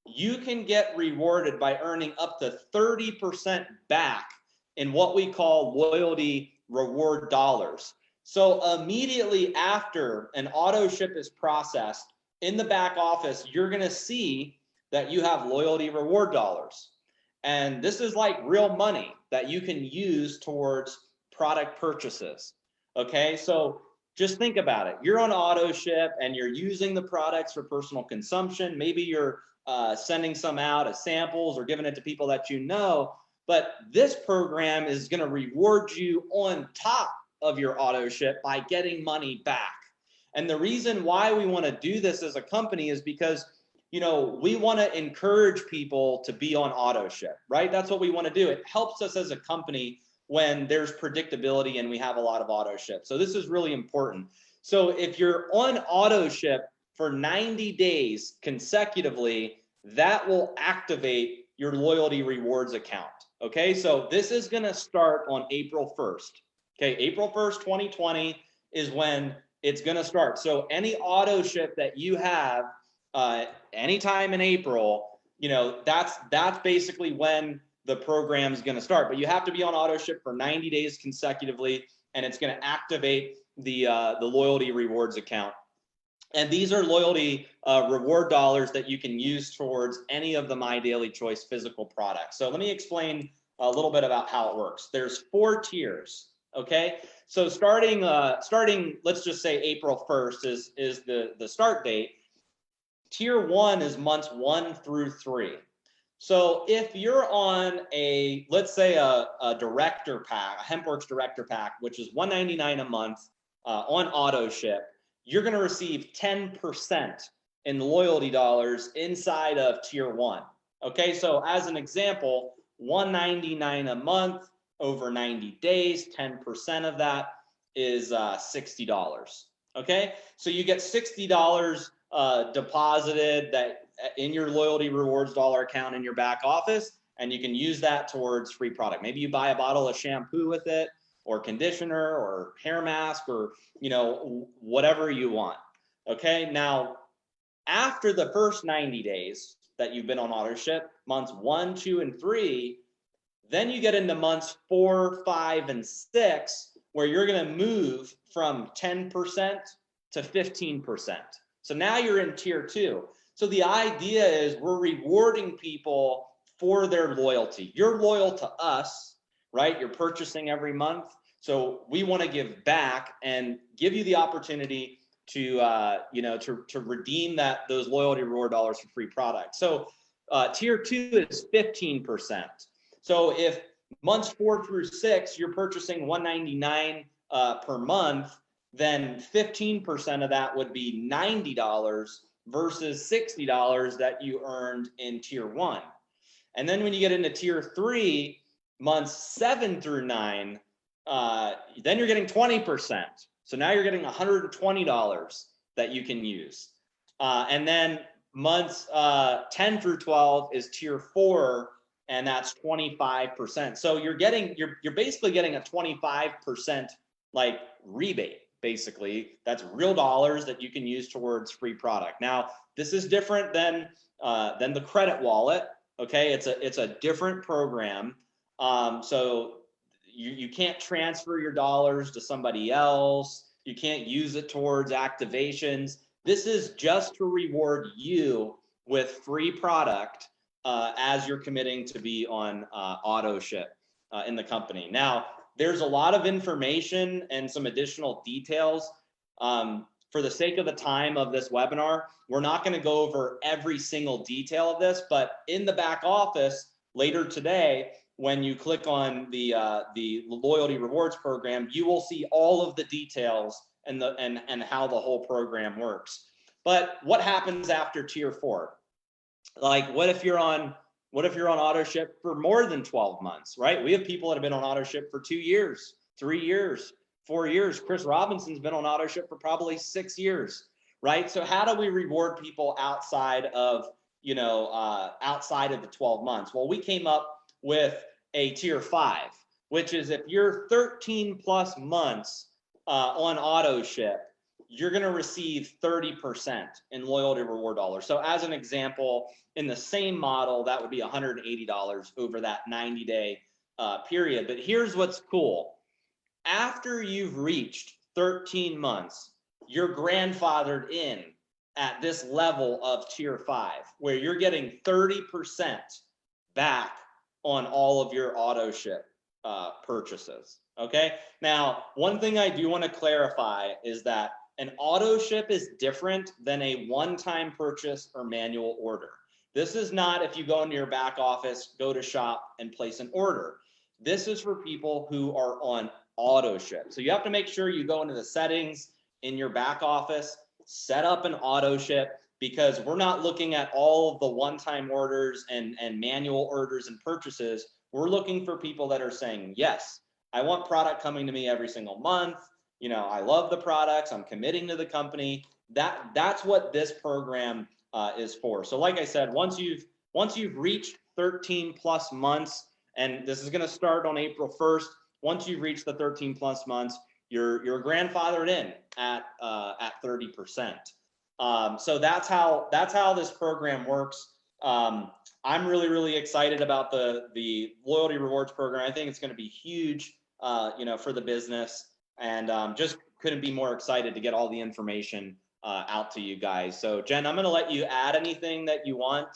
you can get rewarded by earning up to 30% back in what we call loyalty reward dollars. So immediately after an AutoShip is processed in the back office, you're going to see that you have loyalty reward dollars. And this is like real money that you can use towards product purchases. Okay, so just think about it. You're on AutoShip and you're using the products for personal consumption. Maybe you're sending some out as samples or giving it to people that you know. But this program is going to reward you on top of your AutoShip by getting money back. And the reason why we want to do this as a company is because we want to encourage people to be on AutoShip, right? That's what we want to do. It helps us as a company when there's predictability and we have a lot of AutoShip. So this is really important. So if you're on AutoShip for 90 days consecutively, that will activate your loyalty rewards account. Okay, so this is going to start on April 1st. Okay, April 1st, 2020 is when it's going to start. So any AutoShip that you have anytime in April, that's basically when the program is going to start. But you have to be on AutoShip for 90 days consecutively, and it's going to activate the loyalty rewards account. And these are loyalty reward dollars that you can use towards any of the My Daily Choice physical products. So let me explain a little bit about how it works. There's 4 tiers. Okay, so starting, let's just say April 1st is the start date. Tier 1 is months 1 through 3. So if you're on let's say a director pack, a HempWorks director pack, which is $199 a month on AutoShip, you're going to receive 10% in loyalty dollars inside of tier 1. Okay, so as an example, $199 a month over 90 days, 10% of that is $60. Okay, so you get $60 deposited that in your loyalty rewards dollar account in your back office, and you can use that towards free product. Maybe you buy a bottle of shampoo with it, or conditioner, or hair mask, or whatever you want. Okay, now after the first 90 days that you've been on AutoShip, months 1, 2, and 3, then you get into months 4, 5, and 6, where you're going to move from 10% to 15%. So now you're in tier 2. So the idea is we're rewarding people for their loyalty. You're loyal to us, right? You're purchasing every month. So we want to give back and give you the opportunity to, to redeem those loyalty reward dollars for free products. So tier 2 is 15%. So if months 4 through 6, you're purchasing $199 per month, then 15% of that would be $90 versus $60 that you earned in tier 1. And then when you get into tier 3, months 7 through 9, then you're getting 20%. So now you're getting $120 that you can use. And then months 10 through 12 is tier 4, and that's 25%. So you're basically getting a 25% like rebate. Basically, that's real dollars that you can use towards free product. Now, this is different than the credit wallet. Okay, it's a different program. So you can't transfer your dollars to somebody else. You can't use it towards activations. This is just to reward you with free product as you're committing to be on auto ship in the company. Now, there's a lot of information and some additional details. For the sake of the time of this webinar, we're not going to go over every single detail of this, but in the back office later today, when you click on the loyalty rewards program, you will see all of the details and how the whole program works. But what happens after tier 4? Like, what if you're on auto ship for more than 12 months, right? We have people that have been on auto ship for 2 years, 3 years, 4 years. Chris Robinson's been on auto ship for probably 6 years, right? So how do we reward people outside of, outside of the 12 months? Well, we came up with a tier 5, which is if you're 13 plus months on auto ship, you're going to receive 30% in loyalty reward dollars. So as an example, in the same model, that would be $180 over that 90-day period. But here's what's cool. After you've reached 13 months, you're grandfathered in at this level of tier 5, where you're getting 30% back on all of your auto ship purchases. Okay. Now, one thing I do want to clarify is that an auto ship is different than a one-time purchase or manual order. This is not if you go into your back office, go to shop and place an order. This is for people who are on auto ship. So you have to make sure you go into the settings in your back office, set up an auto ship, because we're not looking at all of the one-time orders and manual orders and purchases. We're looking for people that are saying, yes, I want product coming to me every single month. I love the products. I'm committing to the company. That's what this program is for. So like I said, once you've reached 13 plus months, and this is going to start on April 1st, once you've reached the 13 plus months, you're grandfathered in at 30%. So that's how this program works. I'm really, really excited about the loyalty rewards program. I think it's going to be huge, for the business, and just couldn't be more excited to get all the information out to you guys. So Jen, I'm going to let you add anything that you want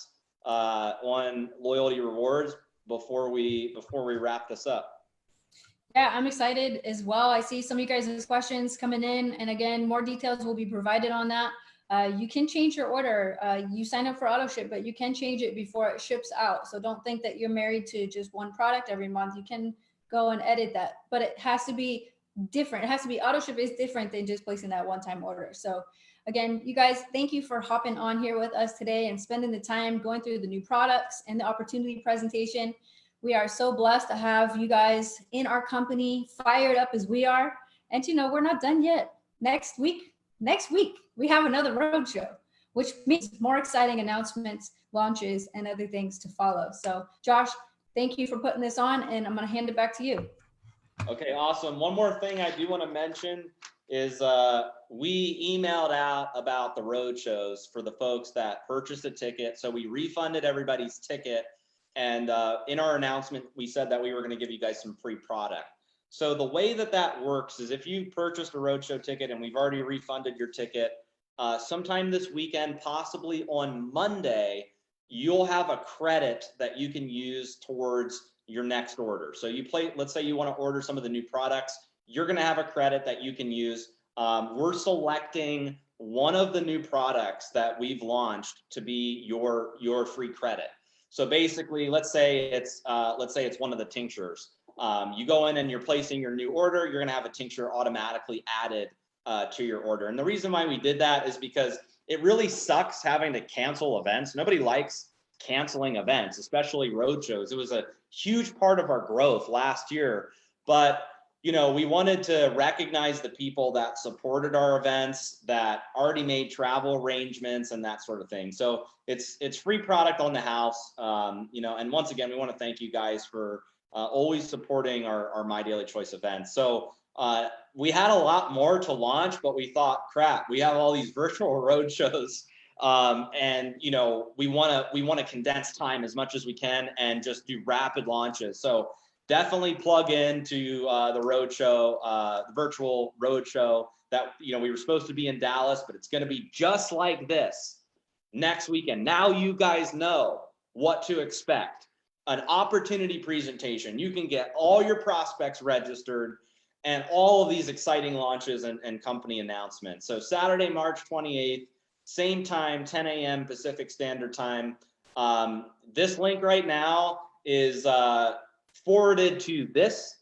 on loyalty rewards before we wrap this up. Yeah, I'm excited as well. I see some of you guys' questions coming in, and again, more details will be provided on that. You can change your order. You sign up for auto ship, but you can change it before it ships out. So don't think that you're married to just one product every month. You can go and edit that, but it has to be different. It has to be auto ship is different than just placing that one-time order. So again, you guys, thank you for hopping on here with us today and spending the time going through the new products and the opportunity presentation. We are so blessed to have you guys in our company, fired up as we are. And we're not done yet. Next week, we have another roadshow, which means more exciting announcements, launches, and other things to follow. So Josh, thank you for putting this on, and I'm going to hand it back to you. Okay, awesome. One more thing I do want to mention is we emailed out about the road shows for the folks that purchased a ticket. So we refunded everybody's ticket. And in our announcement, we said that we were going to give you guys some free product. So the way that works is if you purchased a roadshow ticket and we've already refunded your ticket, sometime this weekend, possibly on Monday, you'll have a credit that you can use towards your next order. So let's say you want to order some of the new products, you're going to have a credit that you can use. We're selecting one of the new products that we've launched to be your free credit. So basically, let's say it's one of the tinctures. You go in and you're placing your new order, you're going to have a tincture automatically added to your order. And the reason why we did that is because it really sucks having to cancel events. Nobody likes canceling events, especially road shows. It was a huge part of our growth last year, but we wanted to recognize the people that supported our events, that already made travel arrangements and that sort of thing. So it's free product on the house, and once again, we want to thank you guys for always supporting our My Daily Choice events. So we had a lot more to launch, but we thought, crap, we have all these virtual road shows. And you know, we want to condense time as much as we can and just do rapid launches. So definitely plug into the roadshow, the virtual roadshow that, you know, we were supposed to be in Dallas, but it's going to be just like this next weekend. Now you guys know what to expect. An opportunity presentation. You can get all your prospects registered and all of these exciting launches and company announcements. So Saturday, March 28th, same time, 10 a.m. Pacific Standard Time. This link right now is forwarded to this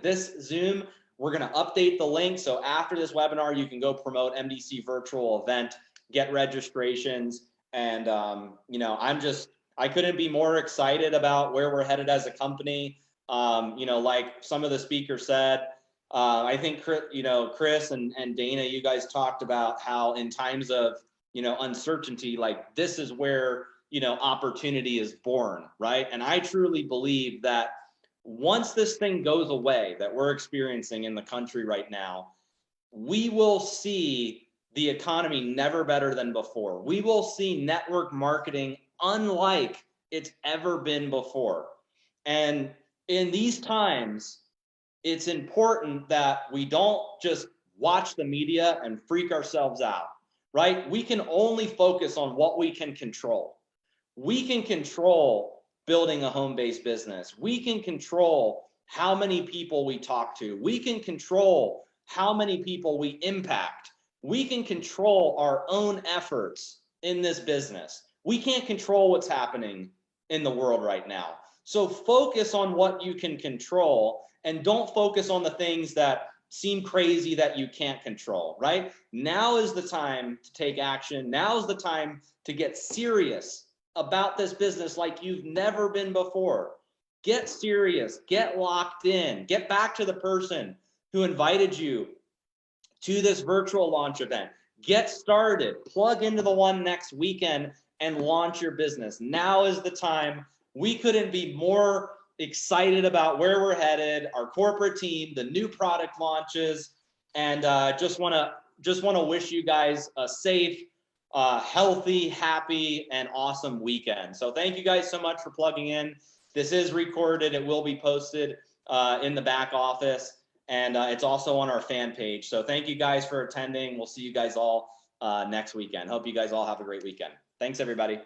this Zoom. We're going to update the link. So after this webinar, you can go promote MDC virtual event, get registrations. And, you know, I couldn't be more excited about where we're headed as a company. You know, like some of the speakers said, I think, you know, Chris and Dana, you guys talked about how in times of, you know, uncertainty, like this is where, you know, opportunity is born, right? And I truly believe that once this thing goes away that we're experiencing in the country right now, we will see the economy never better than before. We will see network marketing unlike it's ever been before. And in these times, it's important that we don't just watch the media and freak ourselves out, right? We can only focus on what we can control. We can control building a home-based business. We can control how many people we talk to. We can control how many people we impact. We can control our own efforts in this business. We can't control what's happening in the world right now. So focus on what you can control and don't focus on the things that seem crazy that you can't control, right? Now is the time to take action. Now is the time to get serious about this business like you've never been before. Get serious, get locked in, get back to the person who invited you to this virtual launch event. Get started, plug into the one next weekend and launch your business. Now is the time. We couldn't be more excited about where we're headed, our corporate team, the new product launches, and just want to wish you guys a safe, healthy, happy, and awesome weekend. So thank you guys so much for plugging in. This is recorded. It will be posted in the back office, and it's also on our fan page. So thank you guys for attending. We'll see you guys all next weekend. Hope you guys all have a great weekend. Thanks, everybody.